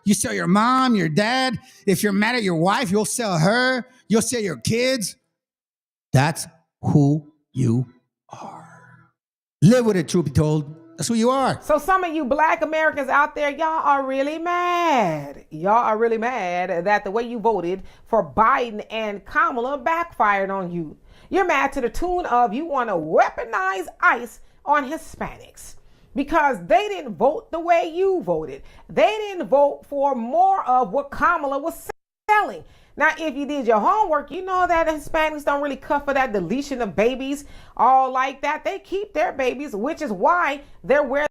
You sell your mom, your dad. If you're mad at your wife, you'll sell her. You'll sell your kids. That's who you are. Live with it, truth be told. That's who you are.
So some of you black Americans out there, y'all are really mad. Y'all are really mad that the way you voted for Biden and Kamala backfired on you. You're mad to the tune of you want to weaponize ICE on Hispanics because they didn't vote the way you voted. They didn't vote for more of what Kamala was selling. Now, if you did your homework, you know that Hispanics don't really cut for that deletion of babies all like that. They keep their babies, which is why they're where.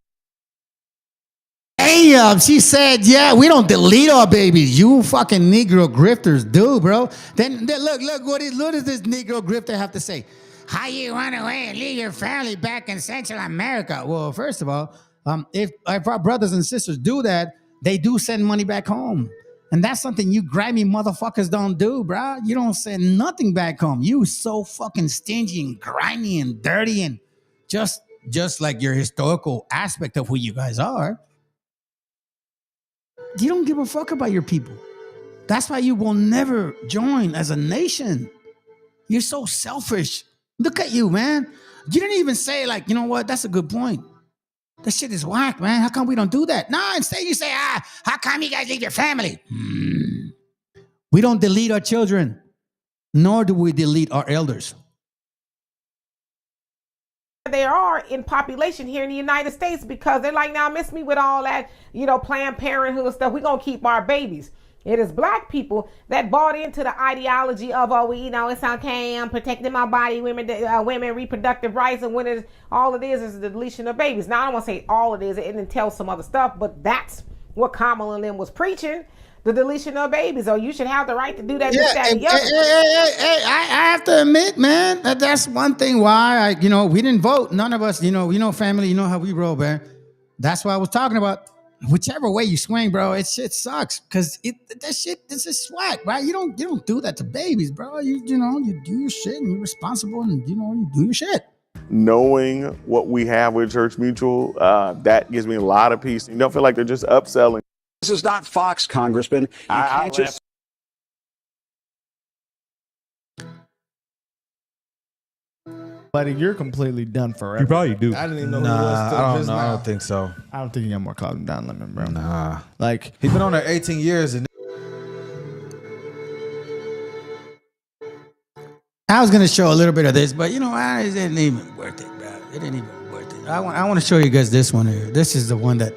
Damn, she said, yeah, we don't delete our babies. You fucking Negro grifters do, bro. Then look, what does this Negro grifter have to say? How you run away and leave your family back in Central America? Well, first of all, if our brothers and sisters do that, they do send money back home. And that's something you grimy motherfuckers don't do, bro. You don't send nothing back home. You so fucking stingy and grimy and dirty and just like your historical aspect of who you guys are. You don't give a fuck about your people. That's why you will never join as a nation. You're so selfish. Look at you, man. You didn't even say, like, you know what? That's a good point. That shit is whack, man. How come we don't do that? No, instead you say, how come you guys leave your family? We don't delete our children, nor do we delete our elders.
They are in population here in the United States because they're like, now miss me with all that, Planned Parenthood stuff. We're going to keep our babies. It is black people that bought into the ideology of, it's okay, I'm protecting my body, women reproductive rights, and when all it is the deletion of babies. Now, I don't want to say all it is and then tell some other stuff, but that's what Kamala and them was preaching, the deletion of babies. Oh, you should have the right to do that.
Hey, I have to admit, man, that's one thing why we didn't vote. None of us, family, you know how we roll, man. That's what I was talking about. Whichever way you swing, bro, it sucks because this is swag, right? You don't do that to babies, bro. You do your shit and you're responsible and you do your shit.
Knowing what we have with Church Mutual, that gives me a lot of peace. You don't feel like they're just upselling.
This is not Fox, Congressman. You can't just.
Buddy, you're completely done forever.
You probably do.
I didn't even know who he was till just now.
I don't think so.
I don't think you got more clout down limit, bro.
Nah.
Like,
he's been on there 18 years. And
I was going to show a little bit of this, but it didn't even worth it, bro. It didn't even worth it. I want to show you guys this one here. This is the one that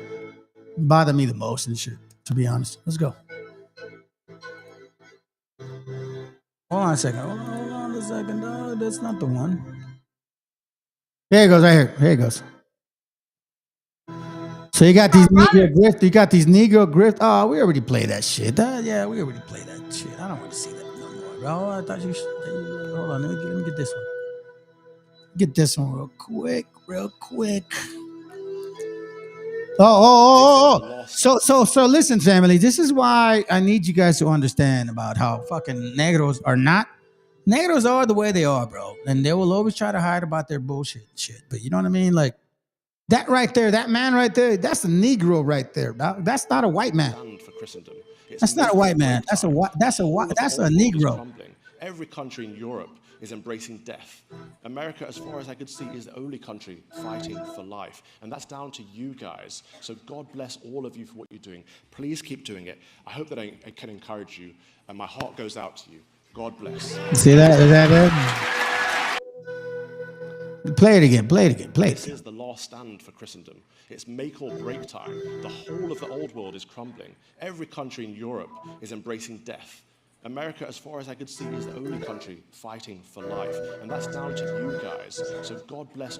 bothered me the most and shit. to be honest. Let's go. Hold on a second. Hold on a second. No, that's not the one. Here it goes, right here. Here it goes. So you got these Negro grift. You got these Negro grift. Oh, we already played that shit. Yeah, we already played that shit. I don't want to see that no more, bro. I thought you should. Hold on. Let me get this one. Get this one real quick. Oh. So listen, family. This is why I need you guys to understand about how fucking Negros are not. Negros are the way they are, bro. And they will always try to hide about their bullshit shit. But you know what I mean? Like that right there, that man right there, that's a Negro right there. That's not a white man. That's not a white man. That's a Negro.
Every country in Europe is embracing death. America, as far as I could see, is the only country fighting for life. And that's down to you guys. So God bless all of you for what you're doing. Please keep doing it. I hope that I can encourage you. And my heart goes out to you. God bless.
See that? Is that it? Play it again.
This is the last stand for Christendom. It's make or break time. The whole of the old world is crumbling. Every country in Europe is embracing death. America, as far as I could see, is the only country fighting for life. And that's down to you guys. So God bless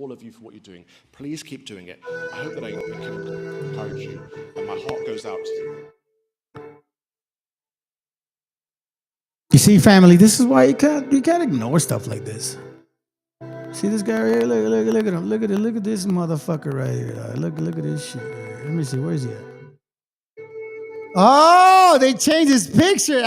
all of you for what you're doing. Please keep doing it. I hope that I can encourage you. And my heart goes out to you.
You see, family, this is why you can't ignore stuff like this. See this guy right here? Look at him. Look at this motherfucker right here. Look at this shit. Let me see. Where is he at? Oh, they changed his picture.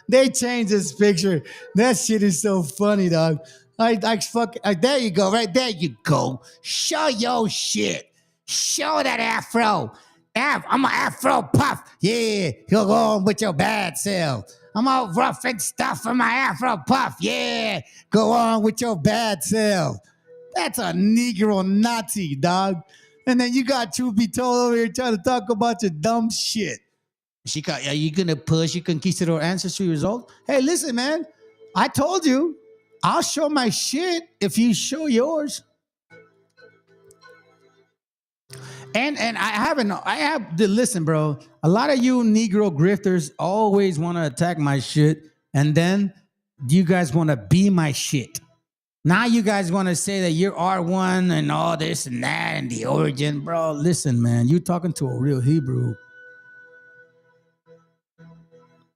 They changed his picture. That shit is so funny, dog. There you go. Right there you go. Show your shit. Show that afro. I'm an afro puff. Yeah, he'll go on with your bad self. I'm all rough and stuff for my afro puff. Yeah, go on with your bad self. That's a Negro Nazi, dog. And then you got Truth Be Told over here trying to talk about your dumb shit. Are you going to push your conquistador ancestry result? Hey, listen, man. I told you, I'll show my shit if you show yours. And listen, bro. A lot of you Negro grifters always want to attack my shit. And then you guys want to be my shit. Now you guys want to say that you're R1 and all this and that and the origin. Bro, listen, man. You're talking to a real Hebrew.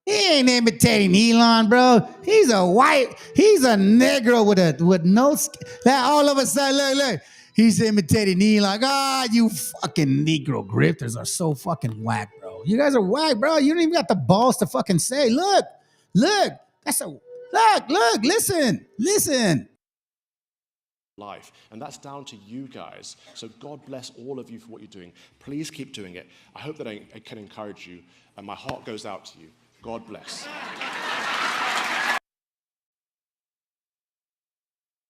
He ain't imitating Elon, bro. He's a Negro with no skin. All of a sudden, look. He's imitating Elon. You fucking Negro grifters are so fucking whack, bro. You guys are whack, bro. You don't even got the balls to fucking say, look. Listen.
Life. And that's down to you guys. So God bless all of you for what you're doing. Please keep doing it. I hope that I can encourage you. And my heart goes out to you. God bless.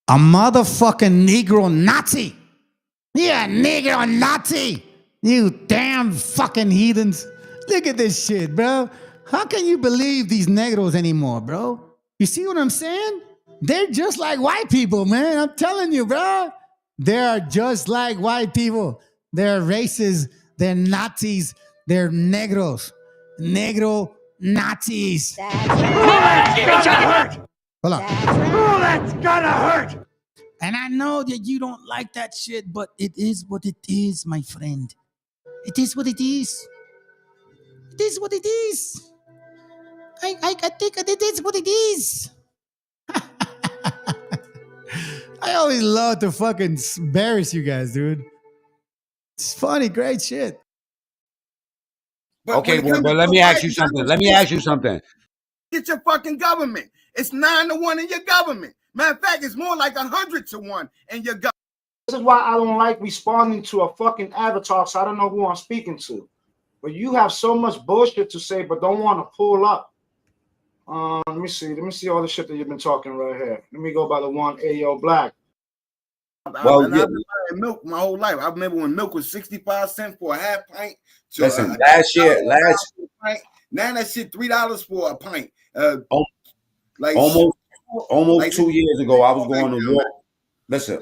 A motherfucking Negro Nazi. Yeah, Negro Nazi. You damn fucking heathens. Look at this shit, bro. How can you believe these Negros anymore, bro? You see what I'm saying? They're just like white people, man. I'm telling you, bro. They're just like white people. They're racist. They're Nazis. They're Negros. Negro Nazis.
That's hurt.
Hold on.
Oh, that's gonna hurt.
And I know that you don't like that shit, but it is what it is, my friend. It is what it is. It is what it is. I think it is what it is. I always love to fucking embarrass you guys, dude. It's funny, great shit.
Okay, well, let me ask you something.
Get your fucking government. It's 9-1 in your government. Matter of fact, it's more like 100-1 in your government.
This is why I don't like responding to a fucking avatar, so I don't know who I'm speaking to. But you have so much bullshit to say, but don't want to pull up. Let me see all the shit that you've been talking right here. Let me go by the one Ayo Black.
Well, I've been buying milk my whole life. I remember when milk was 65 cents for a half pint.
Listen, last year,
now that shit $3 for a pint.
Almost 2 years ago, I was going to walk. Listen,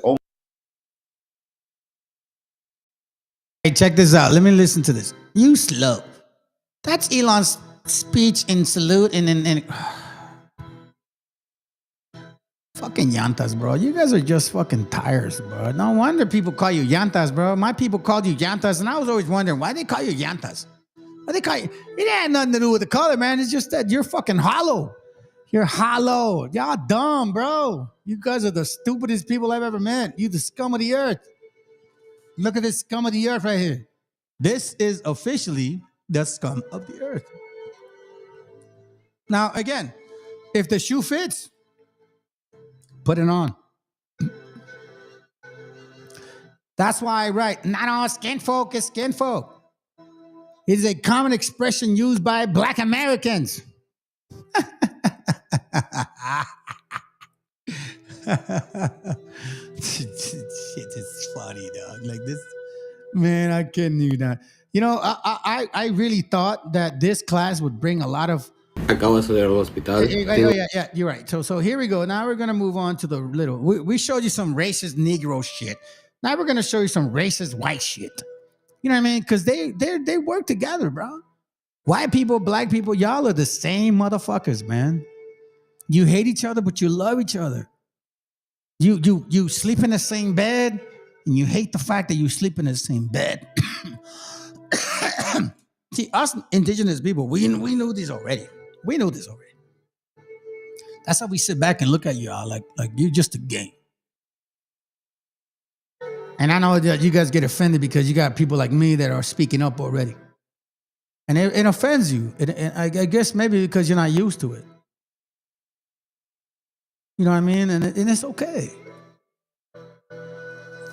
Hey, check this out. Let me listen to this. You slow. That's Elon's speech in salute and fucking llantas, bro. You guys are just fucking tires, bro. No wonder people call you llantas, bro. My people called you llantas, and I was always wondering why they call you llantas. Why they call you? It had nothing to do with the color, man. It's just that you're fucking hollow. You're hollow. Y'all dumb, bro. You guys are the stupidest people I've ever met. You the scum of the earth. Look at this scum of the earth right here. This is officially the scum of the earth. Now, again, if the shoe fits, put it on. That's why I write, not all skin folk is skin folk. It is a common expression used by Black Americans. Shit is funny, dog. Like this, man, I can't do that. You know, I really thought that this class would bring a lot of.
Acabo de salir del hospital.
Yeah, you're right. So here we go. Now we're gonna move on to the little. We showed you some racist Negro shit. Now we're gonna show you some racist white shit. You know what I mean? Because they work together, bro. White people, black people, y'all are the same motherfuckers, man. You hate each other, but you love each other. You sleep in the same bed, and you hate the fact that you sleep in the same bed. See, us indigenous people, we knew this already. We knew this already. That's how we sit back and look at y'all like you're just a game. And I know that you guys get offended because you got people like me that are speaking up already. And it offends you. I guess maybe because you're not used to it. You know what I mean? And it's okay.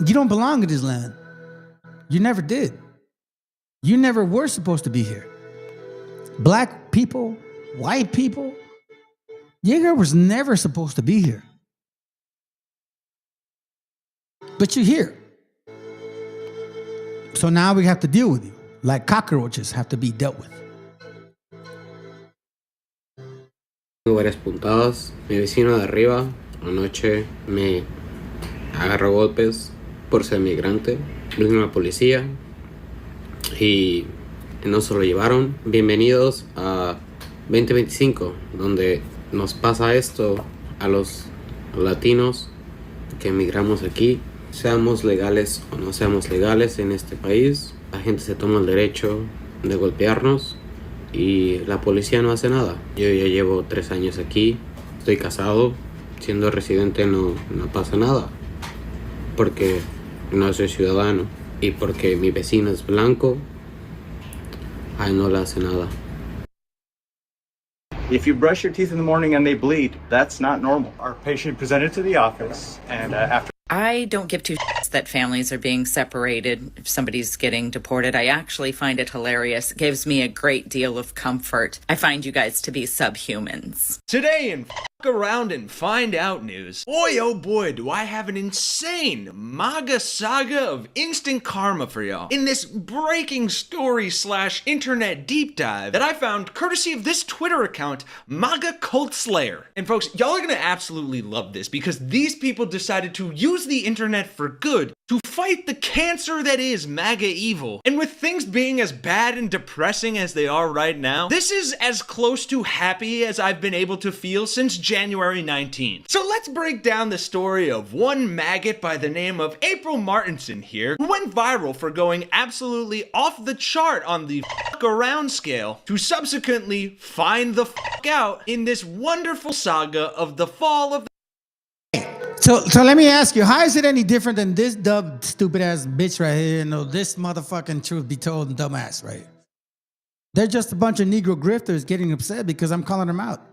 You don't belong in this land. You never did. You never were supposed to be here. Black people, white people, Jaeger was never supposed to be here. But you're here. So now we have to deal with you. Like cockroaches have to be dealt with.
Tengo varias puntadas. Mi vecino de arriba anoche me agarró golpes por ser migrante. Vino la policía y no se lo llevaron. Bienvenidos a 2025, donde nos pasa esto a los latinos que emigramos aquí. Seamos legales o no seamos legales en este país, la gente se toma el derecho de golpearnos y la policía no hace nada. Yo ya llevo 3 años aquí, estoy casado, siendo residente no pasa nada, porque no soy ciudadano y porque mi vecino es blanco, a él no le hace nada.
If you brush your teeth in the morning and they bleed, that's not normal. Our patient presented to the office, and after.
I don't give two shits that families are being separated if somebody's getting deported. I actually find it hilarious. It gives me a great deal of comfort. I find you guys to be subhumans.
Today in Around and Find Out news, boy oh boy do I have an insane MAGA saga of instant karma for y'all in this breaking story / internet deep dive that I found courtesy of this Twitter account, MAGA Cult Slayer. And folks, y'all are gonna absolutely love this because these people decided to use the internet for good to fight the cancer that is MAGA evil. And with things being as bad and depressing as they are right now, this is as close to happy as I've been able to feel since January 19th. So let's break down the story of one maggot by the name of April Martinson here, who went viral for going absolutely off the chart on the fuck around scale to subsequently find the fuck out in this wonderful saga of the fall of
So let me ask you, how is it any different than this dumb, stupid ass bitch right here? No, this motherfucking truth be told, dumbass, right? They're just a bunch of Negro grifters getting upset because I'm calling them out.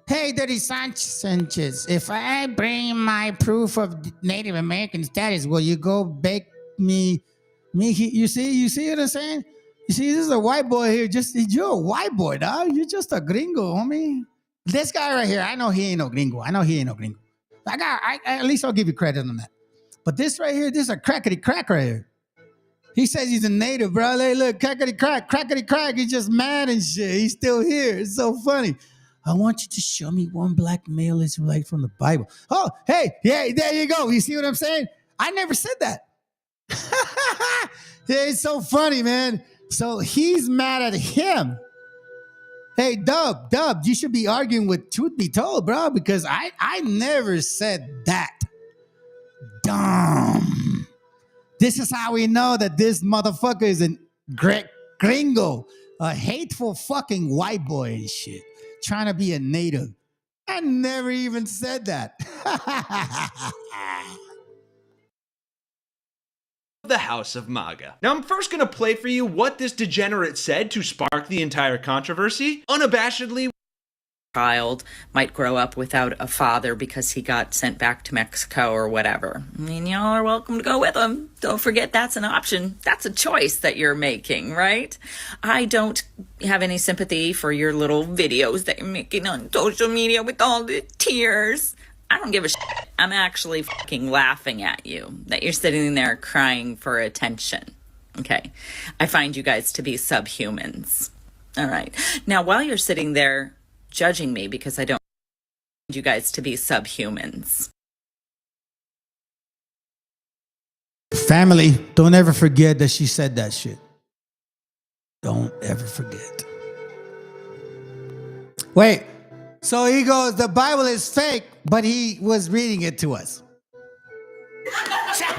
Hey, Daddy Sanchez, if I bring my proof of Native American status, will you go bake me? You see what I'm saying? You see, this is a white boy here. You're a white boy, dog. You're just a gringo, homie. This guy right here, I know he ain't no gringo. At least I'll give you credit on that. But this right here, this is a crackety crack right here. He says he's a native, bro. Hey, look, crackety crack. He's just mad and shit. He's still here. It's so funny. I want you to show me one black male Israelite from the Bible. Oh, hey, yeah, there you go. You see what I'm saying? I never said that. Yeah, it's so funny, man. So he's mad at him. Hey, Dub, you should be arguing with Truth Be Told, bro, because I never said that. Dumb. This is how we know that this motherfucker is a gringo, a hateful fucking white boy and shit, trying to be a native. I never even said that.
The House of MAGA. Now I'm first gonna play for you what this degenerate said to spark the entire controversy. Unabashedly,
child might grow up without a father because he got sent back to Mexico or whatever. I mean, y'all are welcome to go with him. Don't forget that's an option. That's a choice that you're making, right? I don't have any sympathy for your little videos that you're making on social media with all the tears. I don't give a shit. I'm actually fucking laughing at you that you're sitting there crying for attention. Okay. I find you guys to be subhumans. All right. Now, while you're sitting there judging me because I don't find you guys to be subhumans.
Family, don't ever forget that she said that shit. Don't ever forget. Wait. So he goes, the Bible is fake, but he was reading it to us.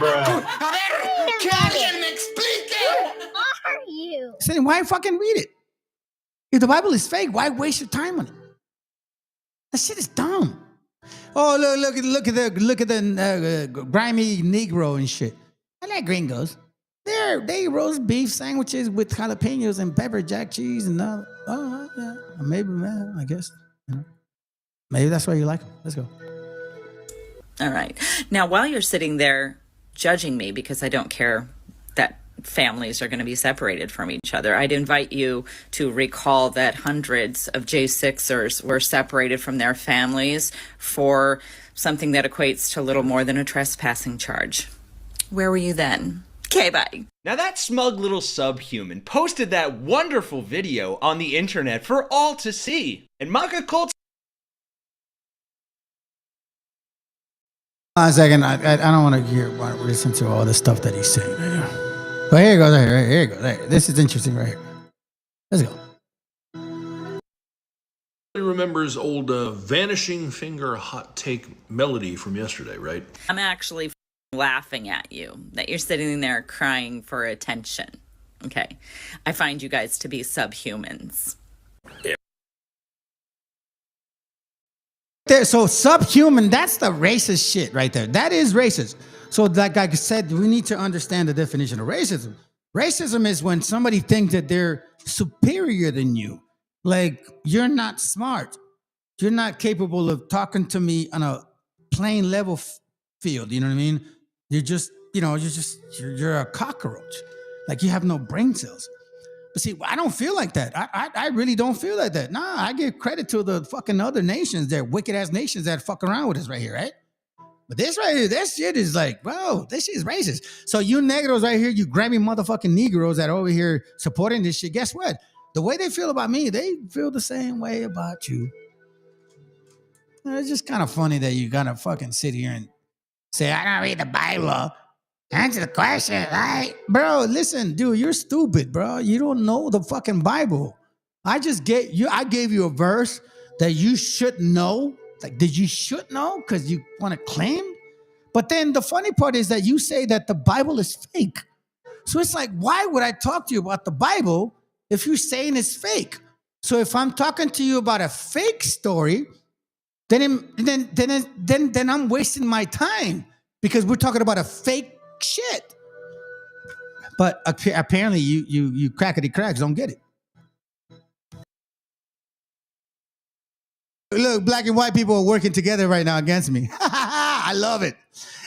Are you?
Saying, why fucking read it? If the Bible is fake, why waste your time on it? That shit is dumb. Oh, look at the grimy Negro and shit. I like gringos. They roast beef sandwiches with jalapenos and pepper jack cheese and all. Oh, yeah. Maybe, man, I guess. You know. Maybe that's why you like them. Let's go.
All right. Now, while you're sitting there judging me because I don't care that families are going to be separated from each other, I'd invite you to recall that hundreds of J6ers were separated from their families for something that equates to little more than a trespassing charge. Where were you then? Okay, bye.
Now that smug little subhuman posted that wonderful video on the internet for all to see. And MAGA cults.
One second, I don't want to listen to all the stuff that he's saying. But here you go, here you go. This is interesting right here. Let's go.
Remembers old Vanishing Finger hot take melody from yesterday, right?
I'm actually laughing at you that you're sitting there crying for attention. Okay. I find you guys to be subhumans.
So subhuman, that's the racist shit right there. That is racist. So like I said, we need to understand the definition of racism. Racism is when somebody thinks that they're superior than you. Like, you're not smart. You're not capable of talking to me on a plain level field. You know what I mean? You're just, you're a cockroach. Like, you have no brain cells. But see, I don't feel like that. I really don't feel like that. Nah, I give credit to the fucking other nations. They're wicked-ass nations that fuck around with us right here, right? But this right here, that shit is like, bro, this shit is racist. So you Negros right here, you grabby motherfucking Negroes that are over here supporting this shit, guess what? The way they feel about me, they feel the same way about you. It's just kind of funny that you gotta fucking sit here and say, I don't read the Bible. Answer the question, right? Bro, listen, dude, you're stupid, bro. You don't know the fucking Bible. I gave you a verse that you should know. Like, did you should know because you want to claim? But then the funny part is that you say that the Bible is fake. So it's like, why would I talk to you about the Bible if you're saying it's fake? So if I'm talking to you about a fake story, then I'm wasting my time because we're talking about a fake shit. But apparently you crackety cracks don't get it. Look, black and white people are working together right now against me. I love it.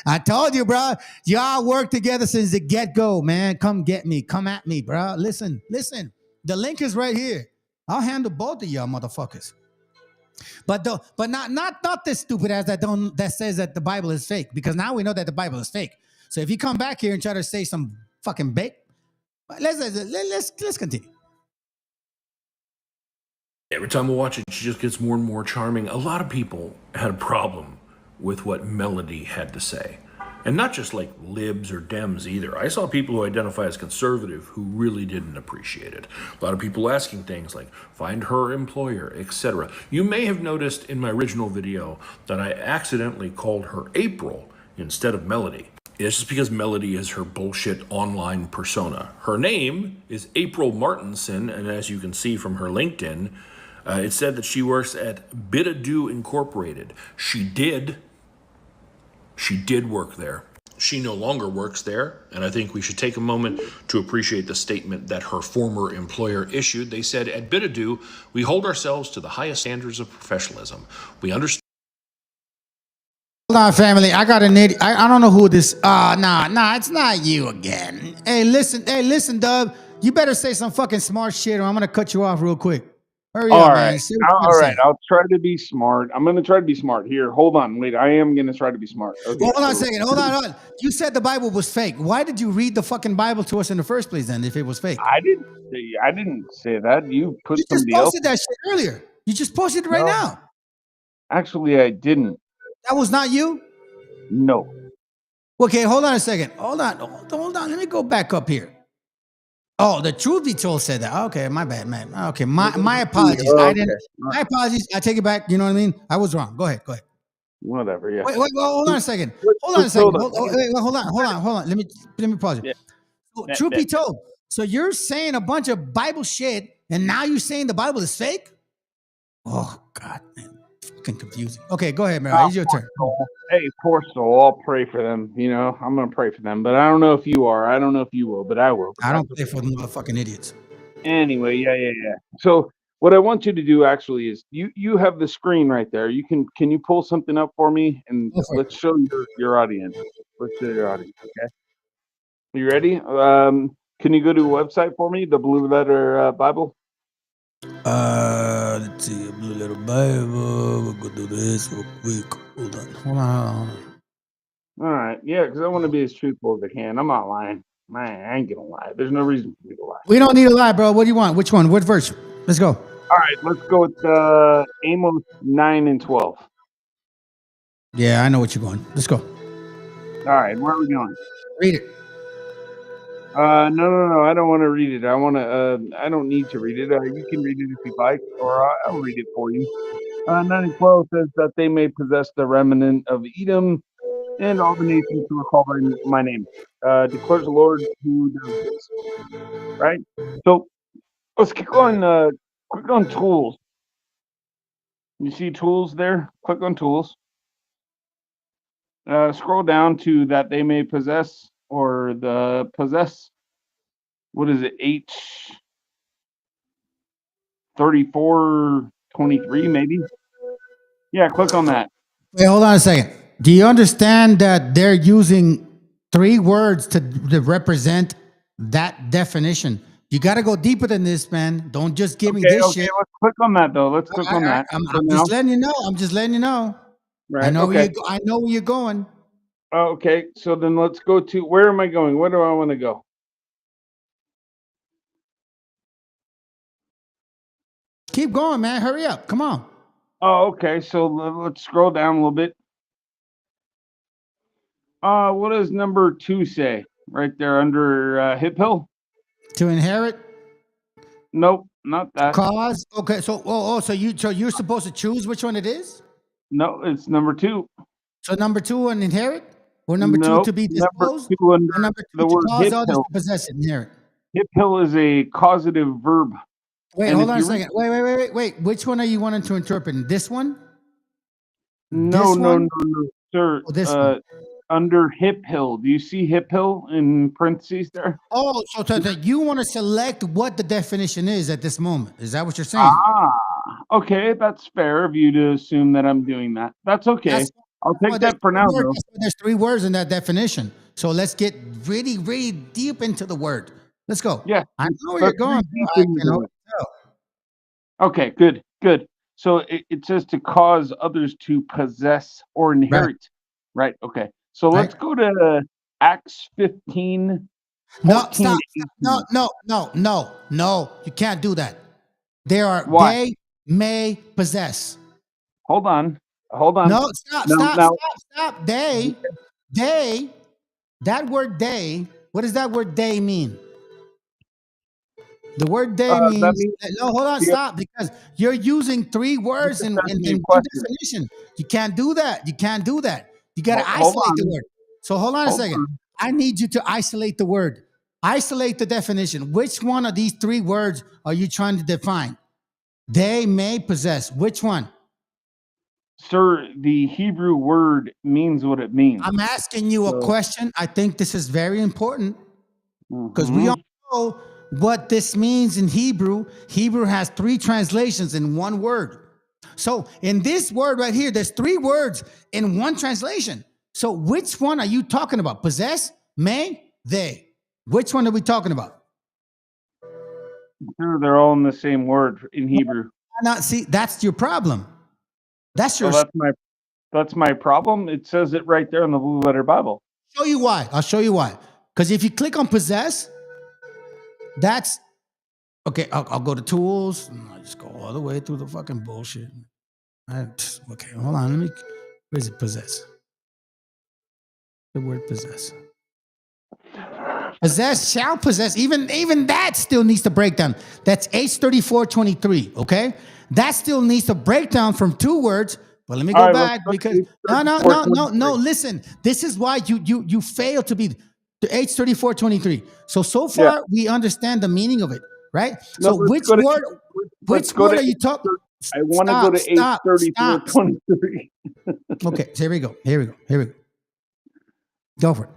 I told you, bro. Y'all work together since the get-go, man. Come get me. Come at me, bro. Listen. The link is right here. I'll handle both of y'all motherfuckers. But not this stupid ass that says that the Bible is fake, because now we know that the Bible is fake. So if you come back here and try to say some fucking bait, let's continue.
Every time we watch it, she just gets more and more charming. A lot of people had a problem with what Melody had to say. And not just like libs or Dems either. I saw people who identify as conservative who really didn't appreciate it. A lot of people asking things like, find her employer, etc. You may have noticed in my original video that I accidentally called her April instead of Melody. It's just because Melody is her bullshit online persona. Her name is April Martinson, and as you can see from her LinkedIn, it said that she works at Bidadoo Incorporated. She did work there. She no longer works there, and I think we should take a moment to appreciate the statement that her former employer issued. They said, at Bidadoo, we hold ourselves to the highest standards of professionalism. We understand.
Hold on, family. I got an idiot. I don't know who this. Nah, it's not you again. Hey, listen, Dub. You better say some fucking smart shit, or I'm gonna cut you off real quick. Hurry up, man. Say what you gotta say.
I'll try to be smart. I'm gonna try to be smart. Here, hold on. Wait, I am gonna try to be smart. Okay.
Well, hold on a second. Hold on. You said the Bible was fake. Why did you read the fucking Bible to us in the first place then, if it was fake?
I didn't say that. You put somebody else.
You just posted that shit earlier. You just posted it right now.
Actually, I didn't.
That was not you?
No.
Okay, hold on a second. Hold on. Let me go back up here. Oh, the truth be told said that. Okay, my bad, man. Okay, my apologies. My apologies. I take it back. You know what I mean? I was wrong. Go ahead.
Whatever. Yeah.
Wait. Hold on a second. Hold on. Let me pause you.
Yeah.
So, truth be told, so you're saying a bunch of Bible shit, and now you're saying the Bible is fake? Oh God, man. Fucking confusing. Okay, go ahead, man. It's your turn.
Hey, poor soul. I'll pray for them. You know, I'm gonna pray for them, but I don't know if you are. I don't know if you will, but I will.
I don't pray for the motherfucking idiots.
Anyway, yeah. So what I want you to do actually is you have the screen right there. Can you pull something up for me and let's show your audience. Let's show your audience. Okay. You ready? Can you go to a website for me? The Blue Letter Bible.
Let's see, Blue Letter Bible. We'll go do this real quick. Hold on.
All right, yeah, because I want to be as truthful as I can. I'm not lying. I ain't gonna lie. There's no reason for me to lie.
We don't need to lie, bro. What do you want? Which one? What verse? Let's go.
All right, let's go with Amos 9 and 12.
Yeah, I know what you're going. Let's go.
All right, where are we going?
Read it.
No. I don't want to read it. I don't need to read it. You can read it if you like, or I'll read it for you. 9 and 12 says that they may possess the remnant of Edom and all the nations who are called by my name. Declares the Lord who does this. Right? So let's click on tools. You see tools there? Click on tools. Scroll down to that they may possess, or the possess. What is it? H3423 maybe? Yeah, click on that.
Wait, hold on a second. Do you understand that they're using 3 words to represent that definition? You got to go deeper than this, man. Don't just give me this shit.
Let's click on that, though. Let's click on that.
I'm just letting you know.
Right.
I know where you're going.
Okay, so then let's go to, where am I going? Where do I want to go?
Keep going, man. Hurry up. Come on.
Oh, okay. So let's scroll down a little bit. What does number 2 say? Right there under hip hill?
To inherit?
Nope, not that.
Cause? Okay, so so you're supposed to choose which one it is?
No, it's number 2.
So number 2 and inherit? Or number 2 to be disposed?
Number 2 under
or number 2
the word
cause
hip
others
hill.
to possess it, inherit?
Hip hill is a causative verb.
Wait, hold on a second. Wait. Which one are you wanting to interpret? This one?
No, sir.
Oh, this one.
Under hip hill. Do you see hip hill in parentheses there?
Oh, so you want to select what the definition is at this moment. Is that what you're saying?
Okay. That's fair of you to assume that I'm doing that. That's okay. I'll take that for now, though.
There's 3 words in that definition. So let's get really, really deep into the word. Let's go.
Yeah.
I know where you're going.
Okay, good. So it says to cause others to possess or inherit. Right. Okay. So let's go to Acts 15.
No, stop. No. You can't do that. They may possess.
Hold on.
No, stop. They. They, that word they, what does that word they mean? The word day
That
means,
means
no, hold on, stop, because you're using three words in
me a
one
question.
definition. You can't do that. You can't do that. You got to
Hold
isolate the
on.
word. So hold on a
Hold
second.
on.
I need you to isolate the word. Isolate the definition. Which one of these three words are you trying to define? They may possess. Which one?
Sir, the Hebrew word means what it means.
I'm asking you a
So,
question. I think this is very important because we
mhm.
all know what this means in Hebrew. Hebrew has three translations in one word. So in this word right here, there's three words in one translation. So which one are you talking about? Possess, may, they. Which one are we talking about?
Sure, they're all in the same word in Hebrew.
Not see, that's your problem. That's
Well,
your
that's my problem. It says it right there in the Blue Letter Bible.
show you why. I'll show you why. Because if you click on possess, that's okay. I'll go to tools. I'll just go all the way through the fucking bullshit. Okay, hold on. Let me. Where is it? Possess. The word possess. Possess, shall possess. Even that still needs to break down. That's H3423. Okay, that still needs to break down from two words. But let me go
All right,
back
let's
because no. Listen, this is why you fail to be the H3423. So
Yeah.
far we understand the meaning of it, right?
No,
So which word?
let's
Which
go
word
to
are you talking?
I want to go to
Stop.
83423.
Okay, so here we go. Here we go. Go for it.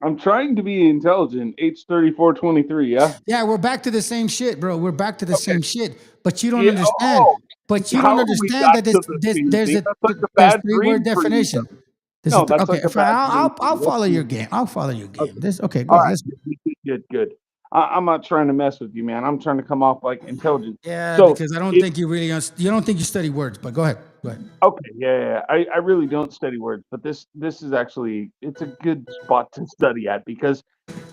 I'm trying to be intelligent. H3423, yeah?
Yeah, we're back to the same shit, bro. We're back to the same shit. But you don't
Yeah.
understand.
Oh,
But you don't
how we
understand
got
that
to the same
there's
thing?
a
That's like a
there's
bad
three word
dream for you.
definition.
No, that's
Okay,
like a
fine.
bad
I'll
dream for
I'll
you.
follow your game. I'll follow your game.
Okay.
This okay? Go
All
ahead.
right.
Let's
Good. I'm not trying to mess with you, man. I'm trying to come off like intelligent.
yeah,
So,
because I don't think you really you don't think you study words. But go ahead. Go ahead.
okay, yeah. I really don't study words, but this is actually it's a good spot to study at because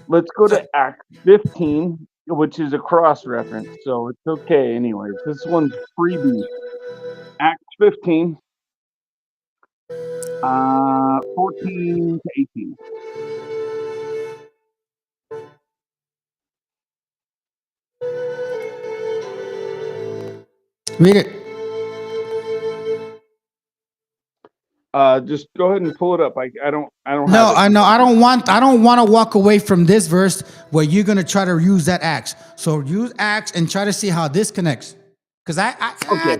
let's go to Act 15, which is a cross reference, so it's okay anyways. This one's freebie. Act 15, 14 to 18.
Read it.
Just go ahead and pull it up. I don't have
No,
it.
I know. I don't want to walk away from this verse where you're gonna try to use that axe. So use axe and try to see how this connects. Because
Okay.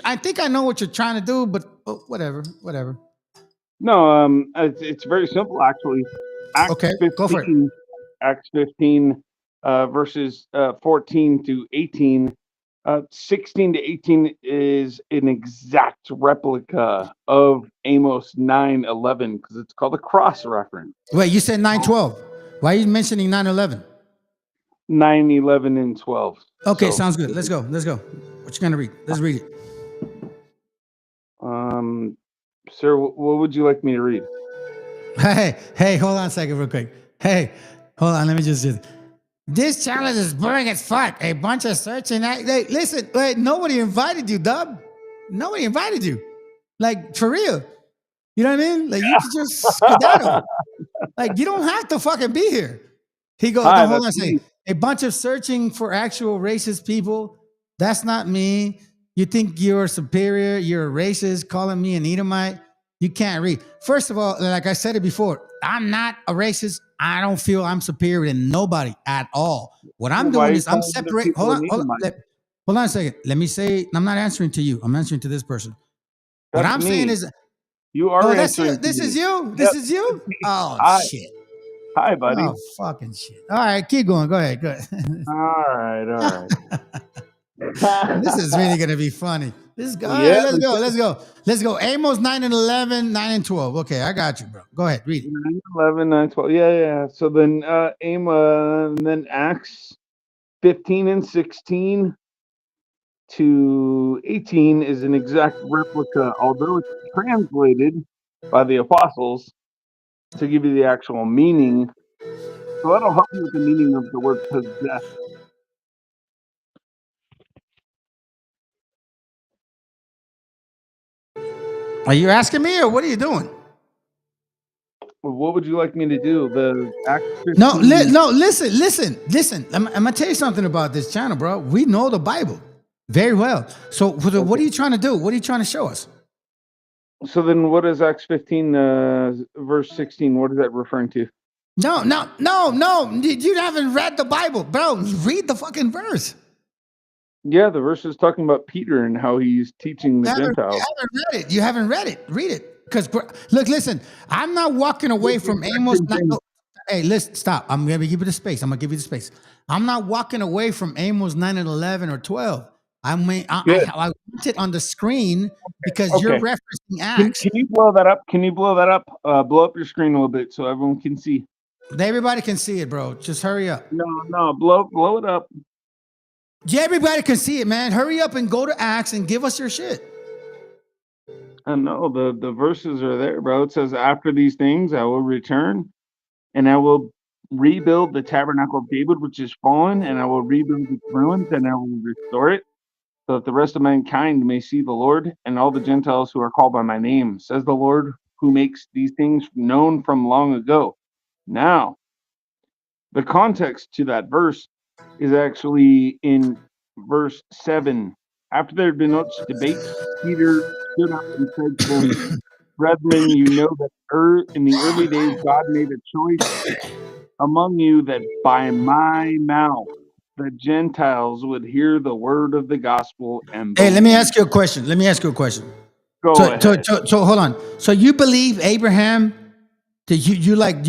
I think I know what you're trying to do, but whatever.
No, it's very simple actually. Acts
Okay, go for it.
15, Acts 15, verses 14 to 18. 16 to 18 is an exact replica of Amos 9:11 because it's called a cross reference.
Wait, you said 9:12. Why are you mentioning 9:11?
9:11 and 12.
Okay,
So,
sounds good. Let's go. What you gonna read? Let's read it.
Sir, what would you like me to read?
Hey, hold on a second, real quick. Hey, hold on. Let me just. This challenge is boring as fuck. A bunch of searching. Hey, listen, wait, nobody invited you, dub. Nobody invited you. Like for real. You know what I mean? Like you could just skedaddle. Like you don't have to fucking be here. He goes,
Hi,
no, hold on
that's
a second.
me.
A bunch of searching for actual racist people. That's not me. You think you're superior. You're a racist, calling me an Edomite. You can't read. First of all, like I said it before, I'm not a racist. I don't feel I'm superior to nobody at all. What I'm
Why are
doing
you
is I'm
calling other
separating.
people an Edomite?
Hold on a second. Let me say, I'm not answering to you. I'm answering to this person. What
That's
I'm saying
me.
is,
You are
oh, that's you.
answering to
This is
me.
you.
Yep.
This is you. Oh
Hi.
shit.
Hi, buddy.
Oh fucking shit. All right, keep going. Go ahead.
All right.
This is really gonna be funny. All
Yeah,
right, let's go. Amos 9 and 11, 9 and 12. Okay, I got you, bro. Go ahead, read it.
9:11, 9:12. Yeah. So then then Acts 15 and 16 to 18 is an exact replica, although it's translated by the apostles to give you the actual meaning. So that'll help you with the meaning of the word possess.
Are you asking me or what are you doing?
What would you like me to do? The Acts 15?
No, listen. I'm gonna tell you something about this channel, bro. We know the Bible very well. So what are you trying to do? What are you trying to show us?
So then what is Acts 15, verse 16? What is that referring to?
No. You haven't read the Bible, bro. Read the fucking verse.
Yeah, the verse is talking about Peter and how he's teaching the Gentiles.
You haven't read it. Read it. Because look, listen, I'm not walking away from Amos. Hey, listen, stop. I'm gonna give you the space. I'm not walking away from Amos 9 and 11 or 12. I want it on the screen because you're referencing Acts.
Can you blow that up? Blow up your screen a little bit so everyone can see.
Everybody can see it, bro. Just hurry up.
No, blow it up.
Yeah, everybody can see it, man. Hurry up and go to Acts and give us your shit.
I know the verses are there, bro. It says, after these things, I will return and I will rebuild the tabernacle of David, which is fallen, and I will rebuild its ruins and I will restore it so that the rest of mankind may see the Lord and all the Gentiles who are called by my name, says the Lord, who makes these things known from long ago. Now, the context to that verse is actually in verse 7. After there had been much debate, Peter stood up and said to them, brethren, you know that in the early days God made a choice among you that by my mouth the Gentiles would hear the word of the gospel and believe.
Hey, let me ask you a question.
Go ahead.
So hold on. So you believe Abraham? You like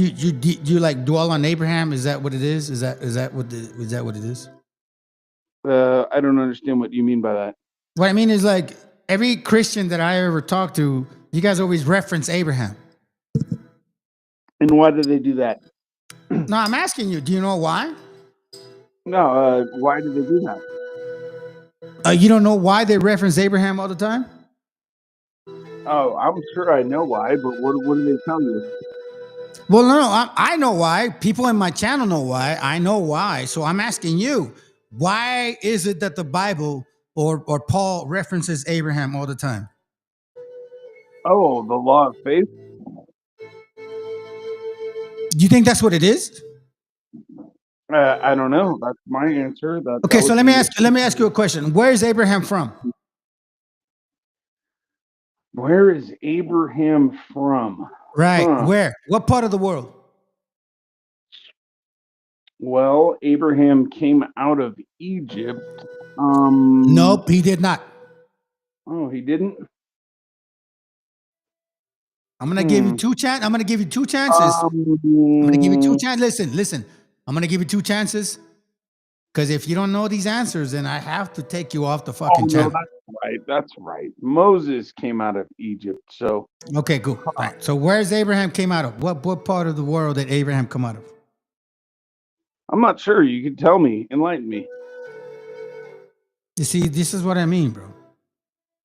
dwell on Abraham? Is that what it is? Is that what it is?
I don't understand what you mean by that.
What I mean is, like, every Christian that I ever talked to, you guys always reference Abraham.
And why do they do that?
No, I'm asking you. Do you know why?
No, why do they do that?
You don't know why they reference Abraham all the time?
Oh, I'm sure I know why, but what do they tell you?
Well, no, I know why. People in my channel know why. I know why. So I'm asking you, why is it that the Bible or Paul references Abraham all the time?
Oh, the law of faith?
Do you think that's what it is?
I don't know. That's my answer.
Okay, so let me ask you a question. Where is Abraham from?
Where is Abraham from?
Right. Where? What part of the world?
Well, Abraham came out of Egypt.
Nope, he did not.
Oh, he didn't?
I'm gonna give you two chances. I'm gonna give you two chances. Listen. I'm gonna give you two chances. Because if you don't know these answers, then I have to take you off the fucking channel.
That's right. Moses came out of Egypt. So
okay, cool. All right. So where's Abraham came out of? What part of the world did Abraham come out of?
I'm not sure. You can tell me. Enlighten me.
You see, this is what I mean, bro.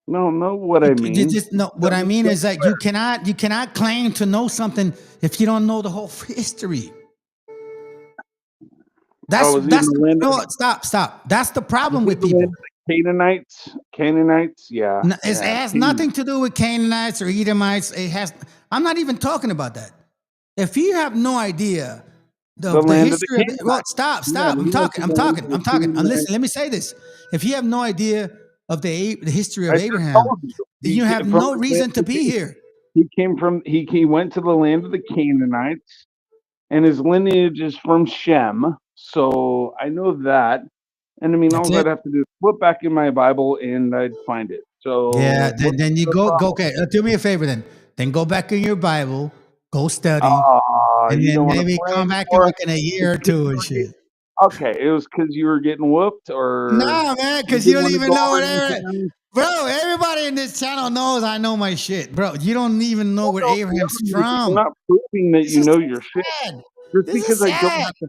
No, what I mean.
What I mean is that you cannot claim to know something if you don't know the whole history. Stop. That's the problem with people.
Canaanites, yeah.
It has nothing to do with Canaanites or Edomites. I'm not even talking about that. If you have no idea the history of well, stop. I'm talking. Listen, let me say this. If you have no idea of the history of Abraham, then you have no reason to be here.
He went to the land of the Canaanites, and his lineage is from Shem. So I know that. And I mean, all I'd have to do is flip back in my Bible and I'd find it. So
yeah, then you go. Okay, do me a favor then. Then go back in your Bible, go study, and then maybe come back in a year or two and shit.
Okay, it was because you were getting whooped, or
no, man, because you don't even know what bro. Everybody in this channel knows I know my shit, bro. You don't even know where Abraham's from.
I'm not proving that you know your shit. Just because I don't have to.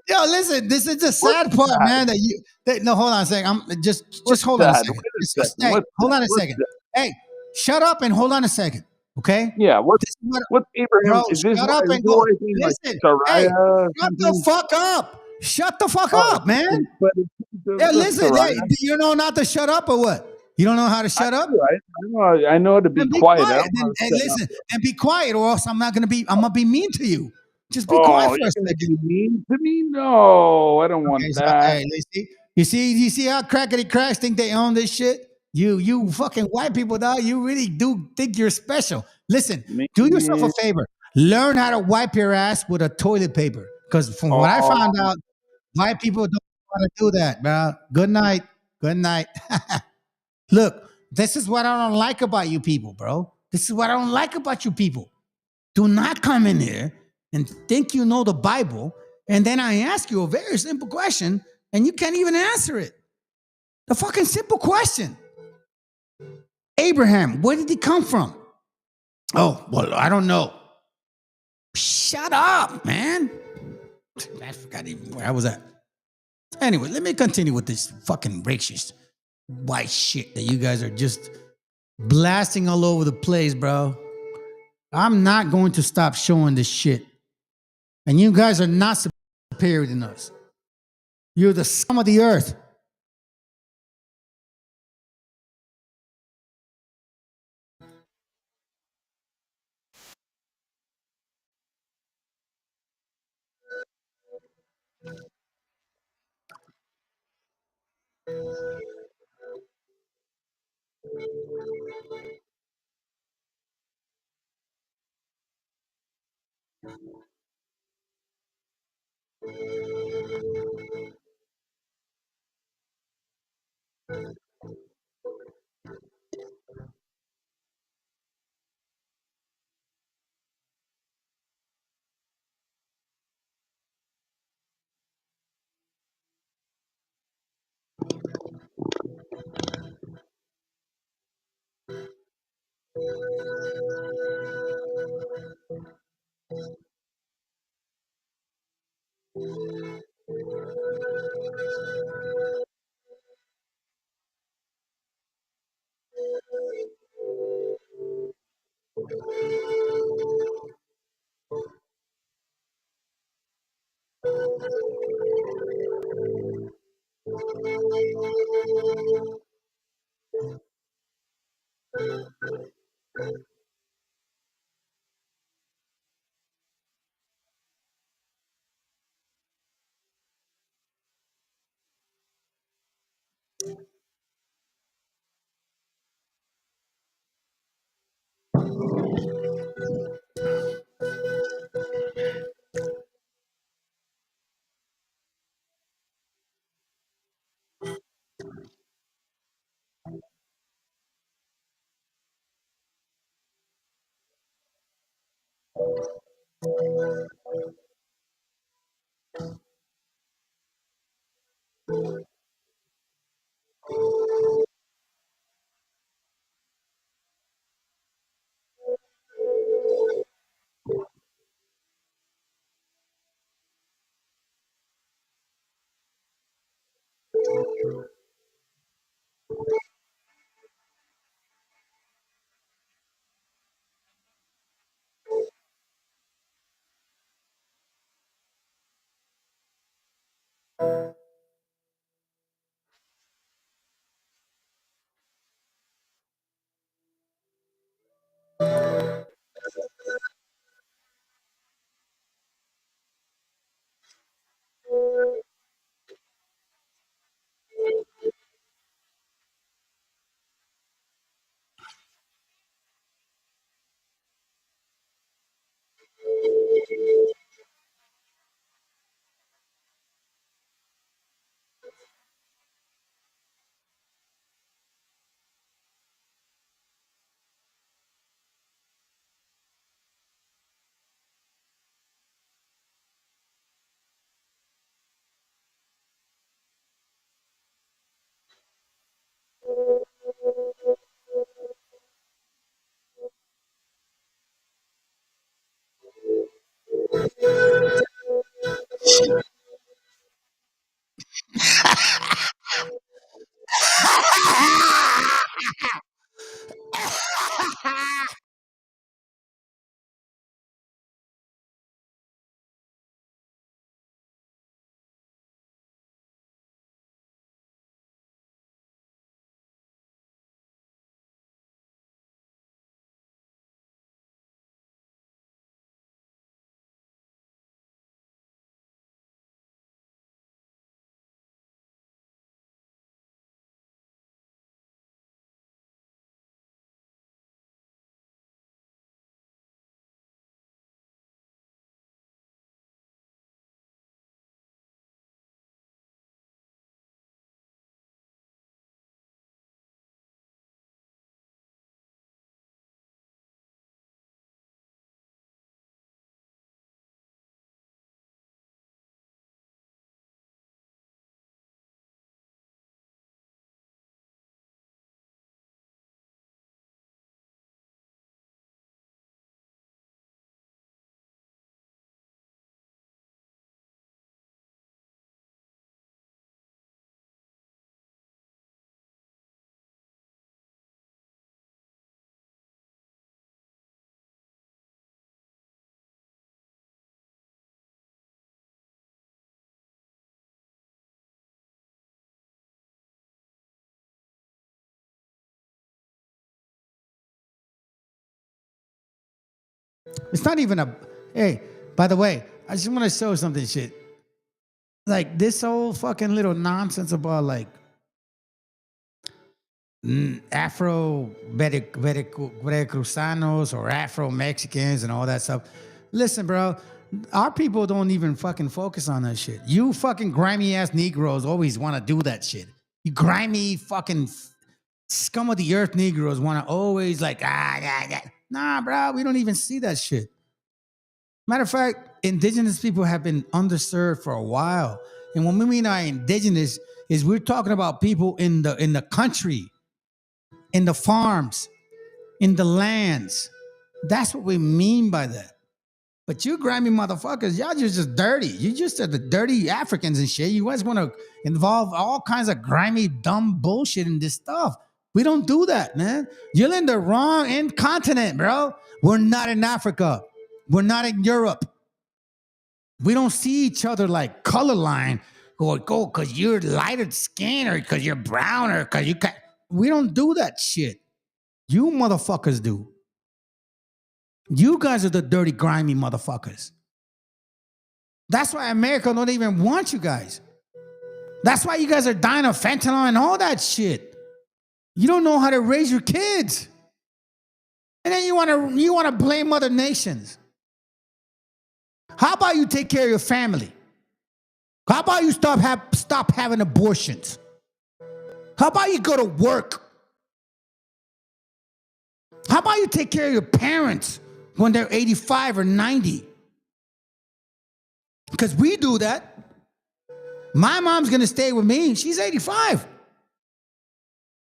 Yo, listen, this is the sad part, man. No, hold on a second. I'm just hold on a second. Hey, hold on a second. Hey, shut up and hold on a second. Okay?
Yeah. What's Abraham?
Bro, shut up and go. Listen, hey, shut the fuck up. Shut the fuck up, man. Yeah, listen. Hey, you know not to shut up or what? You don't know how to shut up?
I know how to be
Then be
quiet. I
quiet.
don't know how to
Then,
shut
listen,
up.
and be quiet, or else I'm gonna be mean to you. Just be quiet
Oh,
for a
you're gonna
second.
be mean to me? No, I don't want
Okay, so,
that.
hey, you see how crackety cracks think they own this shit? You fucking white people, dog. You really do think you're special. Listen, do yourself a favor. Learn how to wipe your ass with a toilet paper. Because from what I found out, white people don't want to do that, bro. Good night. Good night. Look, this is what I don't like about you people, bro. This is what I don't like about you people. Do not come in here and think you know the Bible, and then I ask you a very simple question, and you can't even answer it. The fucking simple question. Abraham, where did he come from? Oh, well, I don't know. Shut up, man. I forgot even where I was at. Anyway, let me continue with this fucking racist white shit that you guys are just blasting all over the place, bro. I'm not going to stop showing this shit. And you guys are not superior than us. You're the scum of the earth. It's not even a. Hey, by the way, I just want to show something. Shit, like this whole fucking little nonsense about like Afro Veracruzanos or Afro Mexicans and all that stuff. Listen, bro, our people don't even fucking focus on that shit. You fucking grimy ass Negroes always want to do that shit. You grimy fucking scum of the earth Negroes want to always like, Nah, bro, we don't even see that shit. Matter of fact, indigenous people have been underserved for a while. And when we mean by indigenous, is we're talking about people in the country, in the farms, in the lands. That's what we mean by that. But you grimy motherfuckers, y'all just dirty. You just are the dirty Africans and shit. You guys want to involve all kinds of grimy, dumb bullshit in this stuff. We don't do that, man. You're in the wrong continent, bro. We're not in Africa. We're not in Europe. We don't see each other like color line. Go, because you're lighter skin or because you're brown or because you can. We don't do that shit. You motherfuckers do. You guys are the dirty, grimy motherfuckers. That's why America don't even want you guys. That's why you guys are dying of fentanyl and all that shit. You don't know how to raise your kids. And then you want to blame other nations. How about you take care of your family? How about you stop having abortions? How about you go to work? How about you take care of your parents when they're 85 or 90? Because we do that. My mom's going to stay with me. She's 85.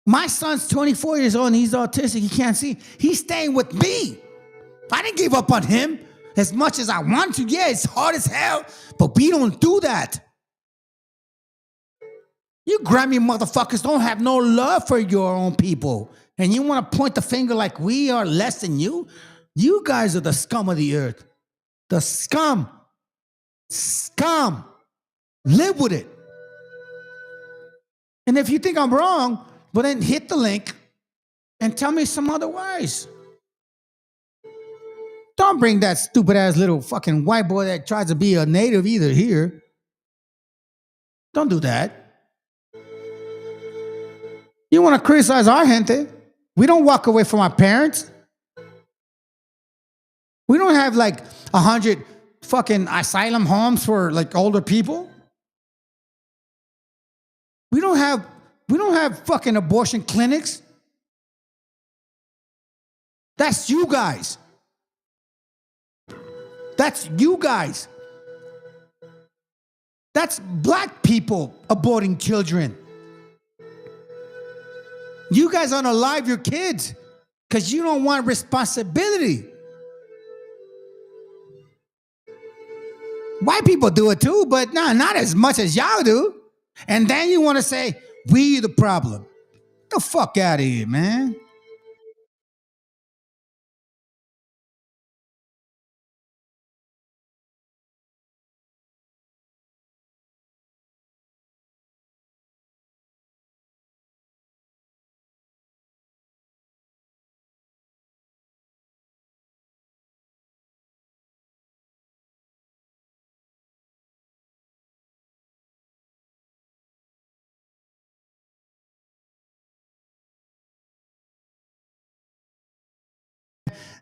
My son's 24 years old and he's autistic. He can't see. He's staying with me. I didn't give up on him as much as I want to. Yeah, it's hard as hell, but we don't do that. You grimy motherfuckers don't have no love for your own people. And you want to point the finger like we are less than you? You guys are the scum of the earth. The scum. Scum. Live with it. And if you think I'm wrong, well then hit the link and tell me some otherwise. Don't bring that stupid ass little fucking white boy that tries to be a native either here. Don't do that. You want to criticize our gente? We don't walk away from our parents. We don't have like 100 fucking asylum homes for like older people. We don't have fucking abortion clinics. That's you guys. That's you guys. That's black people aborting children. You guys unalive your kids because you don't want responsibility. White people do it too, but not as much as y'all do. And then you want to say, we the problem. Get the fuck out of here, man.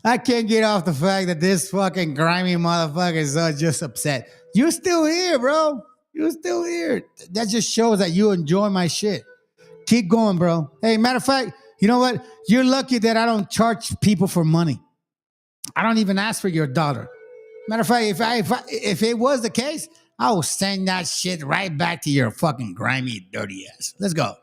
I can't get off the fact that this fucking grimy motherfuckers are just upset. You're still here, bro. You're still here. That just shows that you enjoy my shit. Keep going, bro. Hey, matter of fact, you know what? You're lucky that I don't charge people for money. I don't even ask for your dollar. Matter of fact, if it was the case, I will send that shit right back to your fucking grimy, dirty ass. Let's go.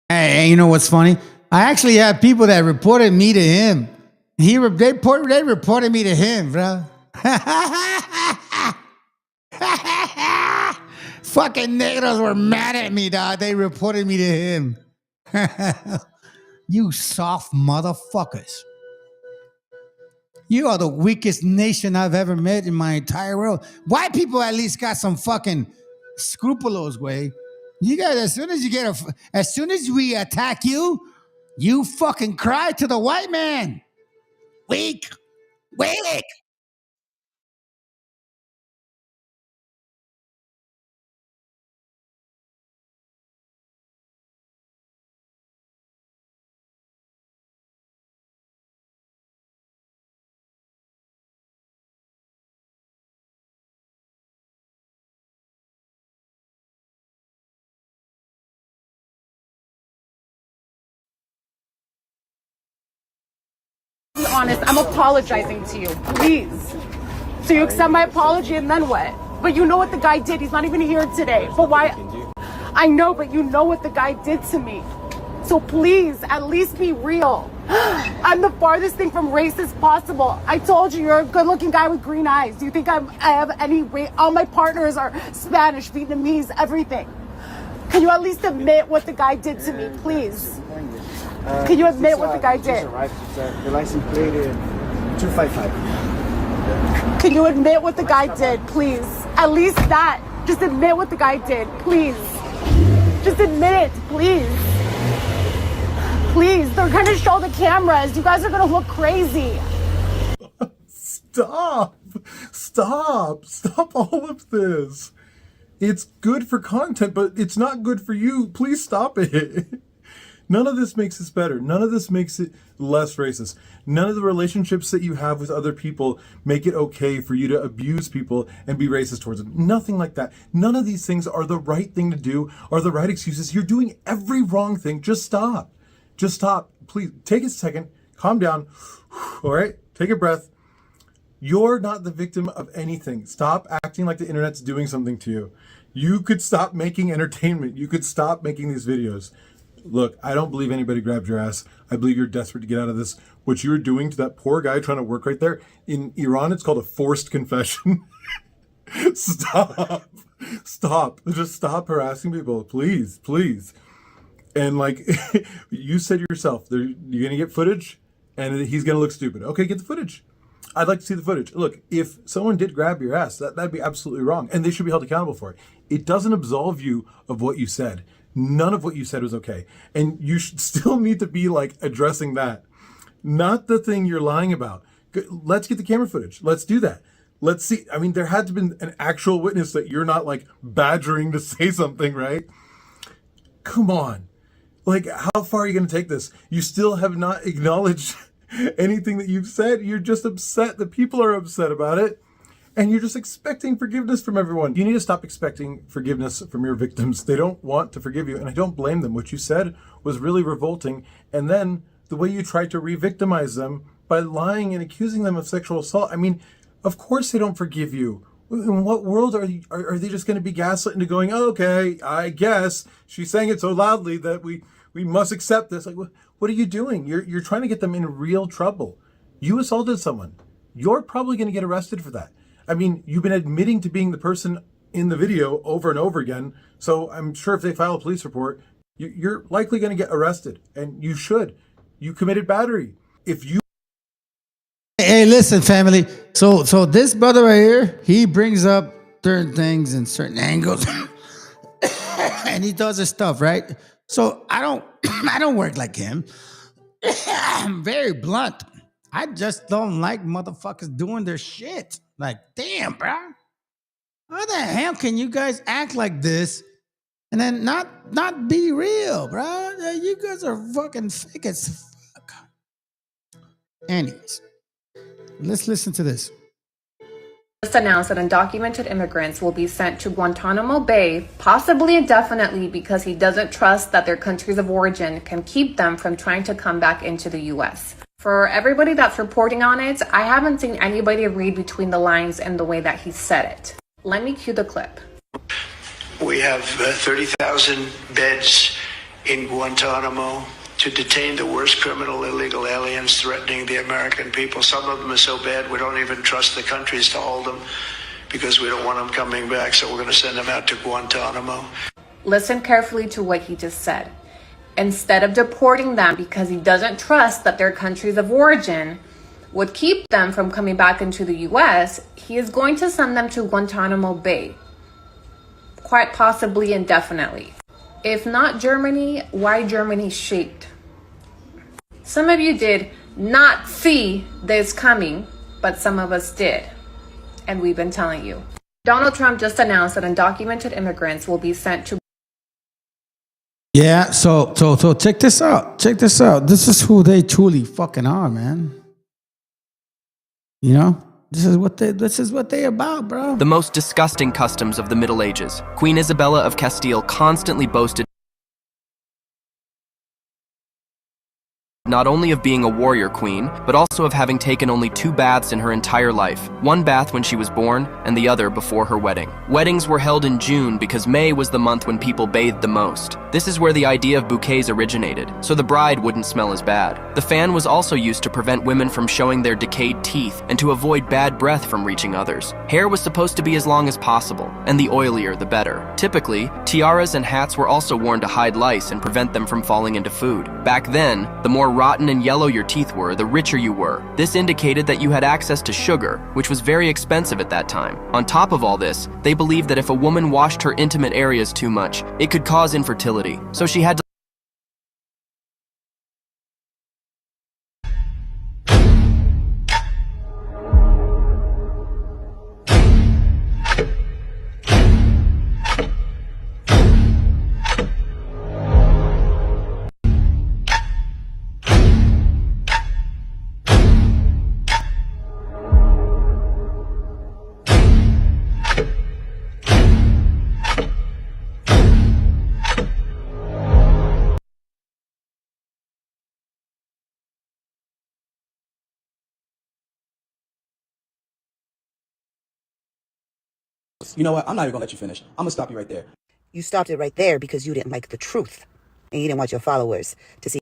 Hey, you know what's funny? I actually had people that reported me to him. They reported me to him, bro. Fucking Negros were mad at me, dog. They reported me to him. You soft motherfuckers. You are the weakest nation I've ever met in my entire world. White people at least got some fucking scruples, way. You guys, as soon as we attack you, you fucking cry to the white man. Weak. Weak.
Be honest, I'm apologizing to you, please. So you accept my apology and then what? But you know what the guy did. He's not even here today. But why? I know, but you know what the guy did to me. So please, at least be real. I'm the farthest thing from racist possible. I told you, you're a good-looking guy with green eyes. Do you think I have any race? All my partners are Spanish, Vietnamese, everything. Can you at least admit what the guy did to me, please? Can you admit what the guy did?
The license plate is 255.
Can you admit what the guy did, please? At least that. Just admit what the guy did, please. Just admit it, please. Please, they're gonna show the cameras. You guys are gonna look crazy.
Stop all of this. It's good for content, but it's not good for you. Please stop it. None of this makes this better. None of this makes it less racist. None of the relationships that you have with other people make it okay for you to abuse people and be racist towards them. Nothing like that. None of these things are the right thing to do, are the right excuses. You're doing every wrong thing. Just stop. Just stop. Please take a second. Calm down. All right? Take a breath. You're not the victim of anything. Stop acting like the internet's doing something to you. You could stop making entertainment. You could stop making these videos. Look, I don't believe anybody grabbed your ass. I believe you're desperate to get out of this. What you were doing to that poor guy trying to work right there, in Iran, it's called a forced confession. Stop. Just stop harassing people. Please. And like you said yourself, you're going to get footage and he's going to look stupid. Okay, get the footage. I'd like to see the footage. Look, if someone did grab your ass, that'd be absolutely wrong. And they should be held accountable for it. It doesn't absolve you of what you said. None of what you said was okay. And you should still need to be like addressing that. Not the thing you're lying about. Let's get the camera footage. Let's do that. Let's see. I mean, there had to have been an actual witness that you're not like badgering to say something, right? Come on. Like, how far are you going to take this? You still have not acknowledged anything that you've said. You're just upset that people are upset about it. And you're just expecting forgiveness from everyone. You need to stop expecting forgiveness from your victims. They don't want to forgive you, and I don't blame them. What you said was really revolting. And then the way you tried to re-victimize them by lying and accusing them of sexual assault. I mean, of course they don't forgive you. In what world are they just going to be gaslit into going, oh, okay, I guess she's saying it so loudly that we must accept this. Like, what are you doing? You're trying to get them in real trouble. You assaulted someone. You're probably going to get arrested for that. I mean, you've been admitting to being the person in the video over and over again. So I'm sure if they file a police report, you're likely going to get arrested. And you should. You committed battery. If you...
Hey, listen, family. So this brother right here, he brings up certain things and certain angles. And he does his stuff, right? So I don't work like him. I'm very blunt. I just don't like motherfuckers doing their shit. Like, damn, bro. How the hell can you guys act like this and then not be real, bro? You guys are fucking fake as fuck. Anyways, let's listen to this.
Just announced that undocumented immigrants will be sent to Guantanamo Bay, possibly indefinitely, because he doesn't trust that their countries of origin can keep them from trying to come back into the U.S. For everybody that's reporting on it, I haven't seen anybody read between the lines in the way that he said it. Let me cue the clip.
We have 30,000 beds
in Guantanamo to detain the worst criminal illegal aliens threatening the American people. Some of them are so bad we don't even trust the countries to hold them because we don't want them coming back, so we're going to send them out to Guantanamo.
Listen carefully to what he just said. Instead of deporting them because he doesn't trust that their countries of origin would keep them from coming back into the US, he is going to send them to Guantanamo Bay, quite possibly indefinitely. If not Germany, why Germany shaped? Some of you did not see this coming, but some of us did. And we've been telling you. Donald Trump just announced that undocumented immigrants will be sent to...
Yeah, so check this out. Check this out. This is who they truly fucking are, man. You know? This is what they about, bro.
The most disgusting customs of the Middle Ages. Queen Isabella of Castile constantly boasted not only of being a warrior queen, but also of having taken only 2 baths in her entire life. One bath when she was born, and the other before her wedding. Weddings were held in June because May was the month when people bathed the most. This is where the idea of bouquets originated, so the bride wouldn't smell as bad. The fan was also used to prevent women from showing their decayed teeth and to avoid bad breath from reaching others. Hair was supposed to be as long as possible, and the oilier the better. Typically, tiaras and hats were also worn to hide lice and prevent them from falling into food. Back then, the more rotten and yellow your teeth were, the richer you were. This indicated that you had access to sugar, which was very expensive at that time. On top of all this, they believed that if a woman washed her intimate areas too much, it could cause infertility. So she had to
You know what? I'm not even gonna let you finish. I'm gonna stop you right there. You stopped it right there because you didn't like the truth. And you didn't want your followers to see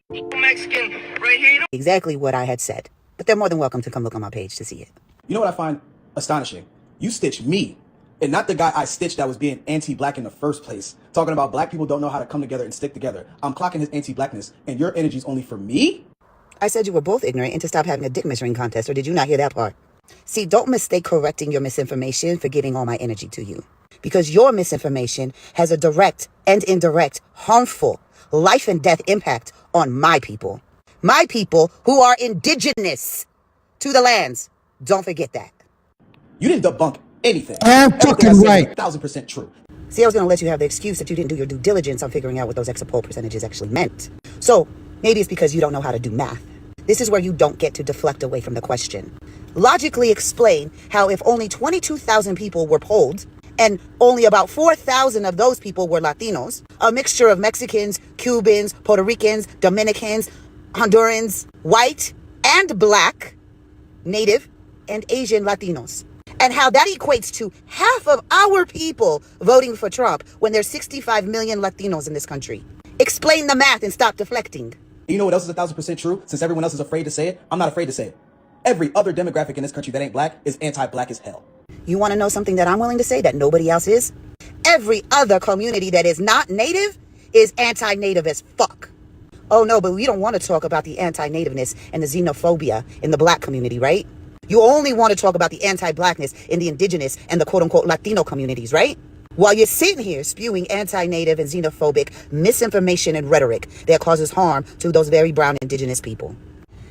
Mexican right here. Exactly what I had said. But they're more than welcome to come look on my page to see it. You know what I find astonishing? You stitch me, and not the guy I stitched that was being anti-black in the first place. Talking about black people don't know how to come together and stick together. I'm clocking his anti-blackness, and your energy's only for me? I said you were both ignorant and to stop having a dick measuring contest, or did you not hear that part? See, don't mistake correcting your misinformation for giving all my energy to you. Because your misinformation has a direct and indirect, harmful, life and death impact on my people. My people who are indigenous to the lands. Don't forget that. You didn't debunk anything.
I'm fucking right.
1,000% true. See, I was going to let you have the excuse that you didn't do your due diligence on figuring out what those exit poll percentages actually meant. So maybe it's because you don't know how to do math. This is where you don't get to deflect away from the question. Logically explain how if only 22,000 people were polled and only about 4,000 of those people were Latinos, a mixture of Mexicans, Cubans, Puerto Ricans, Dominicans, Hondurans, white and black, Native and Asian Latinos. And how that equates to half of our people voting for Trump when there's 65 million Latinos in this country. Explain the math and stop deflecting. You know what else is 1,000% true? Since everyone else is afraid to say it, I'm not afraid to say it. Every other demographic in this country that ain't black is anti-black as hell. You want to know something that I'm willing to say that nobody else is? Every other community that is not native is anti-native as fuck. Oh no, but we don't want to talk about the anti-nativeness and the xenophobia in the black community, right? You only want to talk about the anti-blackness in the indigenous and the quote-unquote Latino communities, right? While you're sitting here spewing anti-native and xenophobic misinformation and rhetoric that causes harm to those very brown indigenous people.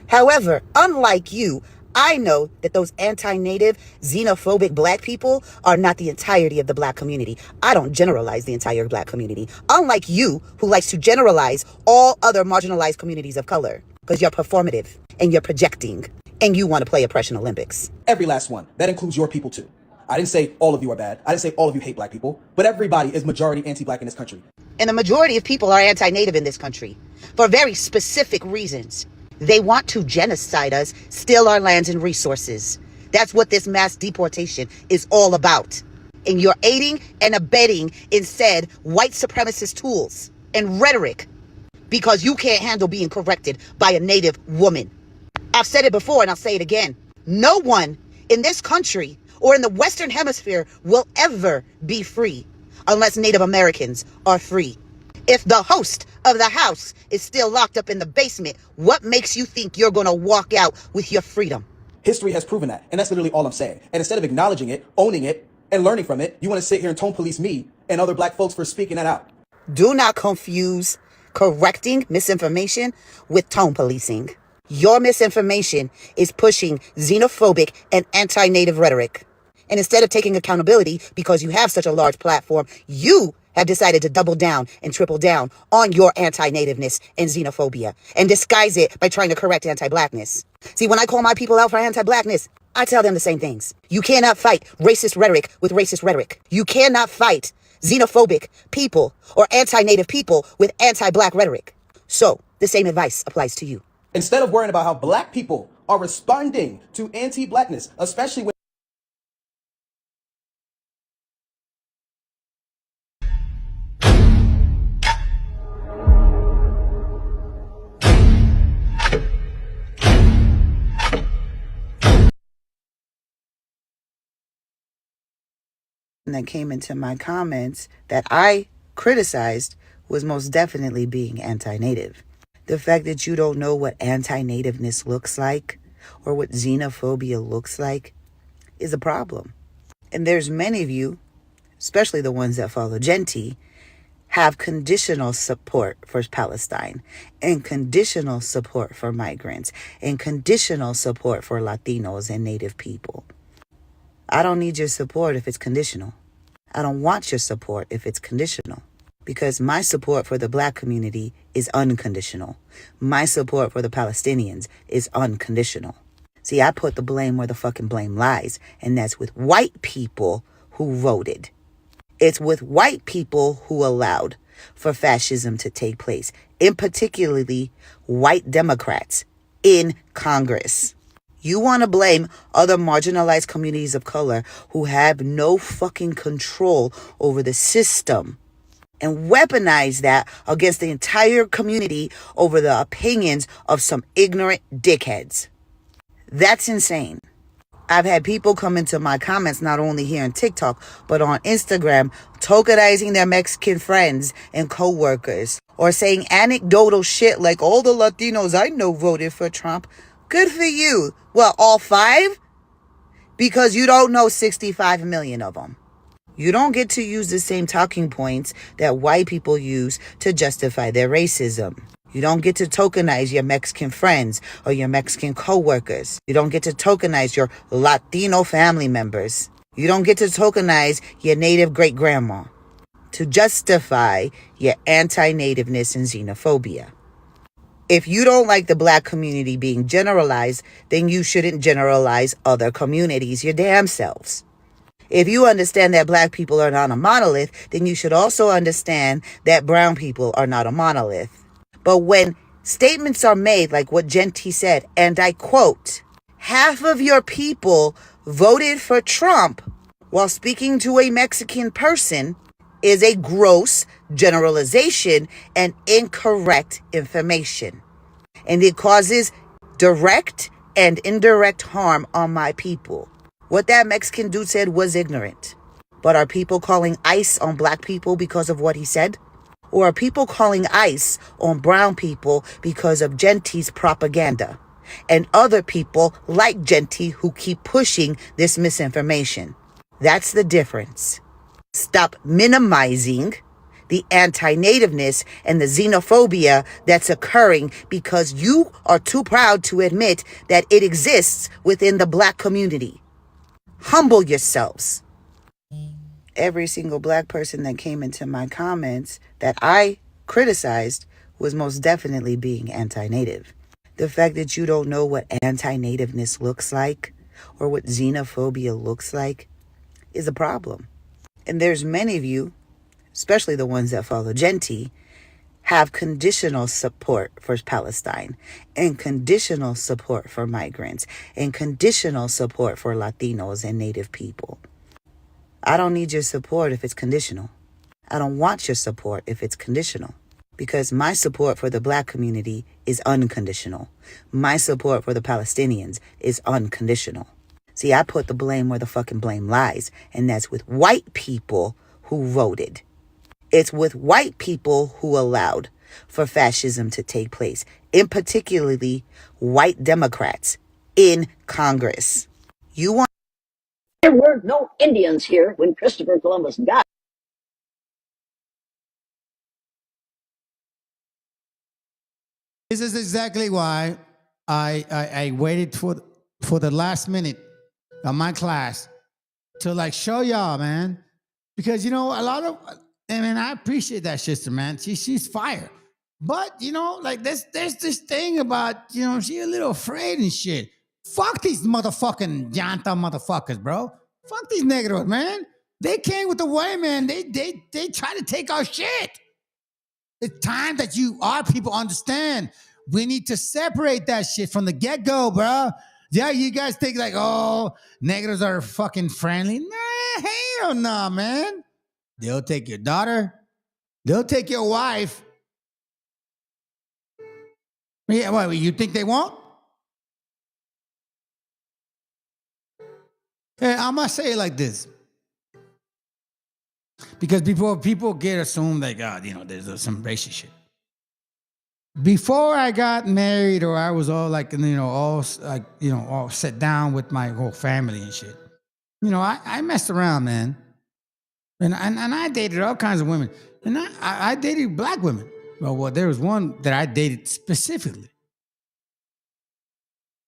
However, unlike you, I know that those anti-native, xenophobic black people are not the entirety of the black community. I don't generalize the entire black community. Unlike you, who likes to generalize all other marginalized communities of color. Because you're performative, and you're projecting, and you want to play Oppression Olympics. Every last one. That includes your people too. I didn't say all of you are bad. I didn't say all of you hate black people. But everybody is majority anti-black in this country. And the majority of people are anti-native in this country. For very specific reasons. They want to genocide us, steal our lands and resources. That's what this mass deportation is all about. And you're aiding and abetting in said white supremacist tools and rhetoric because you can't handle being corrected by a Native woman. I've said it before and I'll say it again. No one in this country or in the Western Hemisphere will ever be free unless Native Americans are free. If the host of the house is still locked up in the basement, what makes you think you're going to walk out with your freedom?
History has proven that, and that's literally all I'm saying. And instead of acknowledging it, owning it, and learning from it, you want to sit here and tone police me and other black folks for speaking that out.
Do not confuse correcting misinformation with tone policing. Your misinformation is pushing xenophobic and anti-Native rhetoric. And instead of taking accountability because you have such a large platform, you have decided to double down and triple down on your anti-nativeness and xenophobia and disguise it by trying to correct anti-blackness. See, when I call my people out for anti-blackness, I tell them the same things. You cannot fight racist rhetoric with racist rhetoric. You cannot fight xenophobic people or anti-Native people with anti-black rhetoric. So the same advice applies to you.
Instead of worrying about how black people are responding to anti-blackness, especially when
that came into my comments that I criticized was most definitely being anti-Native. The fact that you don't know what anti-Nativeness looks like or what xenophobia looks like is a problem. And there's many of you, especially the ones that follow Genti, have conditional support for Palestine and conditional support for migrants and conditional support for Latinos and Native people. I don't need your support if it's conditional. I don't want your support if it's conditional. Because my support for the black community is unconditional. My support for the Palestinians is unconditional. See, I put the blame where the fucking blame lies, and that's with white people who voted. It's with white people who allowed for fascism to take place, in particularly white Democrats in Congress. You want to blame other marginalized communities of color who have no fucking control over the system and weaponize that against the entire community over the opinions of some ignorant dickheads. That's insane. I've had people come into my comments, not only here on TikTok, but on Instagram, tokenizing their Mexican friends and co-workers, or saying anecdotal shit like all the Latinos I know voted for Trump. Good for you. Well, all 5? Because you don't know 65 million of them. You don't get to use the same talking points that white people use to justify their racism. You don't get to tokenize your Mexican friends or your Mexican co-workers. You don't get to tokenize your Latino family members. You don't get to tokenize your Native great-grandma to justify your anti-nativeness and xenophobia. If you don't like the black community being generalized, then you shouldn't generalize other communities your damn selves. If you understand that black people are not a monolith, then you should also understand that brown people are not a monolith. But when statements are made like what Genti said, and I quote, half of your people voted for Trump while speaking to a Mexican person is a gross generalization and incorrect information. And it causes direct and indirect harm on my people. What that Mexican dude said was ignorant. But are people calling ICE on black people because of what he said? Or are people calling ICE on brown people because of Genti's propaganda? And other people like Genti who keep pushing this misinformation. That's the difference. Stop minimizing the anti-nativeness and the xenophobia that's occurring because you are too proud to admit that it exists within the black community. Humble yourselves. Every single black person that came into my comments that I criticized was most definitely being anti-native. The fact that you don't know what anti-nativeness looks like or what xenophobia looks like is a problem. And there's many of you, especially the ones that follow Genti, have conditional support for Palestine and conditional support for migrants and conditional support for Latinos and Native people. I don't need your support if it's conditional. I don't want your support if it's conditional. Because my support for the black community is unconditional. My support for the Palestinians is unconditional. See, I put the blame where the fucking blame lies, and that's with white people who voted. It's with white people who allowed for fascism to take place, in particularly white Democrats in Congress. You want...
There were no Indians here when Christopher Columbus got.
This is exactly why I waited for the last minute of my class to like show y'all, man. Because you know, a lot of, I mean, I appreciate that sister, man. She's fire. But you know, like there's this thing about, you know, she a little afraid and shit. Fuck these motherfucking Yanta motherfuckers, bro. Fuck these Negros, man. They came with the white man. They try to take our shit. It's time that our people understand. We need to separate that shit from the get-go, bro. Yeah, you guys think like, oh, Negros are fucking friendly. Nah, hell no, man. They'll take your daughter. They'll take your wife. Yeah, what, you think they won't? Hey, I'm gonna say it like this. Because people get assumed like, God, you know, there's some racist shit. Before I got married, or I was all like, you know, all like, you know, all set down with my whole family and shit. You know, I messed around, man, and I dated all kinds of women, and I dated black women. Well, there was one that I dated specifically.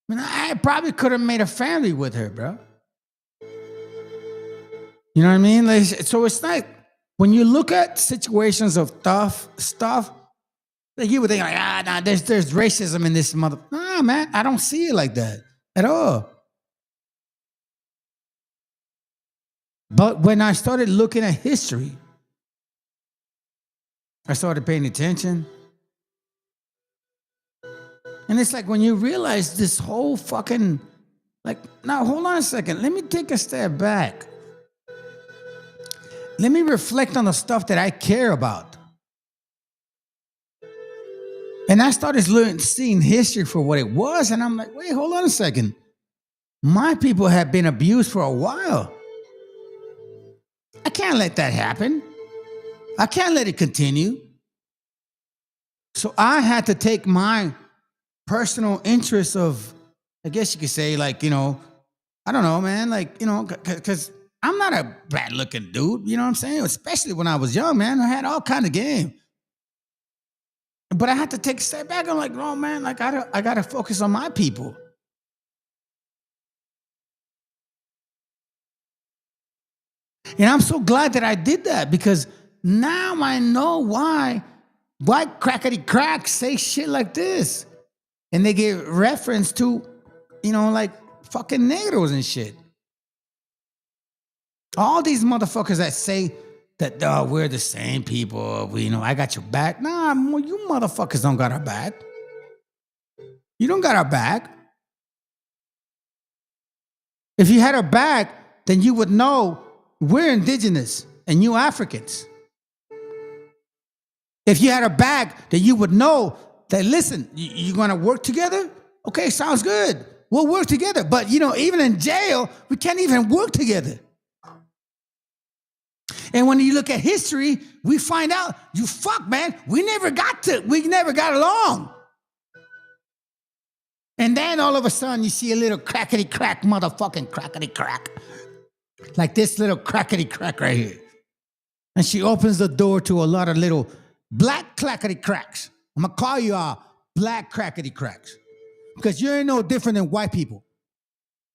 I mean, I probably could have made a family with her, bro. You know what I mean? Like, so it's like when you look at situations of tough stuff. Like you would think like, nah, there's racism in this mother. Nah, man, I don't see it like that at all. But when I started looking at history, I started paying attention. And it's like when you realize this whole fucking, like, now hold on a second. Let me take a step back. Let me reflect on the stuff that I care about. And I started seeing history for what it was. And I'm like, wait, hold on a second. My people have been abused for a while. I can't let that happen. I can't let it continue. So I had to take my personal interest of, I guess you could say, like, you know, I don't know, man, like, you know, because I'm not a bad looking dude, you know what I'm saying? Especially when I was young, man, I had all kind of game. But I had to take a step back. I'm like, oh man, like I gotta focus on my people. And I'm so glad that I did that, because now I know why white crackety cracks say shit like this. And they give reference to, you know, like fucking Negros and shit. All these motherfuckers that say that we're the same people, you know, I got your back. Nah, you motherfuckers don't got our back. You don't got our back. If you had our back, then you would know we're indigenous and you Africans. If you had our back, then you would know that, listen, you're gonna work together? Okay, sounds good. We'll work together. But, you know, even in jail, we can't even work together. And when you look at history, we find out, man, we never got along. And then all of a sudden you see a little crackety crack, motherfucking crackety crack. Like this little crackety crack right here. And she opens the door to a lot of little black crackety cracks. I'm gonna call you all black crackety cracks. Because you ain't no different than white people.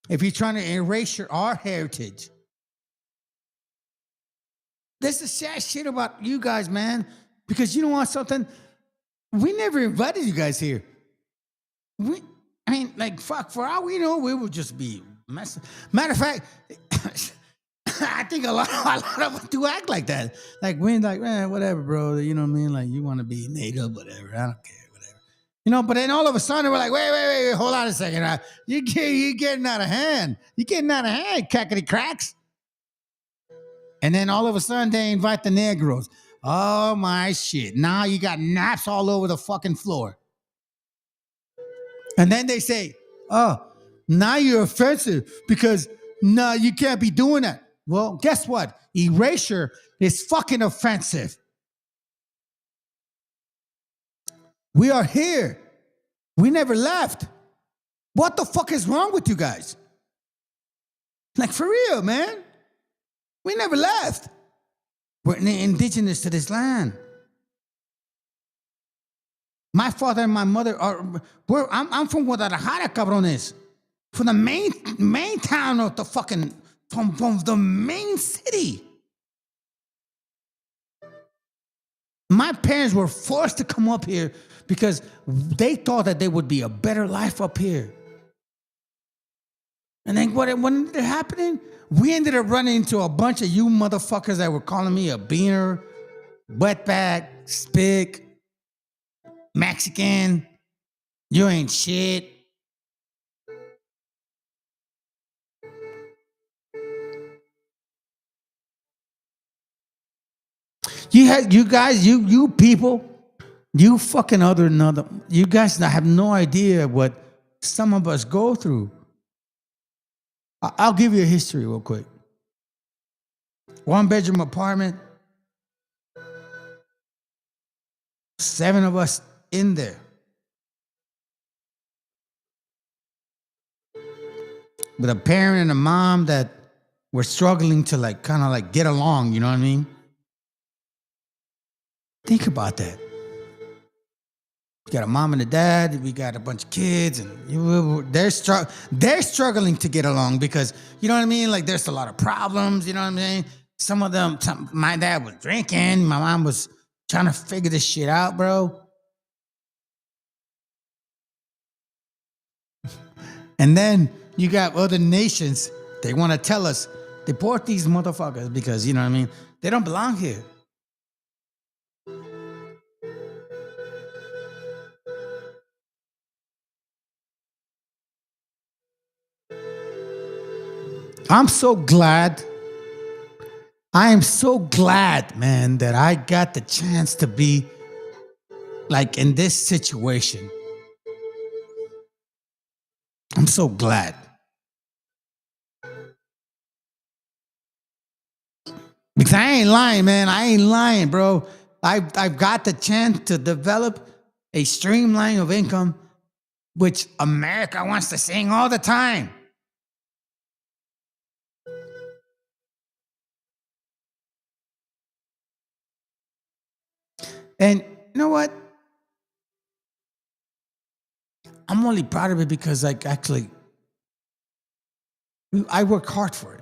If you're trying to erase our heritage. This is sad shit about you guys, man. Because you know what, something? We never invited you guys here. I mean, like, fuck, for all we know, we would just be messing. Matter of fact, I think a lot of us do act like that. Like, we're like, man, whatever, bro. You know what I mean? Like, you want to be native, whatever. I don't care, whatever. You know, but then all of a sudden, we're like, wait, hold on a second. You're getting out of hand. You're getting out of hand, crackety cracks. And then all of a sudden they invite the Negros. Oh my shit. Now you got naps all over the fucking floor. And then they say, oh, now you're offensive because no, you can't be doing that. Well, guess what? Erasure is fucking offensive. We are here. We never left. What the fuck is wrong with you guys? Like, for real, man. We never left. We're indigenous to this land. My father and my mother are. I'm from Guadalajara, cabrones. From the main town of the fucking. From the main city. My parents were forced to come up here because they thought that there would be a better life up here. And then what ended up happening? We ended up running into a bunch of you motherfuckers that were calling me a beaner, wetback, spick, Mexican. You ain't shit. You guys, you people, you fucking you guys have no idea what some of us go through. I'll give you a history real quick. 1-bedroom apartment, 7 of us in there. With a parent and a mom that were struggling to kind of get along, you know what I mean? Think about that. We got a mom and a dad, we got a bunch of kids, and they're struggling to get along because, you know what I mean? Like, there's a lot of problems, you know what I mean? Some of them, my dad was drinking, my mom was trying to figure this shit out, bro. And then you got other nations, they want to tell us, deport these motherfuckers because, you know what I mean? They don't belong here. I'm so glad. I am so glad, man, that I got the chance to be in this situation. I'm so glad. Because I ain't lying, man. I ain't lying, bro. I've got the chance to develop a streamline of income, which America wants to sing all the time. And you know what? I'm only proud of it because actually I work hard for it.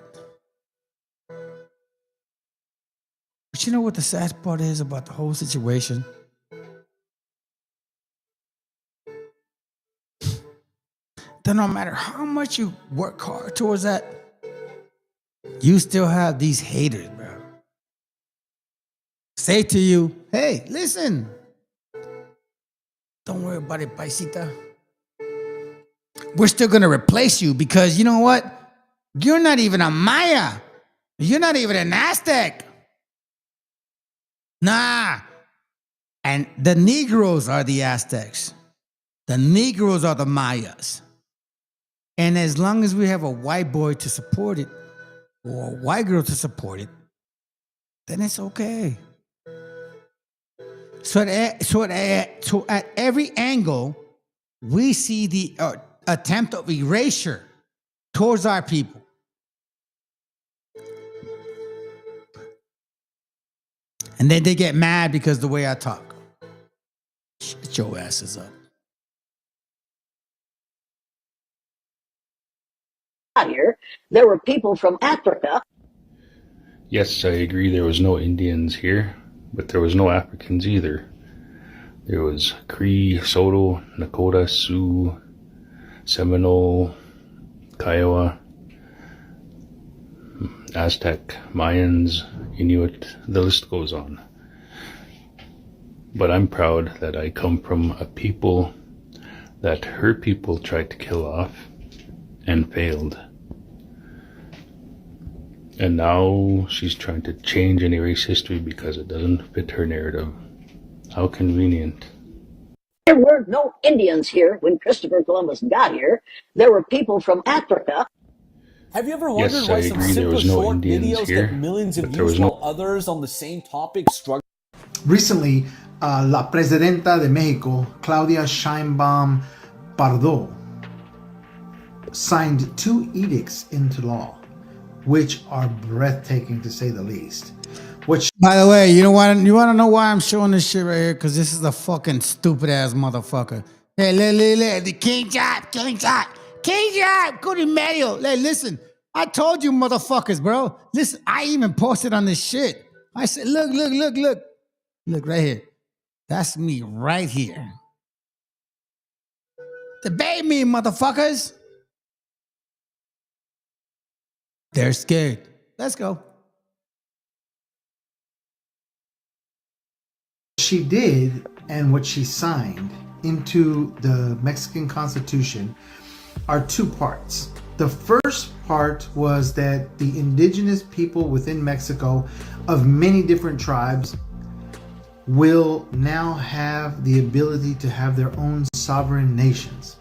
But you know what the sad part is about the whole situation? That no matter how much you work hard towards that, you still have these haters, bro. Say to you, hey, listen. Don't worry about it, paisita. We're still going to replace you because you know what? You're not even a Maya. You're not even an Aztec. Nah. And the Negroes are the Aztecs. The Negroes are the Mayas. And as long as we have a white boy to support it, or a white girl to support it, then it's okay. So at every angle, we see the attempt of erasure towards our people. And then they get mad because the way I talk. Shut your asses up.
Here, there were people from Africa.
Yes, I agree there was no Indians here, but there was no Africans either. There was Cree, Soto, Nakota, Sioux, Seminole, Kiowa, Aztec, Mayans, Inuit, the list goes on. But I'm proud that I come from a people that her people tried to kill off and failed. And now she's trying to change and erase history because it doesn't fit her narrative. How convenient.
There were no Indians here when Christopher Columbus got here. There were people from Africa.
Have you ever wondered
Yes,
why
I
some
agree there
simple
was no
short
Indians
videos
here,
get millions of
but there
views
was no...
while others on the same topic struggle?
Recently, la presidenta de Mexico, Claudia Sheinbaum Pardo, signed 2 edicts into law, which are breathtaking to say the least. Which, by the way, you want to know why I'm showing this shit right here? Because this is a fucking stupid ass motherfucker. Hey, the King Job, go to Mario. Hey, listen, I told you motherfuckers, bro. Listen, I even posted on this shit. I said, look right here. That's me right here. Debate me, motherfuckers. They're scared. Let's go. She did, and what she signed into the Mexican Constitution are 2 parts. The first part was that the indigenous people within Mexico of many different tribes will now have the ability to have their own sovereign nations.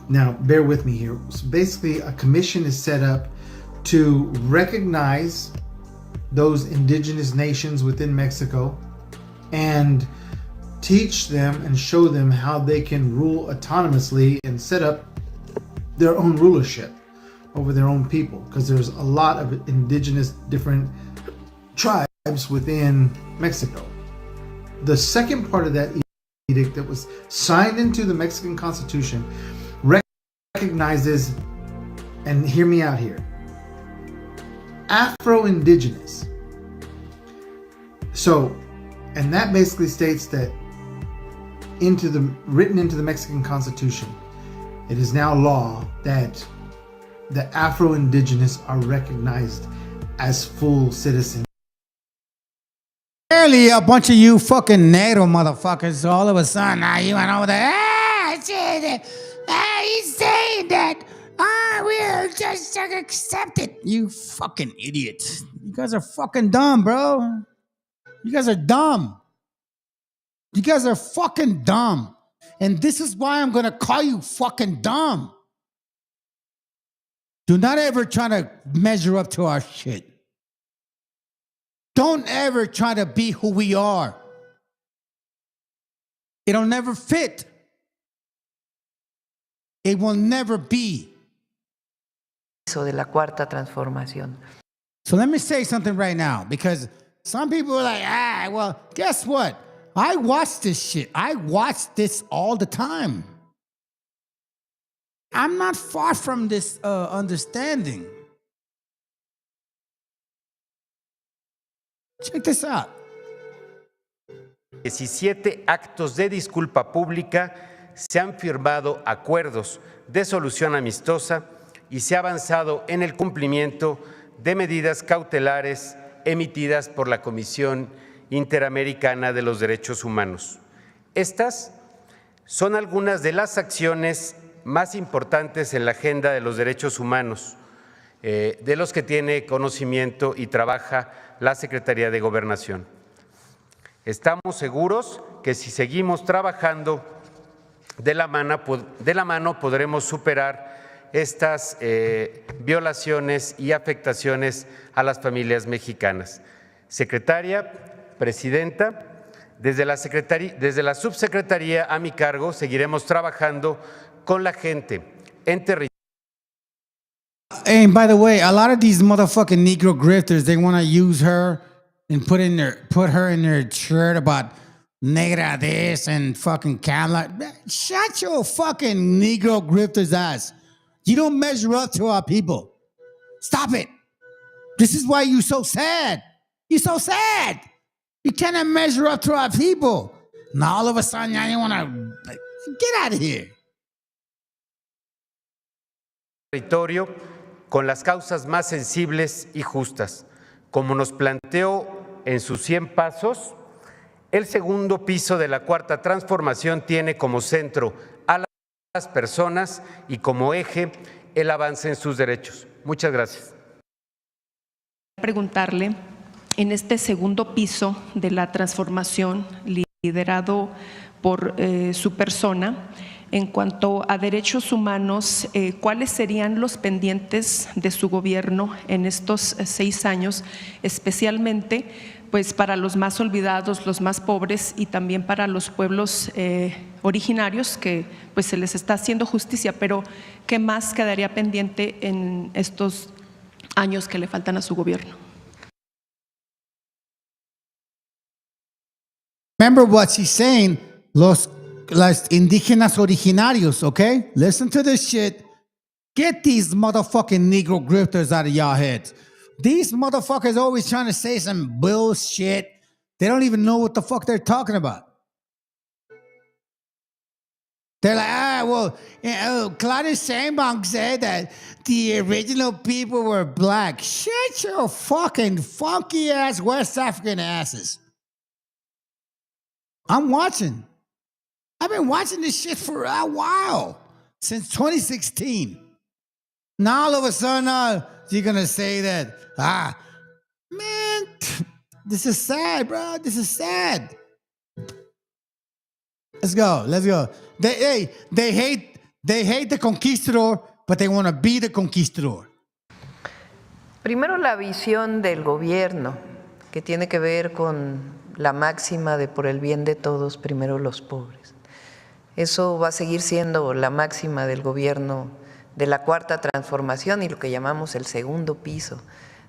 Now, bear with me here. So basically, a commission is set up to recognize those indigenous nations within Mexico and teach them and show them how they can rule autonomously and set up their own rulership over their own people, because there's a lot of indigenous different tribes within Mexico. The second part of that edict that was signed into the Mexican Constitution recognizes, and hear me out here, Afro-Indigenous. So, and that basically states that written into the Mexican Constitution, it is now law that the Afro-Indigenous are recognized as full citizens. Apparently, a bunch of you fucking Negro motherfuckers, all of a sudden, now you went over there, he's saying that, we'll just accept it. You fucking idiots. You guys are fucking dumb, bro. You guys are dumb. You guys are fucking dumb. And this is why I'm gonna call you fucking dumb. Do not ever try to measure up to our shit. Don't ever try to be who we are. It'll never fit. It will never be.
De la cuarta transformación.
So let me say something right now, because some people are like, well, guess what? I watch this shit. I watch this all the time. I'm not far from this understanding. Check this out.
17 actos de disculpa pública, se han firmado acuerdos de solución amistosa y se ha avanzado en el cumplimiento de medidas cautelares emitidas por la Comisión Interamericana de los Derechos Humanos. Estas son algunas de las acciones más importantes en la agenda de los derechos humanos, de los que tiene conocimiento y trabaja la Secretaría de Gobernación. Estamos seguros que si seguimos trabajando de la mano podremos superar estas violaciones y afectaciones a las familias mexicanas. Secretaria, Presidenta, desde la subsecretaría a mi cargo seguiremos trabajando con la gente en territorio.
And by the way, a lot of these motherfucking Negro grifters, they want to use her and put her in their shirt about Negra this and fucking Kamala. Shut your fucking Negro grifters ass. You don't measure up to our people. Stop it. This is why you're so sad. You're so sad. You cannot measure up to our people. Now all of a sudden, you want to get out of here.
Territorio con las causas más sensibles y justas. Como nos planteó en sus 100 pasos, el segundo piso de la Cuarta Transformación tiene como centro a las personas y como eje el avance en sus derechos. Muchas gracias.
Preguntarle, en este segundo piso de la transformación liderado por su persona, en cuanto a derechos humanos, ¿cuáles serían los pendientes de su gobierno en estos 6 años, especialmente pues para los más olvidados, los más pobres y también para los pueblos originarios que pues se les está haciendo justicia, pero qué más quedaría pendiente en estos años que le faltan a su gobierno?
Remember what she's saying, los indígenas originarios, okay? Listen to this shit. Get these motherfucking Negro grifters out of y'all heads. These motherfuckers always trying to say some bullshit. They don't even know what the fuck they're talking about. They're like, Claudius Sheinbaum said that the original people were black. Shut your fucking funky ass West African asses. I'm watching. I've been watching this shit for a while, since 2016. Now all of a sudden, you're gonna say that, man, this is sad, bro. This is sad. Let's go. They hate the conquistador, but they want to be the conquistador.
Primero, la visión del gobierno, que tiene que ver con la máxima de por el bien de todos, primero los pobres. Eso va a seguir siendo la máxima del gobierno de la Cuarta Transformación y lo que llamamos el segundo piso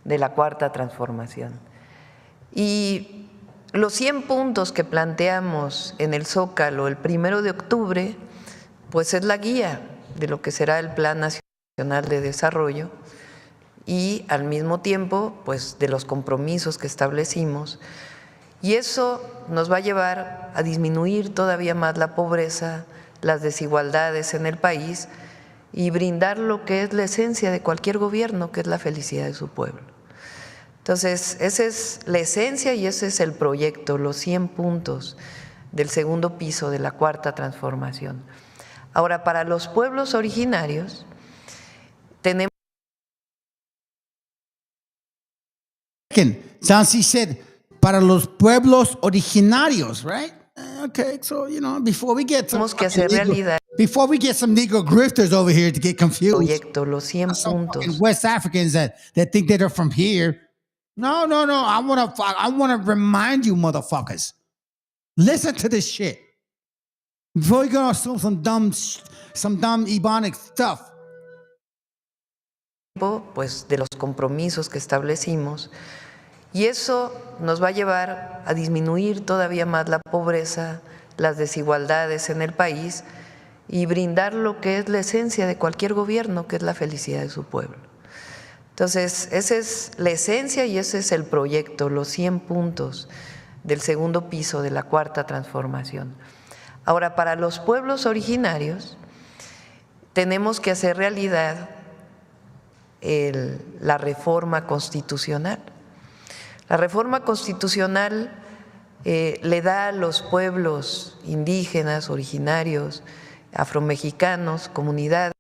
de la Cuarta Transformación. Y los 100 puntos que planteamos en el Zócalo el 1 de octubre, pues es la guía de lo que será el Plan Nacional de Desarrollo y al mismo tiempo, pues de los compromisos que establecimos. Y eso nos va a llevar a disminuir todavía más la pobreza, las desigualdades en el país y brindar lo que es la esencia de cualquier gobierno, que es la felicidad de su pueblo. Entonces, esa es la esencia y ese es el proyecto, los 100 puntos del segundo piso de la Cuarta Transformación. Ahora, para los pueblos originarios, tenemos…
Sansi said, para los pueblos originarios, right? Okay, so, before we get some Negro grifters over here to get confused,
proyecto, los 100 puntos.
West Africans that think they're from here. No. I wanna remind you, motherfuckers. Listen to this shit before you go assume some dumb Ebonic stuff.
Pues de los compromisos que establecimos. Y eso nos va a llevar a disminuir todavía más la pobreza, las desigualdades en el país y brindar lo que es la esencia de cualquier gobierno, que es la felicidad de su pueblo. Entonces, esa es la esencia y ese es el proyecto, los 100 puntos del segundo piso de la Cuarta Transformación. Ahora, para los pueblos originarios, tenemos que hacer realidad la reforma constitucional. La reforma constitucional le da a los pueblos indígenas, originarios, afromexicanos, comunidades.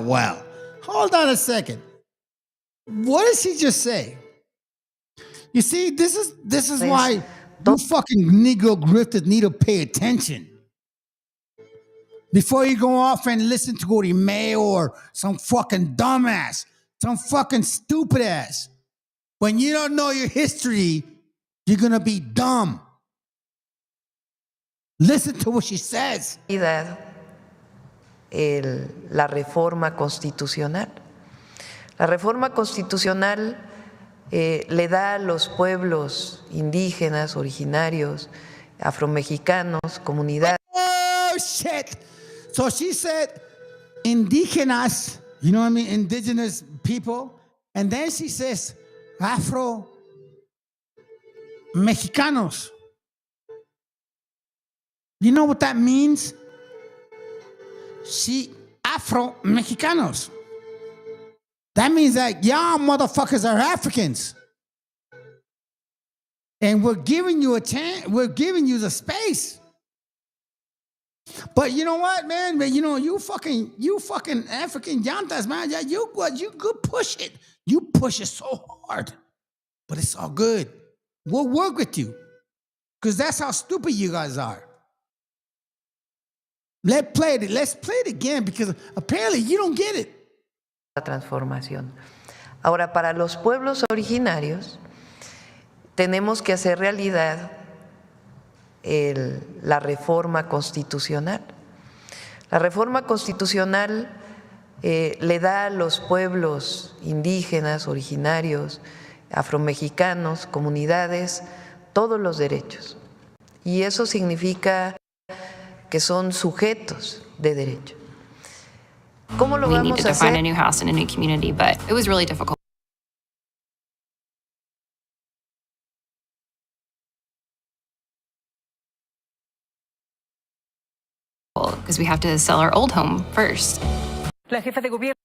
Well. Hold on a second. What did she just say? You see, this is why you fucking Negro grifters need to pay attention. Before you go off and listen to Gorime or some fucking dumbass, some fucking stupid ass. When you don't know your history, you're gonna be dumb. Listen to what she says.
La reforma constitucional. La reforma constitucional le da a los pueblos indígenas, originarios, afromexicanos, comunidades.
Oh, shit. So she said indigenas, you know what I mean? Indigenous people. And then she says Afro-Mexicanos. You know what that means? Afro-Mexicanos. That means that y'all motherfuckers are Africans. And we're giving you a chance, we're giving you the space. But you know what, man? But you know, you fucking African yantas, man. Yeah, you could push it. You push it so hard. But it's all good. We'll work with you. Because that's how stupid you guys are. Let's play it again because apparently you don't get it.
La transformación. Ahora, para los pueblos originarios, tenemos que hacer realidad la reforma constitucional. La reforma constitucional le da a los pueblos indígenas, originarios, afromexicanos, comunidades, todos los derechos. Y eso significa que son sujetos de derecho. ¿Cómo lo vamos a hacer?
We needed to find a new house in a new community, but it was really difficult. Because we have to sell our old home first.
La jefa de gobierno.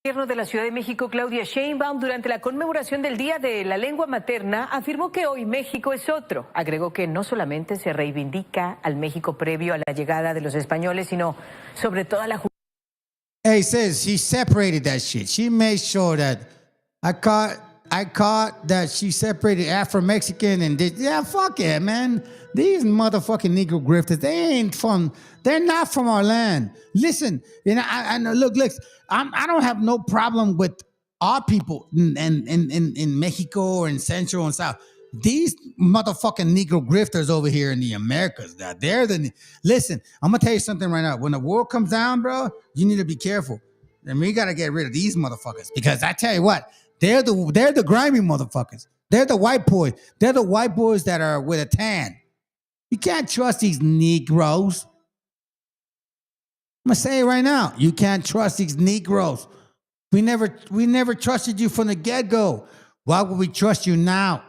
El gobierno de la Ciudad de México, Claudia Sheinbaum, durante la conmemoración del Día de la Lengua Materna, afirmó que hoy México es otro. Agregó que no solamente se reivindica al México previo a la llegada de los españoles, sino sobre toda la justicia.
Hey, sis, she separated that shit. She made sure that I caught that she separated Afro-Mexican and did. Yeah, fuck it, man. These motherfucking Negro grifters, they're not from our land. Listen, you know, I look, I don't have no problem with our people in Mexico or in Central and South. These motherfucking Negro grifters over here in the Americas, listen, I'm gonna tell you something right now. When the war comes down, bro, you need to be careful. And we gotta get rid of these motherfuckers because I tell you what, they're the grimy motherfuckers. They're the white boys. They're the white boys that are with a tan. You can't trust these Negroes. I'm gonna say it right now. You can't trust these Negroes. We never trusted you from the get-go. Why would we trust you now?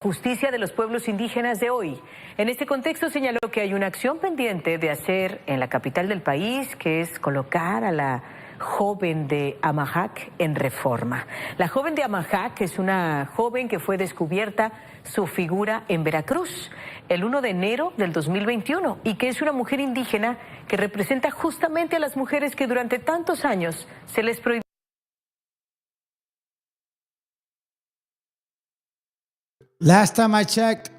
Justicia de los pueblos indígenas de hoy. En este contexto señaló que hay una acción pendiente de hacer en la capital del país, que es colocar a la joven de Amajac en reforma. La joven de Amajac es una joven que fue descubierta su figura en Veracruz el 1 de enero del 2021 y que es una mujer indígena que representa justamente a las mujeres que durante tantos años se les prohibió.
Last time I checked,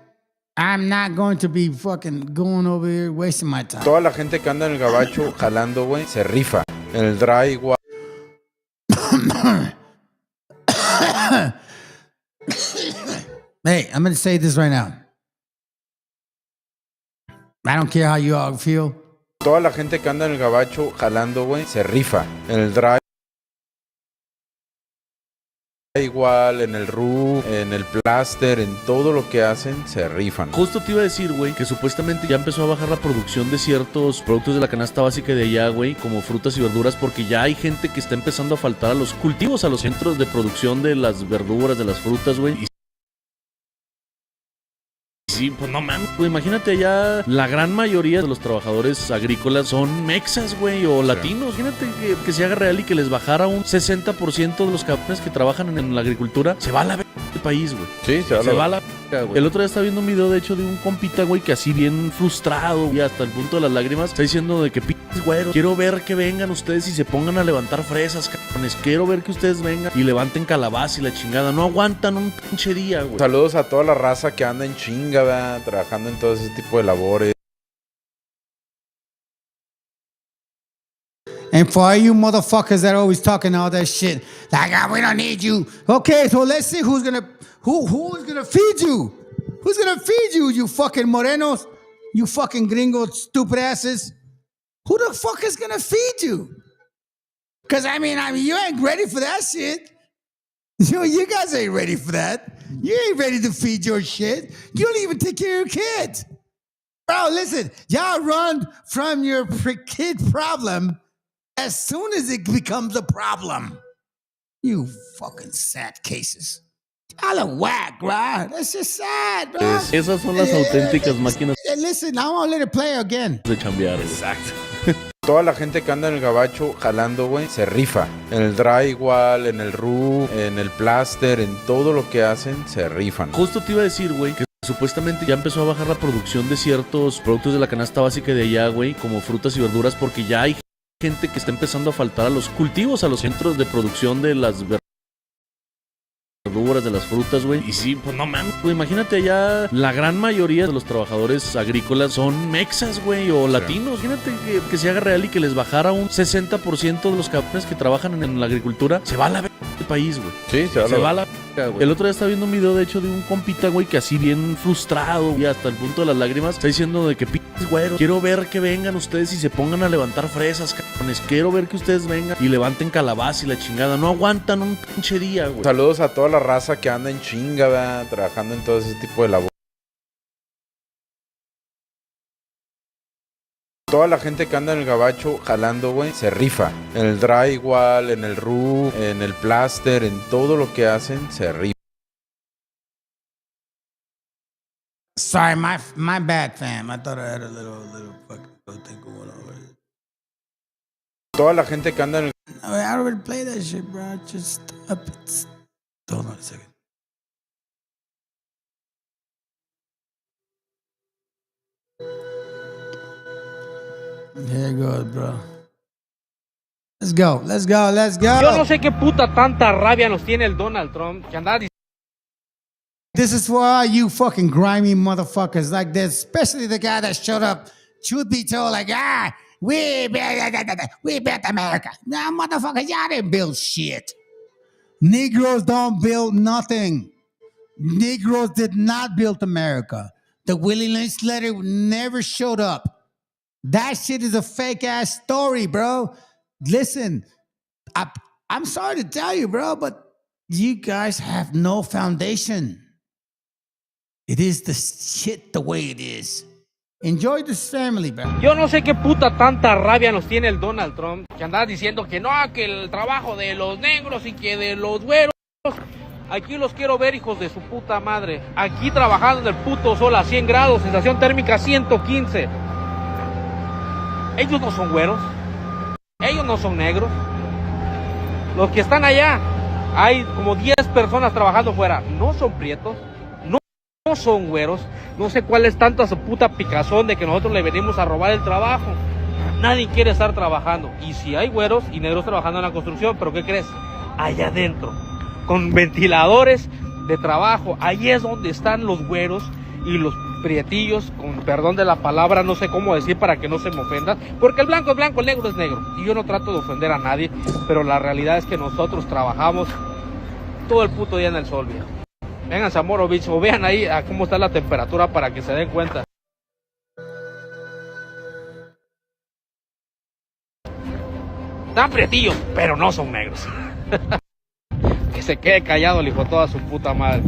I'm not going to be fucking going over here wasting my time.
Toda la gente que anda en el gabacho jalando, güey, se rifa. En el dry igual.
Hey, I'm going to say this right now. I don't care how you all feel.
Toda la gente que anda en el gabacho jalando, güey, se rifa. En el dry igual, en el roof, en el plaster, en todo lo que hacen, se rifan.
Justo te iba a decir, güey, que supuestamente ya empezó a bajar la producción de ciertos productos de la canasta básica de allá, güey, como frutas y verduras, porque ya hay gente que está empezando a faltar a los cultivos, a los centros de producción de las verduras, de las frutas, güey. Sí, pues no mames, güey, imagínate ya la gran mayoría de los trabajadores agrícolas son mexas, güey, o latinos. Imagínate que se haga real y que les bajara un 60% de los cabrones que trabajan en la agricultura. Se va a la verga el país, güey.
Sí, se va a la verga, güey.
El otro día estaba viendo un video, de hecho, de un compita, güey, que así bien frustrado, y hasta el punto de las lágrimas, está diciendo de que pinches güeros, quiero ver que vengan ustedes y se pongan a levantar fresas, cabrones. Quiero ver que ustedes vengan y levanten calabaza y la chingada. No aguantan un pinche día, güey.
Saludos a toda la raza que anda en chinga, ¿verdad? Trabajando en todo ese tipo de labores.
And for all you motherfuckers that are always talking all that shit, like, we don't need you. Okay, so let's see who's gonna feed you. Who's gonna feed you, you fucking morenos? You fucking gringo stupid asses. Who the fuck is gonna feed you? Because, I mean, you ain't ready for that shit. You guys ain't ready for that. You ain't ready to feed your shit. You don't even take care of your kids. Bro, listen, y'all run from your kid problem as soon as it becomes a problem. You fucking sad cases. Y'all are whack, bro. That's just sad, bro.
Esas son las auténticas máquinas
Listen, I want to let it play again.
de chambear.
Exacto. Toda la gente que anda en el gabacho jalando, güey, se rifa. En el drywall, en el roof, en el plaster, en todo lo que hacen, se rifan.
Justo te iba a decir, güey, que supuestamente ya empezó a bajar la producción de ciertos productos de la canasta básica de allá, güey, como frutas y verduras, porque ya hay gente que está empezando a faltar a los cultivos, a los centros de producción de las verduras, de las frutas, güey. Y sí, pues no mames, güey, imagínate allá, la gran mayoría de los trabajadores agrícolas son mexas, güey, o latinos. Imagínate que se haga real y que les bajara un 60% de los cabrones que trabajan en la agricultura. Se va a la verga del país, güey.
Sí, se va a la
verga, güey. El otro día estaba viendo un video, de hecho, de un compita, güey, que así bien frustrado, y hasta el punto de las lágrimas, está diciendo de que pinches güeros, quiero ver que vengan ustedes y se pongan a levantar fresas, cabrones. Quiero ver que ustedes vengan y levanten calabaza y la chingada. No aguantan un pinche día, güey.
Saludos a toda la raza que anda en chinga, ¿verdad? Trabajando en todo ese tipo de labor. Toda la gente que anda en el gabacho jalando, güey, se rifa. En el drywall, en el roof, en el plaster, en todo lo que hacen, se rifa.
Sorry, my bad, fam. I thought I had a little fucking thing going on with it.
Toda la gente que anda en el...
No, I already played that shit, bro. Just stop it. Hold on a second. Here it goes, bro. Let's go.
Yo no sé qué puta tanta rabia nos tiene el Donald Trump que anda.
This is for all you fucking grimy motherfuckers like this, especially the guy that showed up, truth be told, like, we built America. Nah, motherfuckers, y'all didn't build shit. Negroes don't build nothing. Negroes did not build America. The Willie Lynch letter never showed up. That shit is a fake ass story, bro. Listen, I'm sorry to tell you, bro, but you guys have no foundation. It is the shit the way it is. Enjoy this family, bro.
Yo no sé qué puta tanta rabia nos tiene el Donald Trump que anda diciendo que no, que el trabajo de los negros y que de los güeros. Aquí los quiero ver, hijos de su puta madre. Aquí trabajando en el puto sol a 100 grados, sensación térmica 115. Ellos no son güeros. Ellos no son negros. Los que están allá, hay como 10 personas trabajando fuera. No son prietos. No son güeros. No sé cuál es tanta su puta picazón de que nosotros le venimos a robar el trabajo. Nadie quiere estar trabajando. Y si hay güeros y negros trabajando en la construcción, ¿pero qué crees? Allá adentro, con ventiladores de trabajo. Ahí es donde están los güeros y los prietillos, con perdón de la palabra, no sé cómo decir para que no se me ofendan, porque el blanco es blanco, el negro es negro. Y yo no trato de ofender a nadie, pero la realidad es que nosotros trabajamos todo el puto día en el sol, viejo. Vengan, Samorovich, o vean ahí a cómo está la temperatura para que se den cuenta. Están prietillos, pero no son negros. Que se quede callado el hijo de toda su puta madre.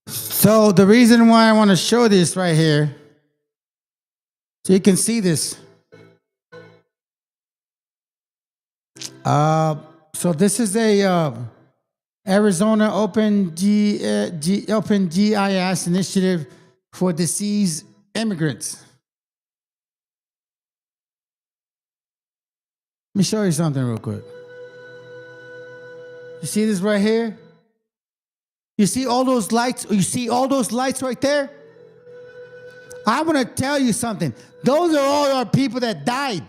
So the reason why I want to show this right here, so you can see this. So this is a Arizona Open GIS initiative for deceased immigrants. Let me show you something real quick. You see this right here? You see all those lights? You see all those lights right there? I want to tell you something. Those are all our people that died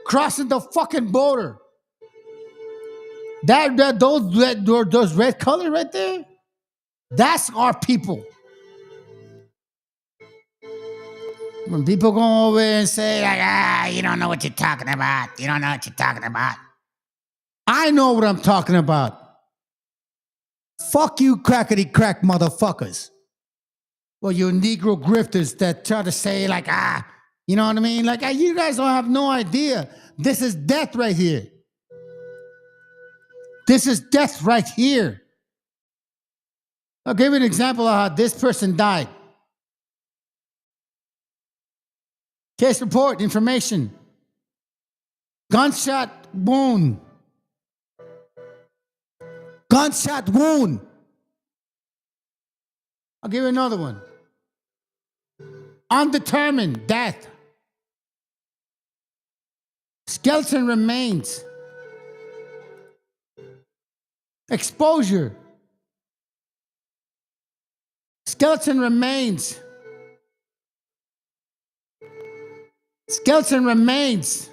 crossing the fucking border. Those red color right there, that's our people. When people go over and say, like, you don't know what you're talking about. You don't know what you're talking about. I know what I'm talking about. Fuck you, crackety crack motherfuckers. Well, you Negro grifters that try to say, like, you know what I mean? Like, you guys don't have no idea. This is death right here. This is death right here. I'll give you an example of how this person died. Case report, information. Gunshot wound. Gunshot wound. I'll give you another one. Undetermined death. Skeleton remains. Exposure. Skeleton remains. Skeleton remains.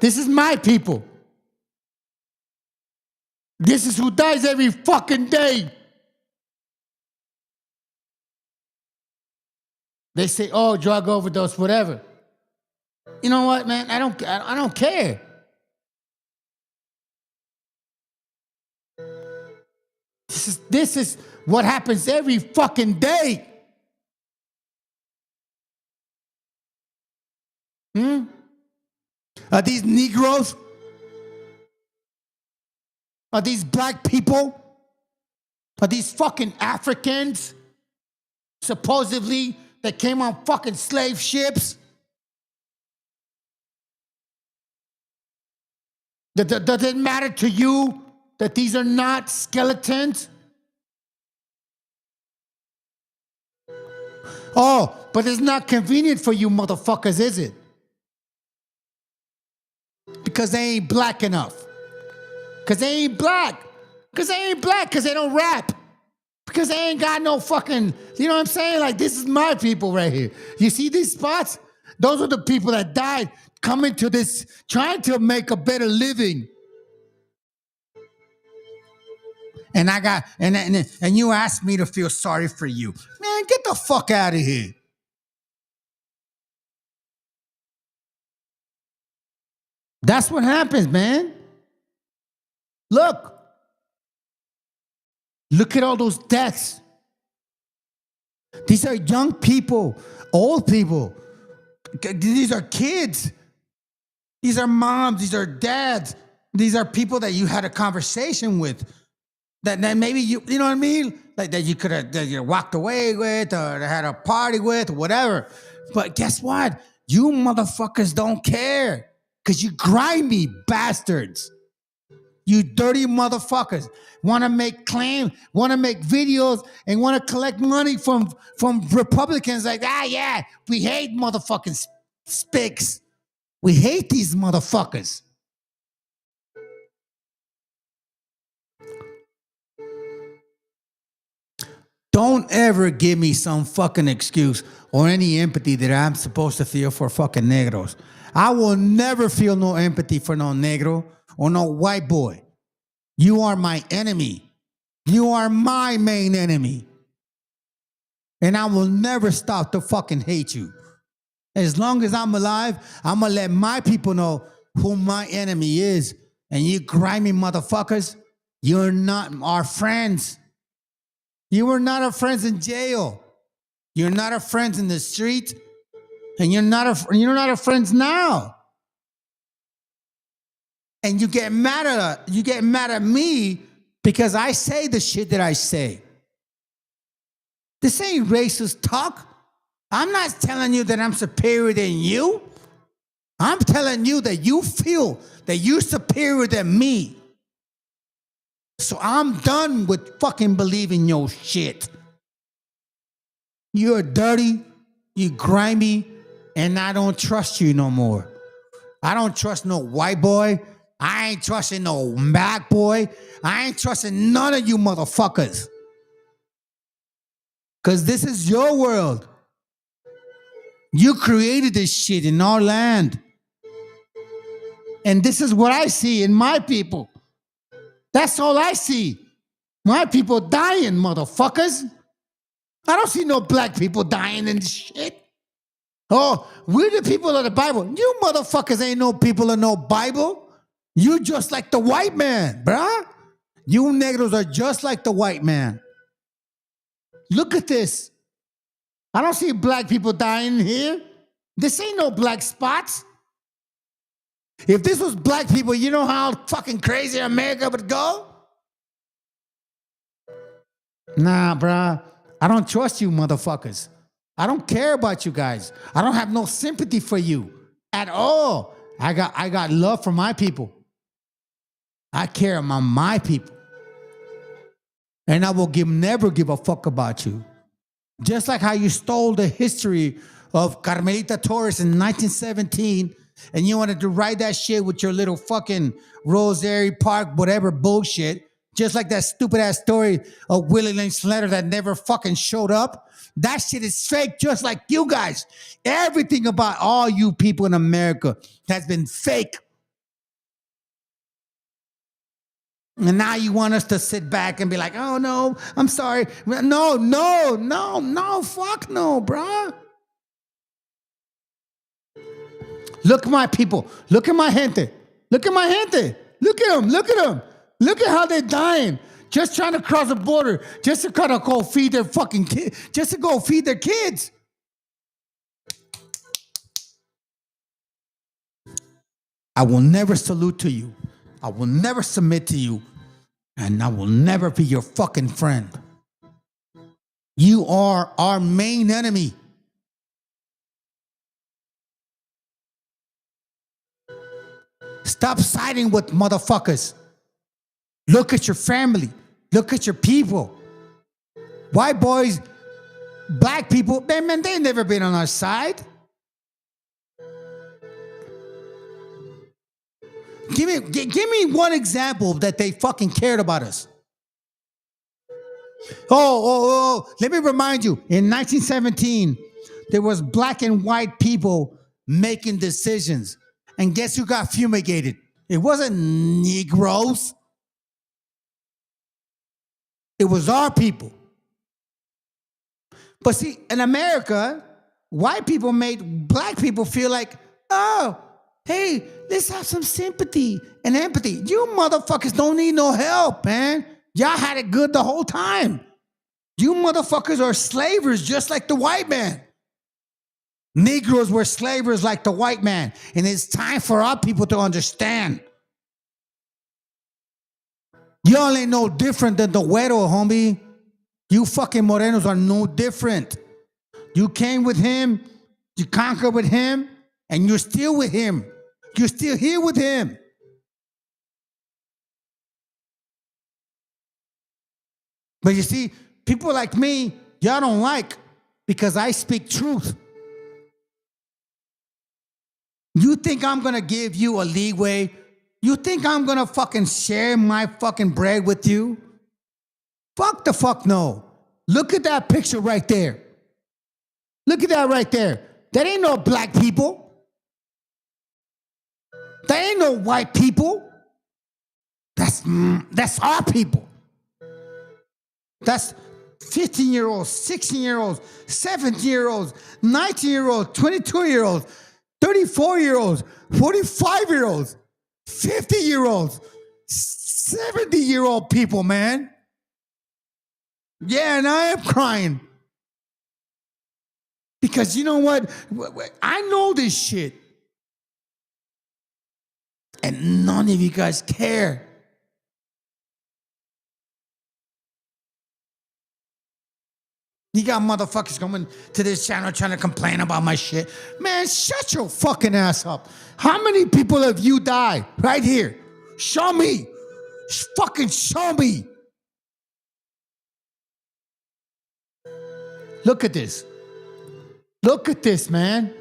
This is my people. This is who dies every fucking day. They say, oh, drug overdose, whatever. You know what, man? I don't care. This is what happens every fucking day. Are these Negroes? Are these black people? Are these fucking Africans? Supposedly, that came on fucking slave ships? Does it matter to you that these are not skeletons? Oh, but it's not convenient for you motherfuckers, is it? Because they ain't black enough. Because they ain't black. Because they ain't black, because they don't rap. Because they ain't got no fucking, you know what I'm saying? Like, this is my people right here. You see these spots? Those are the people that died coming to this, trying to make a better living. And I got, and you asked me to feel sorry for you. Man, get the fuck out of here. That's what happens, man. Look at all those deaths. These are young people, old people. These are kids. These are moms. These are dads. These are people that you had a conversation with. That maybe you know what I mean? Like that you could have walked away with or had a party with or whatever. But guess what? You motherfuckers don't care. Because you grimy bastards. You dirty motherfuckers want to make claims, want to make videos, and want to collect money from Republicans like, yeah, we hate motherfucking spics. We hate these motherfuckers. Don't ever give me some fucking excuse or any empathy that I'm supposed to feel for fucking Negros. I will never feel no empathy for no Negro or no white boy. You are my enemy. You are my main enemy. And I will never stop to fucking hate you. As long as I'm alive, I'm going to let my people know who my enemy is. And you grimy motherfuckers, you're not our friends. You were not our friends in jail. You're not our friends in the street. And you're not our friends now. And you get mad at me because I say the shit that I say. This ain't racist talk. I'm not telling you that I'm superior than you. I'm telling you that you feel that you're superior than me. So I'm done with fucking believing your shit. You're dirty, you grimy, and I don't trust you no more. I don't trust no white boy. I ain't trusting no black boy. I ain't trusting none of you motherfuckers. Because this is your world. You created this shit in our land. And this is what I see in my people. That's all I see. My people dying, motherfuckers. I don't see no black people dying in shit. Oh, we're the people of the Bible. You motherfuckers ain't no people of no Bible. You just like the white man, bruh. You Negros are just like the white man. Look at this. I don't see black people dying here. This ain't no black spots. If this was black people, you know how fucking crazy America would go? Nah, bruh. I don't trust you motherfuckers. I don't care about you guys. I don't have no sympathy for you at all. I got love for my people. I care about my people. And I will never give a fuck about you. Just like how you stole the history of Carmelita Torres in 1917 and you wanted to write that shit with your little fucking Rosary Park, whatever bullshit. Just like that stupid ass story of Willie Lynch's letter that never fucking showed up. That shit is fake, just like you guys. Everything about all you people in America has been fake. And now you want us to sit back and be like, oh no, I'm sorry. No, fuck no, bruh. Look at my people. Look at my gente. Look at my gente. Look at them. Look at them. Look at how they're dying. Just trying to cross the border. Just to kind of go feed their fucking kids. Just to go feed their kids. I will never salute to you. I will never submit to you. And I will never be your fucking friend. You are our main enemy. Stop siding with motherfuckers. Look at your family. Look at your people. White boys, black people, man, they never been on our side. Give me one example that they fucking cared about us. Let me remind you. In 1917, there was black and white people making decisions. And guess who got fumigated? It wasn't Negroes. It was our people. But see, in America, white people made black people feel like, oh, hey, let's have some sympathy and empathy. You motherfuckers don't need no help, man. Y'all had it good the whole time. You motherfuckers are slavers just like the white man. Negroes were slavers like the white man. And it's time for our people to understand. Y'all ain't no different than the güero, homie. You fucking morenos are no different. You came with him, you conquered with him, and you're still with him. You're still here with him. But you see, people like me, y'all don't like because I speak truth. You think I'm going to give you a leeway? You think I'm going to fucking share my fucking bread with you? Fuck the fuck no. Look at that picture right there. Look at that right there. That ain't no black people. That ain't no white people. That's our people. That's 15-year-olds, 16-year-olds, 17-year-olds, 19-year-olds, 22-year-olds, 34-year-olds, 45-year-olds, 50-year-olds, 70-year-old people, man. Yeah, and I am crying. Because you know what? I know this shit. And none of you guys care. You got motherfuckers coming to this channel trying to complain about my shit. Man, shut your fucking ass up. How many people have you died? Right here. Show me. Fucking show me. Look at this. Look at this, man.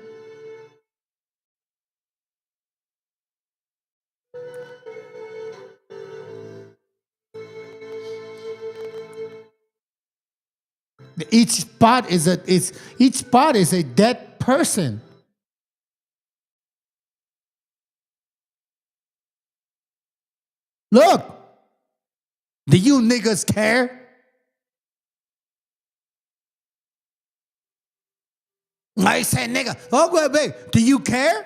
Each spot is a dead person. Look. Do you niggas care? I say nigga. Oh, wait. Do you care?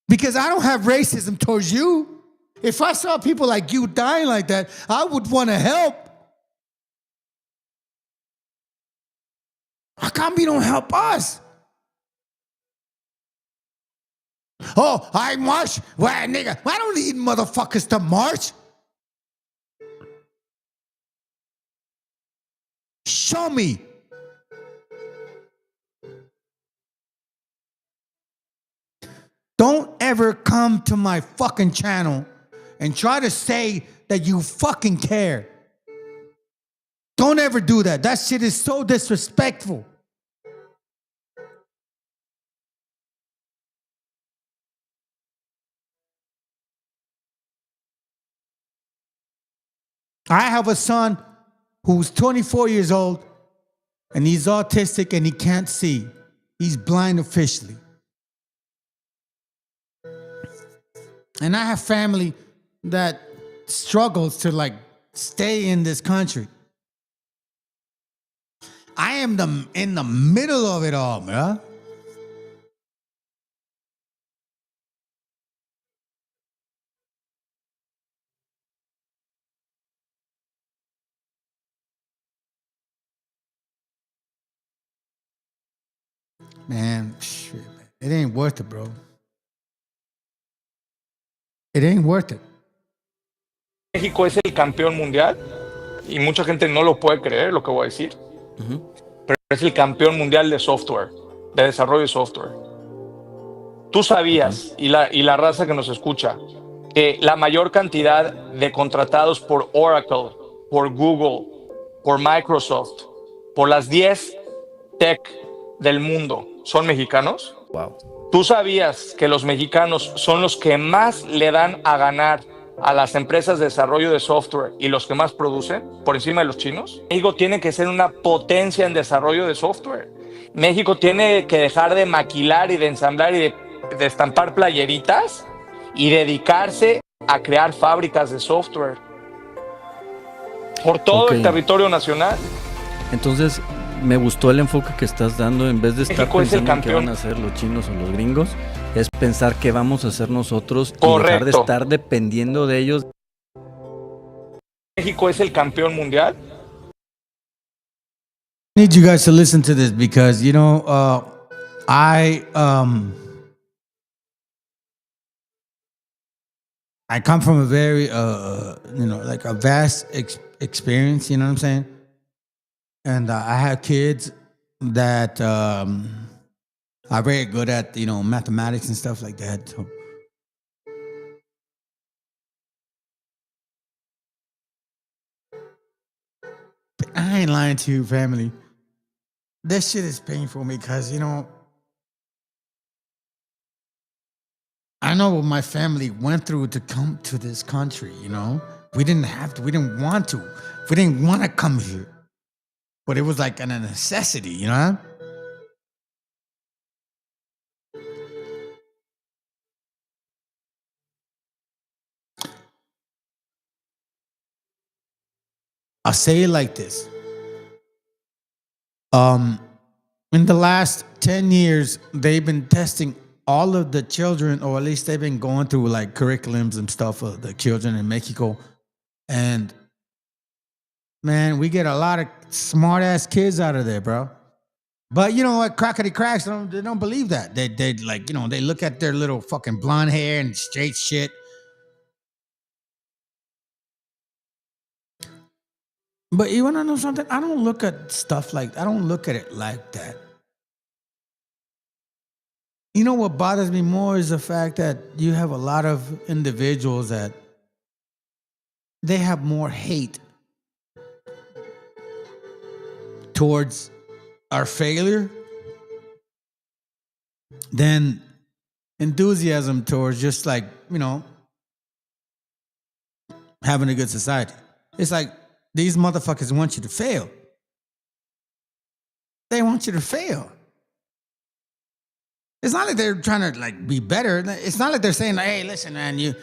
Because I don't have racism towards you. If I saw people like you dying like that, I would want to help. How come you don't help us? Oh, I march? Well, nigga, I don't need motherfuckers to march. Show me. Don't ever come to my fucking channel and try to say that you fucking care. Don't ever do that. That shit is so disrespectful. I have a son who's 24 years old and he's autistic and he can't see. He's blind officially. And I have family that struggles to like stay in this country. I am in the middle of it all, man. Man, shit, man. It ain't worth it, bro. It ain't worth it.
México es el campeón mundial y mucha gente no lo puede creer lo que voy a decir, pero es el campeón mundial de software, de desarrollo de software. Tú sabías, y la raza que nos escucha, que la mayor cantidad de contratados por Oracle, por Google, por Microsoft, por las 10 tech del mundo son mexicanos.
Wow.
¿Tú sabías que los mexicanos son los que más le dan a ganar a las empresas de desarrollo de software y los que más producen por encima de los chinos? México tiene que ser una potencia en desarrollo de software. México tiene que dejar de maquilar y de ensamblar y de estampar playeritas y dedicarse a crear fábricas de software por todo el territorio nacional.
Entonces, me gustó el enfoque que estás dando. En vez de estar
México es el
pensando en qué
campeón.
van a hacer los chinos o los gringos, es pensar qué vamos a hacer nosotros y
Correcto.
dejar de estar dependiendo de ellos.
México es el campeón mundial.
I need you guys to listen to this because, you know, I come from a very, you know, like a vast experience, you know what I'm saying? And I have kids that are very good at, you know, mathematics and stuff like that. So. I ain't lying to you, family. This shit is painful because, you know, I know what my family went through to come to this country, you know? We didn't have to, we didn't want to. We didn't want to come here. But it was like a necessity, you know? I'll say it like this. In the last 10 years, they've been testing all of the children, or at least they've been going through like curriculums and stuff for the children in Mexico. And man, we get a lot of smart ass kids out of there, bro. But you know what, crackety cracks, they don't believe that. They like, you know, they look at their little fucking blonde hair and straight shit. But you wanna know something? I don't look at stuff like, I don't look at it like that. You know what bothers me more is the fact that you have a lot of individuals that they have more hate towards our failure than enthusiasm towards just like, you know, having a good society. It's like these motherfuckers want you to fail. They want you to fail. It's not like they're trying to like be better. It's not like they're saying, hey, listen, man, you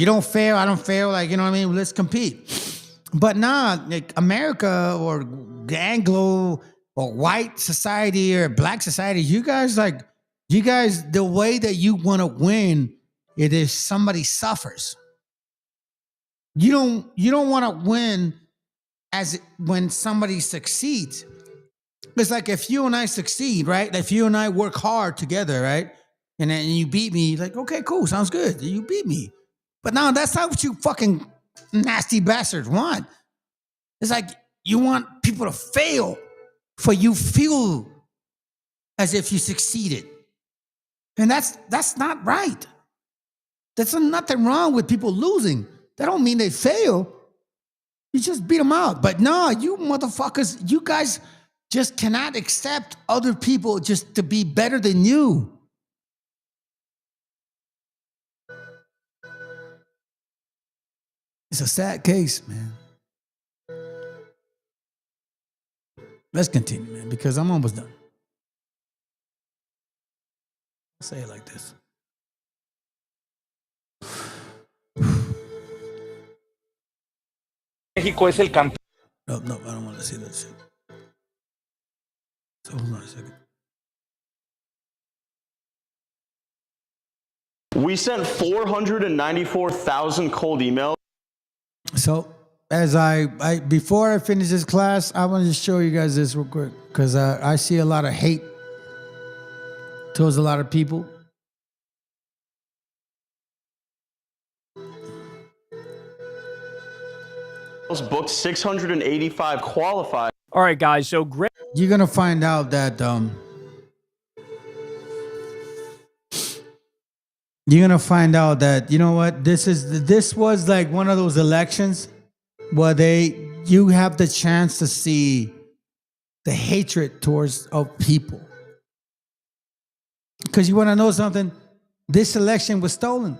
don't fail, I don't fail. Like, you know what I mean? Let's compete. But nah, like America or Anglo or white society or black society, you guys, the way that you want to win, it is somebody suffers. You don't want to win as when somebody succeeds. It's like if you and I succeed, right? If you and I work hard together, right? And then you beat me, like, okay, cool, sounds good. You beat me. But now that's not what you fucking nasty bastards want. It's like you want people to fail. for you feel as if you succeeded. And that's not right. There's nothing wrong with people losing. That don't mean they fail. You just beat them out. But no, you motherfuckers, you guys just cannot accept other people just to be better than you. It's a sad case, man. Let's continue, man, because I'm almost done. I'll say it like this.
México es el campeón.
No, I don't want to see that shit. So hold on a second.
We sent 494,000 cold emails.
So as I before I finish this class, I want to just show you guys this real quick because I see a lot of hate towards a lot of people.
Booked 685 qualified.
All right, guys. So great.
You're gonna find out that you know what, this was like one of those elections where you have the chance to see the hatred towards of people. Because you want to know something, this election was stolen.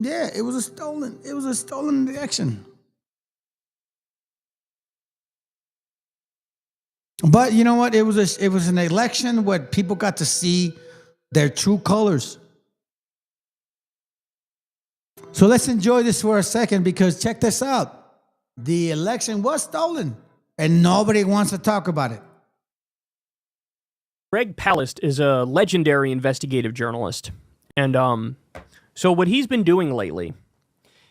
Yeah, it was a stolen election. But you know what? It was an election where people got to see their true colors. So let's enjoy this for a second because check this out. The election was stolen and nobody wants to talk about it.
Greg Palast is a legendary investigative journalist. And so what he's been doing lately,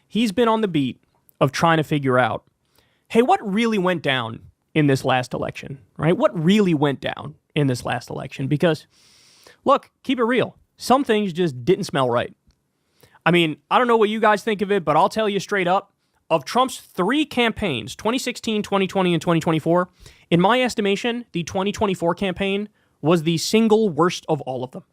he's been on the beat of trying to figure out, hey, what really went down in this last election, right? What really went down in this last election? Because, look, keep it real. Some things just didn't smell right. I mean, I don't know what you guys think of it, but I'll tell you straight up, of Trump's 3 campaigns, 2016, 2020, and 2024, in my estimation, the 2024 campaign was the single worst of all of them.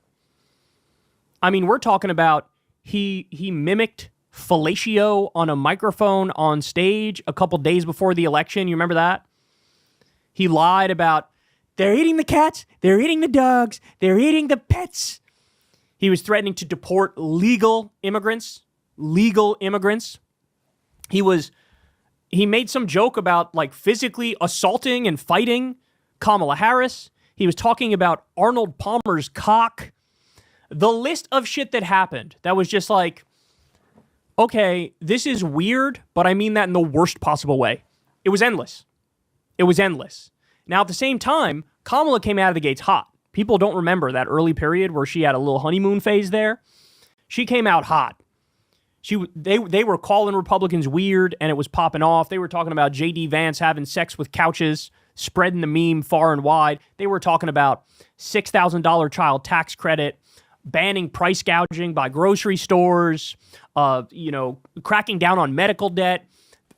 I mean, we're talking about he mimicked fellatio on a microphone on stage a couple days before the election. You remember that? He lied about, they're eating the cats, they're eating the dogs, they're eating the pets. He was threatening to deport legal immigrants. He made some joke about like physically assaulting and fighting Kamala Harris. He was talking about Arnold Palmer's cock. The list of shit that happened that was just like, okay, this is weird, but I mean that in the worst possible way. It was endless. Now, at the same time, Kamala came out of the gates hot. People don't remember that early period where she had a little honeymoon phase there. She came out hot. They were calling Republicans weird, and it was popping off. They were talking about J.D. Vance having sex with couches, spreading the meme far and wide. They were talking about $6,000 child tax credit, banning price gouging by grocery stores, cracking down on medical debt.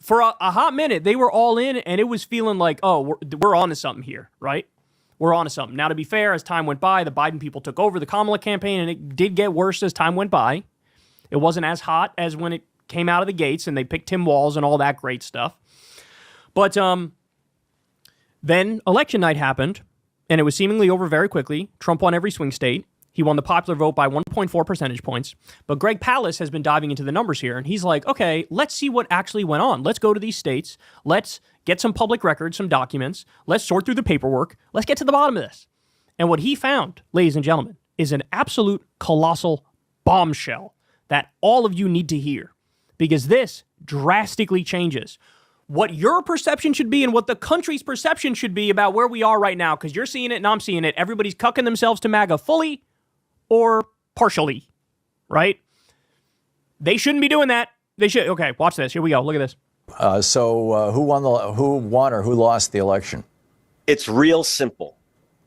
For a hot minute, they were all in, and it was feeling like, oh, we're on to something here, right? We're on to something. Now, to be fair, as time went by, the Biden people took over the Kamala campaign, and it did get worse as time went by. It wasn't as hot as when it came out of the gates, and they picked Tim Walz and all that great stuff. But then election night happened, and it was seemingly over very quickly. Trump won every swing state. He won the popular vote by 1.4 percentage points. But Greg Palast has been diving into the numbers here, and he's like, okay, let's see what actually went on. Let's go to these states. Let's get some public records, some documents. Let's sort through the paperwork. Let's get to the bottom of this. And what he found, ladies and gentlemen, is an absolute colossal bombshell that all of you need to hear, because this drastically changes what your perception should be and what the country's perception should be about where we are right now, because you're seeing it and I'm seeing it. Everybody's cucking themselves to MAGA fully or partially, right? They shouldn't be doing that. They should. Okay, watch this. Here we go. Look at this.
Who won or who lost the election?
It's real simple.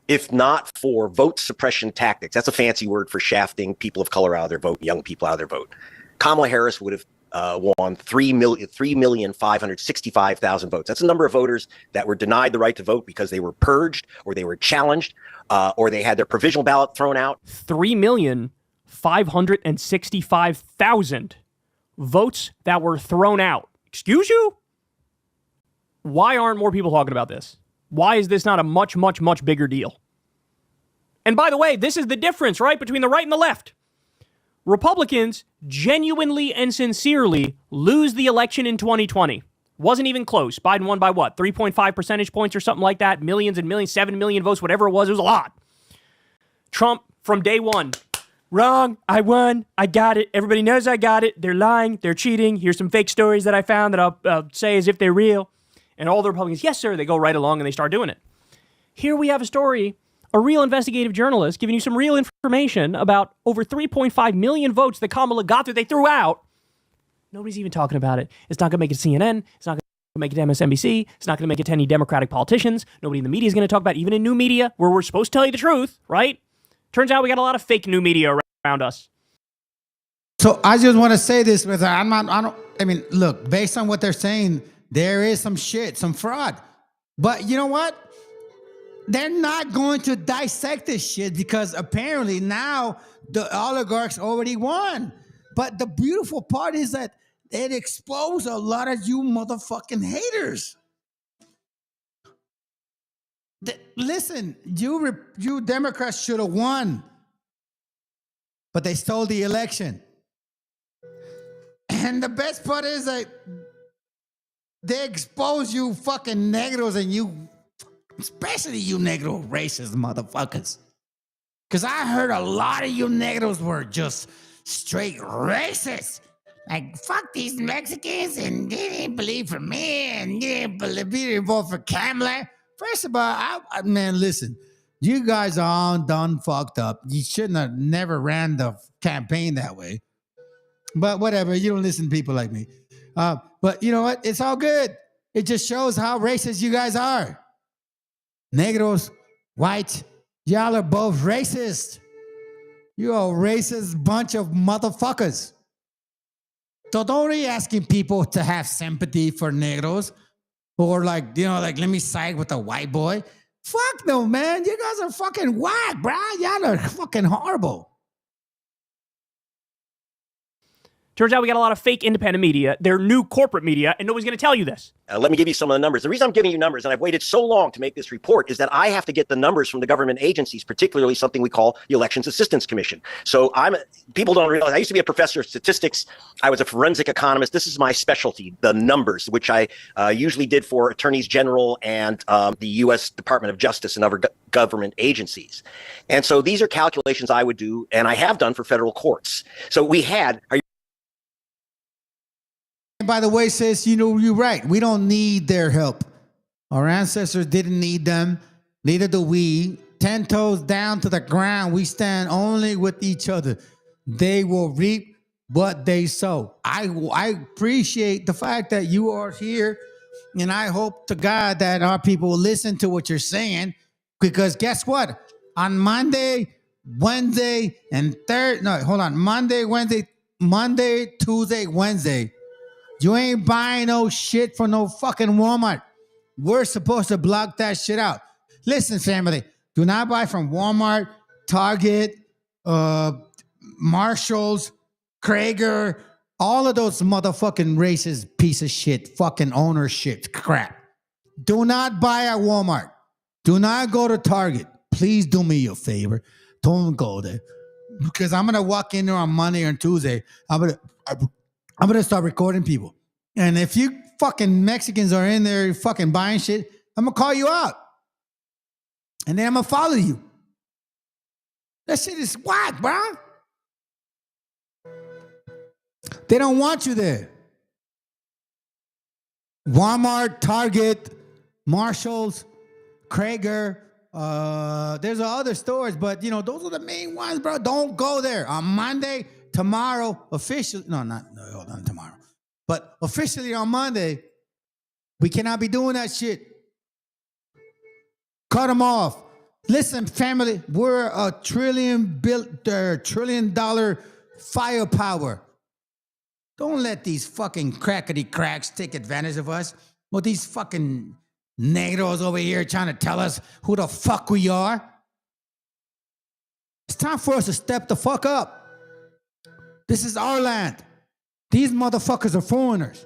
If not for vote suppression tactics, that's a fancy word for shafting people of color out of their vote, young people out of their vote, Kamala Harris would have won 3,565,000 votes. That's the number of voters that were denied the right to vote because they were purged or they were challenged or they had their provisional ballot thrown out.
3,565,000 votes that were thrown out. Excuse you? Why aren't more people talking about this? Why is this not a much, much, much bigger deal? And by the way, this is the difference, right, between the right and the left. Republicans genuinely and sincerely lose the election in 2020. Wasn't even close. Biden won by what? 3.5 percentage points or something like that? Millions and millions, 7 million votes, whatever it was. It was a lot. Trump, from day one, wrong, I won, I got it. Everybody knows I got it. They're lying, they're cheating. Here's some fake stories that I found that I'll say as if they're real. And all the Republicans, yes, sir, they go right along and they start doing it. Here we have a story, a real investigative journalist giving you some real information about over 3.5 million votes that Kamala got that they threw out. Nobody's even talking about it. It's not going to make it to CNN. It's not going to make it to MSNBC. It's not going to make it to any Democratic politicians. Nobody in the media is going to talk about it, even in new media where we're supposed to tell you the truth, right? Turns out we got a lot of fake new media around us.
So I just want to say this, because look, based on what they're saying, there is some shit, some fraud. But you know what? They're not going to dissect this shit because apparently now the oligarchs already won. But the beautiful part is that it exposed a lot of you motherfucking haters. Listen, you Democrats should have won, but they stole the election. And the best part is that they expose you fucking Negros and you, especially you Negro racist motherfuckers. Because I heard a lot of you Negros were just straight racist. Like, fuck these Mexicans, and they didn't believe for me, and they didn't vote for Kamala. First of all, man, listen, you guys are all done fucked up. You shouldn't have never ran the campaign that way. But whatever, you don't listen to people like me. But you know what? It's all good. It just shows how racist you guys are. Negros, white, y'all are both racist. You're a racist bunch of motherfuckers. So don't be asking people to have sympathy for Negros or let me side with a white boy. Fuck no, man. You guys are fucking whack, bro. Y'all are fucking horrible.
Turns out we got a lot of fake independent media. They're new corporate media, and nobody's going to tell you this.
Let me give you some of the numbers. The reason I'm giving you numbers, and I've waited so long to make this report, is that I have to get the numbers from the government agencies, particularly something we call the Elections Assistance Commission. So people don't realize, I used to be a professor of statistics. I was a forensic economist. This is my specialty, the numbers, which I usually did for attorneys general and the U.S. Department of Justice and other government agencies. And so these are calculations I would do, and I have done for federal courts. So
by the way, sis, you're right. We don't need their help. Our ancestors didn't need them. Neither do we. 10 toes down to the ground. We stand only with each other. They will reap what they sow. I appreciate the fact that you are here, and I hope to God that our people will listen to what you're saying, because guess what? On Monday, Wednesday, and Monday, Tuesday, Wednesday, you ain't buying no shit from no fucking Walmart. We're supposed to block that shit out. Listen, family, do not buy from Walmart, Target, Marshalls, Krager, all of those motherfucking racist piece of shit, fucking ownership crap. Do not buy at Walmart. Do not go to Target. Please do me a favor. Don't go there. Because I'm going to walk in there on Monday or Tuesday. I'm going to start recording people. And if you fucking Mexicans are in there fucking buying shit, I'm going to call you out. And then I'm going to follow you. That shit is whack, bro. They don't want you there. Walmart, Target, Marshalls, Krager. There's other stores, but those are the main ones, bro. Don't go there. On Monday, tomorrow, officially. Hold on, tomorrow. But officially on Monday, we cannot be doing that shit. Cut them off. Listen, family, we're a $1 trillion firepower. Don't let these fucking crackety cracks take advantage of us. Well, these fucking Negros over here trying to tell us who the fuck we are. It's time for us to step the fuck up. This is our land. These motherfuckers are foreigners.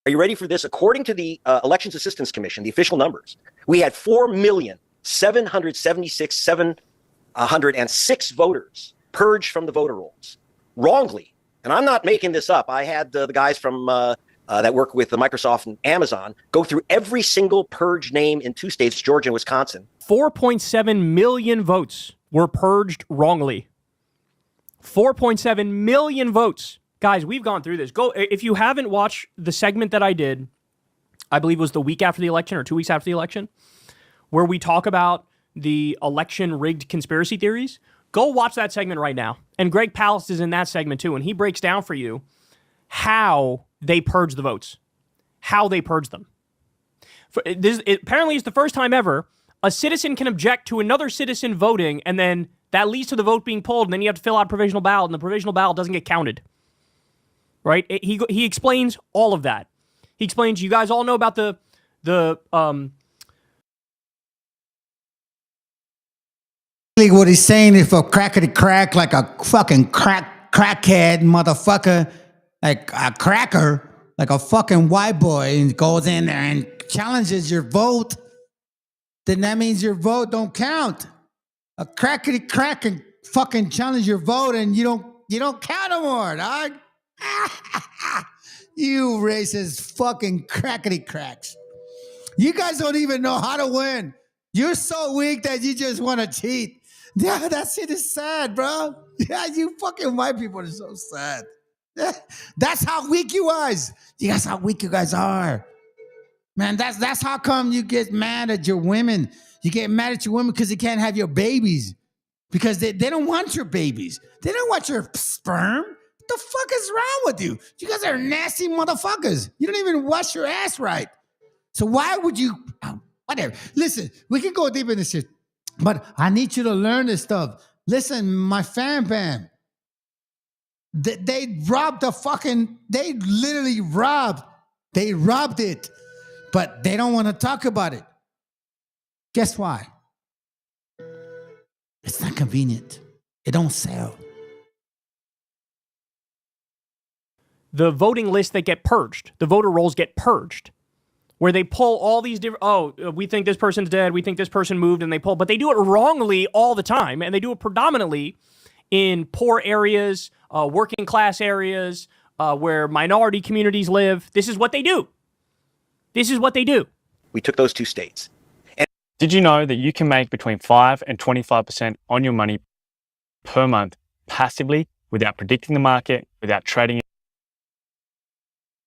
Are you ready for this? According to the Elections Assistance Commission, the official numbers, we had 4,776,706 voters purged from the voter rolls wrongly. And I'm not making this up. I had the guys from that work with the Microsoft and Amazon go through every single purged name in 2 states, Georgia and Wisconsin.
4.7 million votes were purged wrongly. 4.7 million votes. Guys, we've gone through this. Go if you haven't watched the segment that I did, I believe it was the week after the election or 2 weeks after the election, where we talk about the election rigged conspiracy theories. Go watch that segment right now. And Greg Palast is in that segment too, and he breaks down for you how they purge the votes, how they purge them. Apparently, it's the first time ever a citizen can object to another citizen voting, and then that leads to the vote being pulled, and then you have to fill out a provisional ballot, and the provisional ballot doesn't get counted. Right? He explains all of that. He explains, you guys all know about
What he's saying is for crackety crack, like a fucking crackhead motherfucker, like a cracker, like a fucking white boy, and goes in there and challenges your vote, then that means your vote don't count. A crackety crack can fucking challenge your vote, and you don't count no more, dog. You racist fucking crackety cracks. You guys don't even know how to win. You're so weak that you just want to cheat. Yeah, that shit is sad, bro. Yeah, you fucking white people are so sad. That's how weak you guys. That's how weak you guys are. Man, that's how come you get mad at your women. You get mad at your women because you can't have your babies. Because they don't want your babies. They don't want your sperm. What the fuck is wrong with you? You guys are nasty motherfuckers. You don't even wash your ass right. So why would you... whatever. Listen, we can go deep in this shit. But I need you to learn this stuff. Listen, my fan bam. They robbed the fucking... They literally robbed. They robbed it. But they don't want to talk about it. Guess why? It's not convenient. It don't sell.
the voting lists that get purged, the voter rolls get purged, where they pull all these different, we think this person's dead, we think this person moved, and they pull, but they do it wrongly all the time, and they do it predominantly in poor areas, working class areas, where minority communities live. This is what they do. This is what they do.
We took those two states.
Did you know that you can make between 5 and 25% on your money per month passively without predicting the market, without trading it?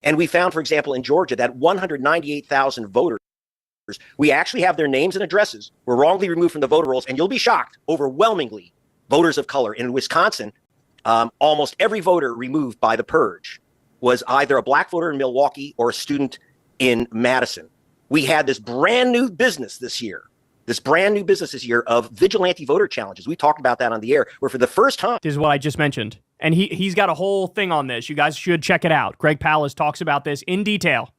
And we found, for example, in Georgia, that 198,000 voters, we actually have their names and addresses, were wrongly removed from the voter rolls. And you'll be shocked, overwhelmingly, voters of color. In Wisconsin, almost every voter removed by the purge was either a black voter in Milwaukee or a student in Madison. We had this brand new business this year of vigilante voter challenges. We talked about that on the air, where for the first time.
This is what I just mentioned. And he's got a whole thing on this. You guys should check it out. Greg Palast talks about this in detail.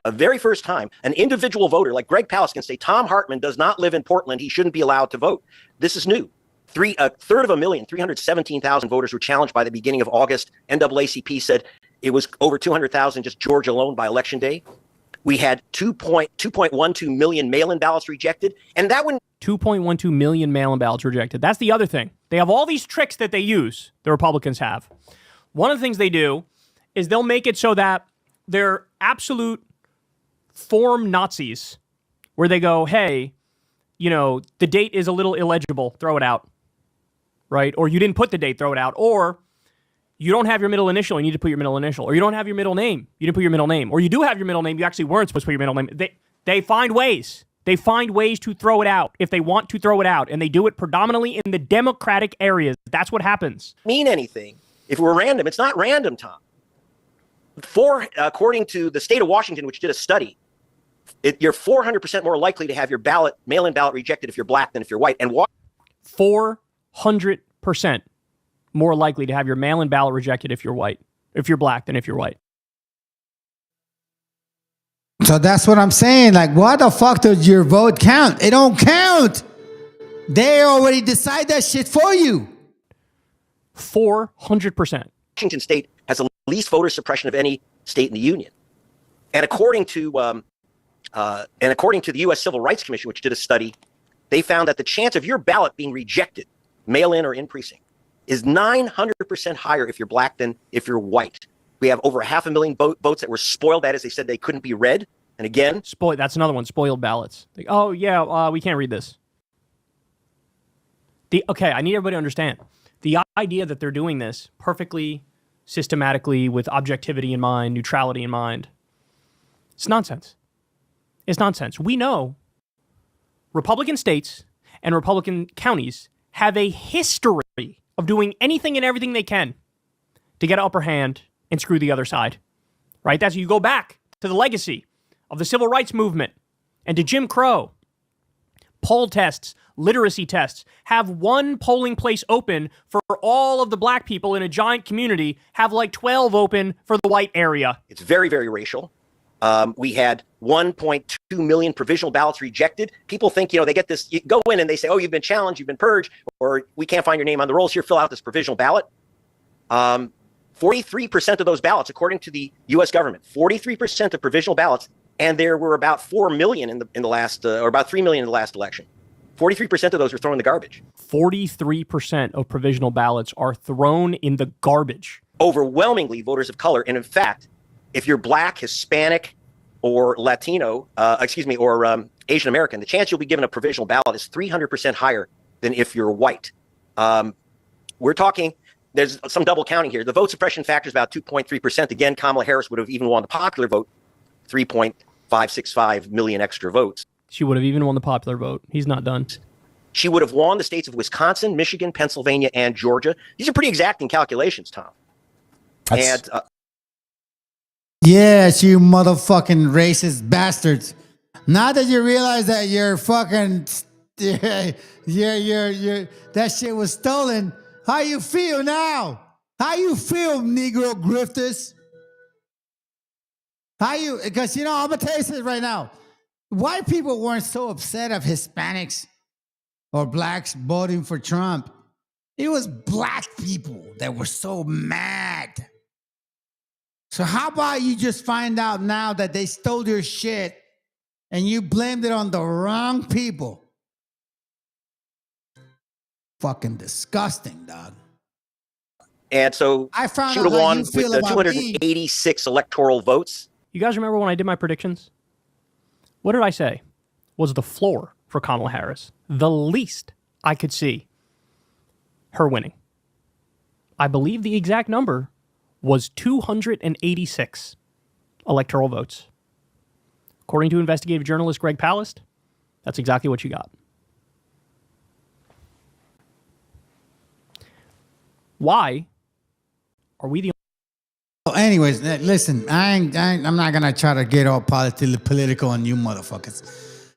Very first time, an individual voter like Greg Palast can say, Tom Hartman does not live in Portland. He shouldn't be allowed to vote. This is new. A third of a million, 317,000 voters were challenged by the beginning of August. NAACP said it was over 200,000 just Georgia alone by Election Day. We had 2.12 million mail-in ballots rejected. And that one...
2.12 million mail-in ballots rejected. That's the other thing. They have all these tricks that they use, the Republicans have. One of the things they do is they'll make it so that they're absolute form Nazis, where they go, hey, you know, the date is a little illegible, throw it out, right? Or you didn't put the date, throw it out. Or you don't have your middle initial, you need to put your middle initial. Or you don't have your middle name, you didn't put your middle name. Or you do have your middle name, you actually weren't supposed to put your middle name. They find ways. They find ways to throw it out if they want to throw it out. And they do it predominantly in the Democratic areas. That's what happens.
Mean anything. If it were random, it's not random, Tom. According to the state of Washington, which did a study, you're 400% more likely to have your mail-in ballot rejected if you're black than if you're white. And
400% more likely to have your mail-in ballot rejected if you're white, if you're black, than if you're white.
So that's what I'm saying. Like, why the fuck does your vote count? It don't count. They already decide that shit for you.
400%.
Washington State has the least voter suppression of any state in the union, and according to the U.S. Civil Rights Commission, which did a study, they found that the chance of your ballot being rejected, mail-in or in precinct, is 900% higher if you're black than if you're white. We have over 500,000 votes that were spoiled. That is, they said they couldn't be read. And again,
that's another one. Spoiled ballots. Like, oh yeah, we can't read this. Okay, I need everybody to understand the idea that they're doing this perfectly, systematically, with objectivity in mind, neutrality in mind. It's nonsense. It's nonsense. We know Republican states and Republican counties have a history of doing anything and everything they can to get an upper hand and screw the other side, right? That's, you go back to the legacy of the civil rights movement and to Jim Crow. Poll tests, literacy tests, have one polling place open for all of the black people in a giant community, have like 12 open for the white area.
it's very, very racial. We had 1.2 million provisional ballots rejected. People think, they get this, you go in and they say, oh, you've been challenged, you've been purged, or we can't find your name on the rolls. Here, fill out this provisional ballot. 43% of those ballots, according to the U.S. government, 43% of provisional ballots, and there were about 4 million in the last, or about 3 million in the last election. 43% of those were thrown in the garbage.
43% of provisional ballots are thrown in the garbage.
Overwhelmingly voters of color. And in fact, if you're black, Hispanic, or Latino, or Asian American, the chance you'll be given a provisional ballot is 300% higher than if you're white. We're talking, there's some double counting here. The vote suppression factor is about 2.3%. Again, Kamala Harris would have even won the popular vote, 3.565 million extra votes.
She would have even won the popular vote. He's not done.
She would have won the states of Wisconsin, Michigan, Pennsylvania, and Georgia. These are pretty exacting calculations, Tom. And
yes, you motherfucking racist bastards. Now that you realize that you're fucking, that shit was stolen, how you feel now? How you feel, Negro grifters? Because, I'm going to tell you this right now. White people weren't so upset of Hispanics or blacks voting for Trump. It was black people that were so mad. So how about you just find out now that they stole your shit and you blamed it on the wrong people? Fucking disgusting, dog.
And so she would have won with the 286 electoral votes.
You guys remember when I did my predictions? What did I say was the floor for Kamala Harris? The least I could see her winning. I believe the exact number was 286 electoral votes. According to investigative journalist Greg Palast, that's exactly what you got. Why are we the
anyways, listen, I'm not gonna try to get all political on you motherfuckers.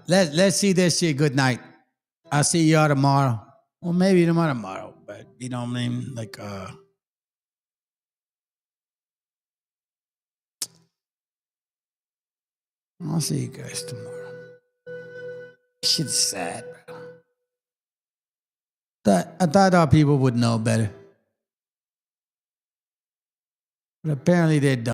Let's see this shit. Good night. I'll see y'all tomorrow. Well, maybe tomorrow, but you know what I mean? Like, I'll see you guys tomorrow. Shit's sad, bro. I thought our people would know better. But apparently they don't.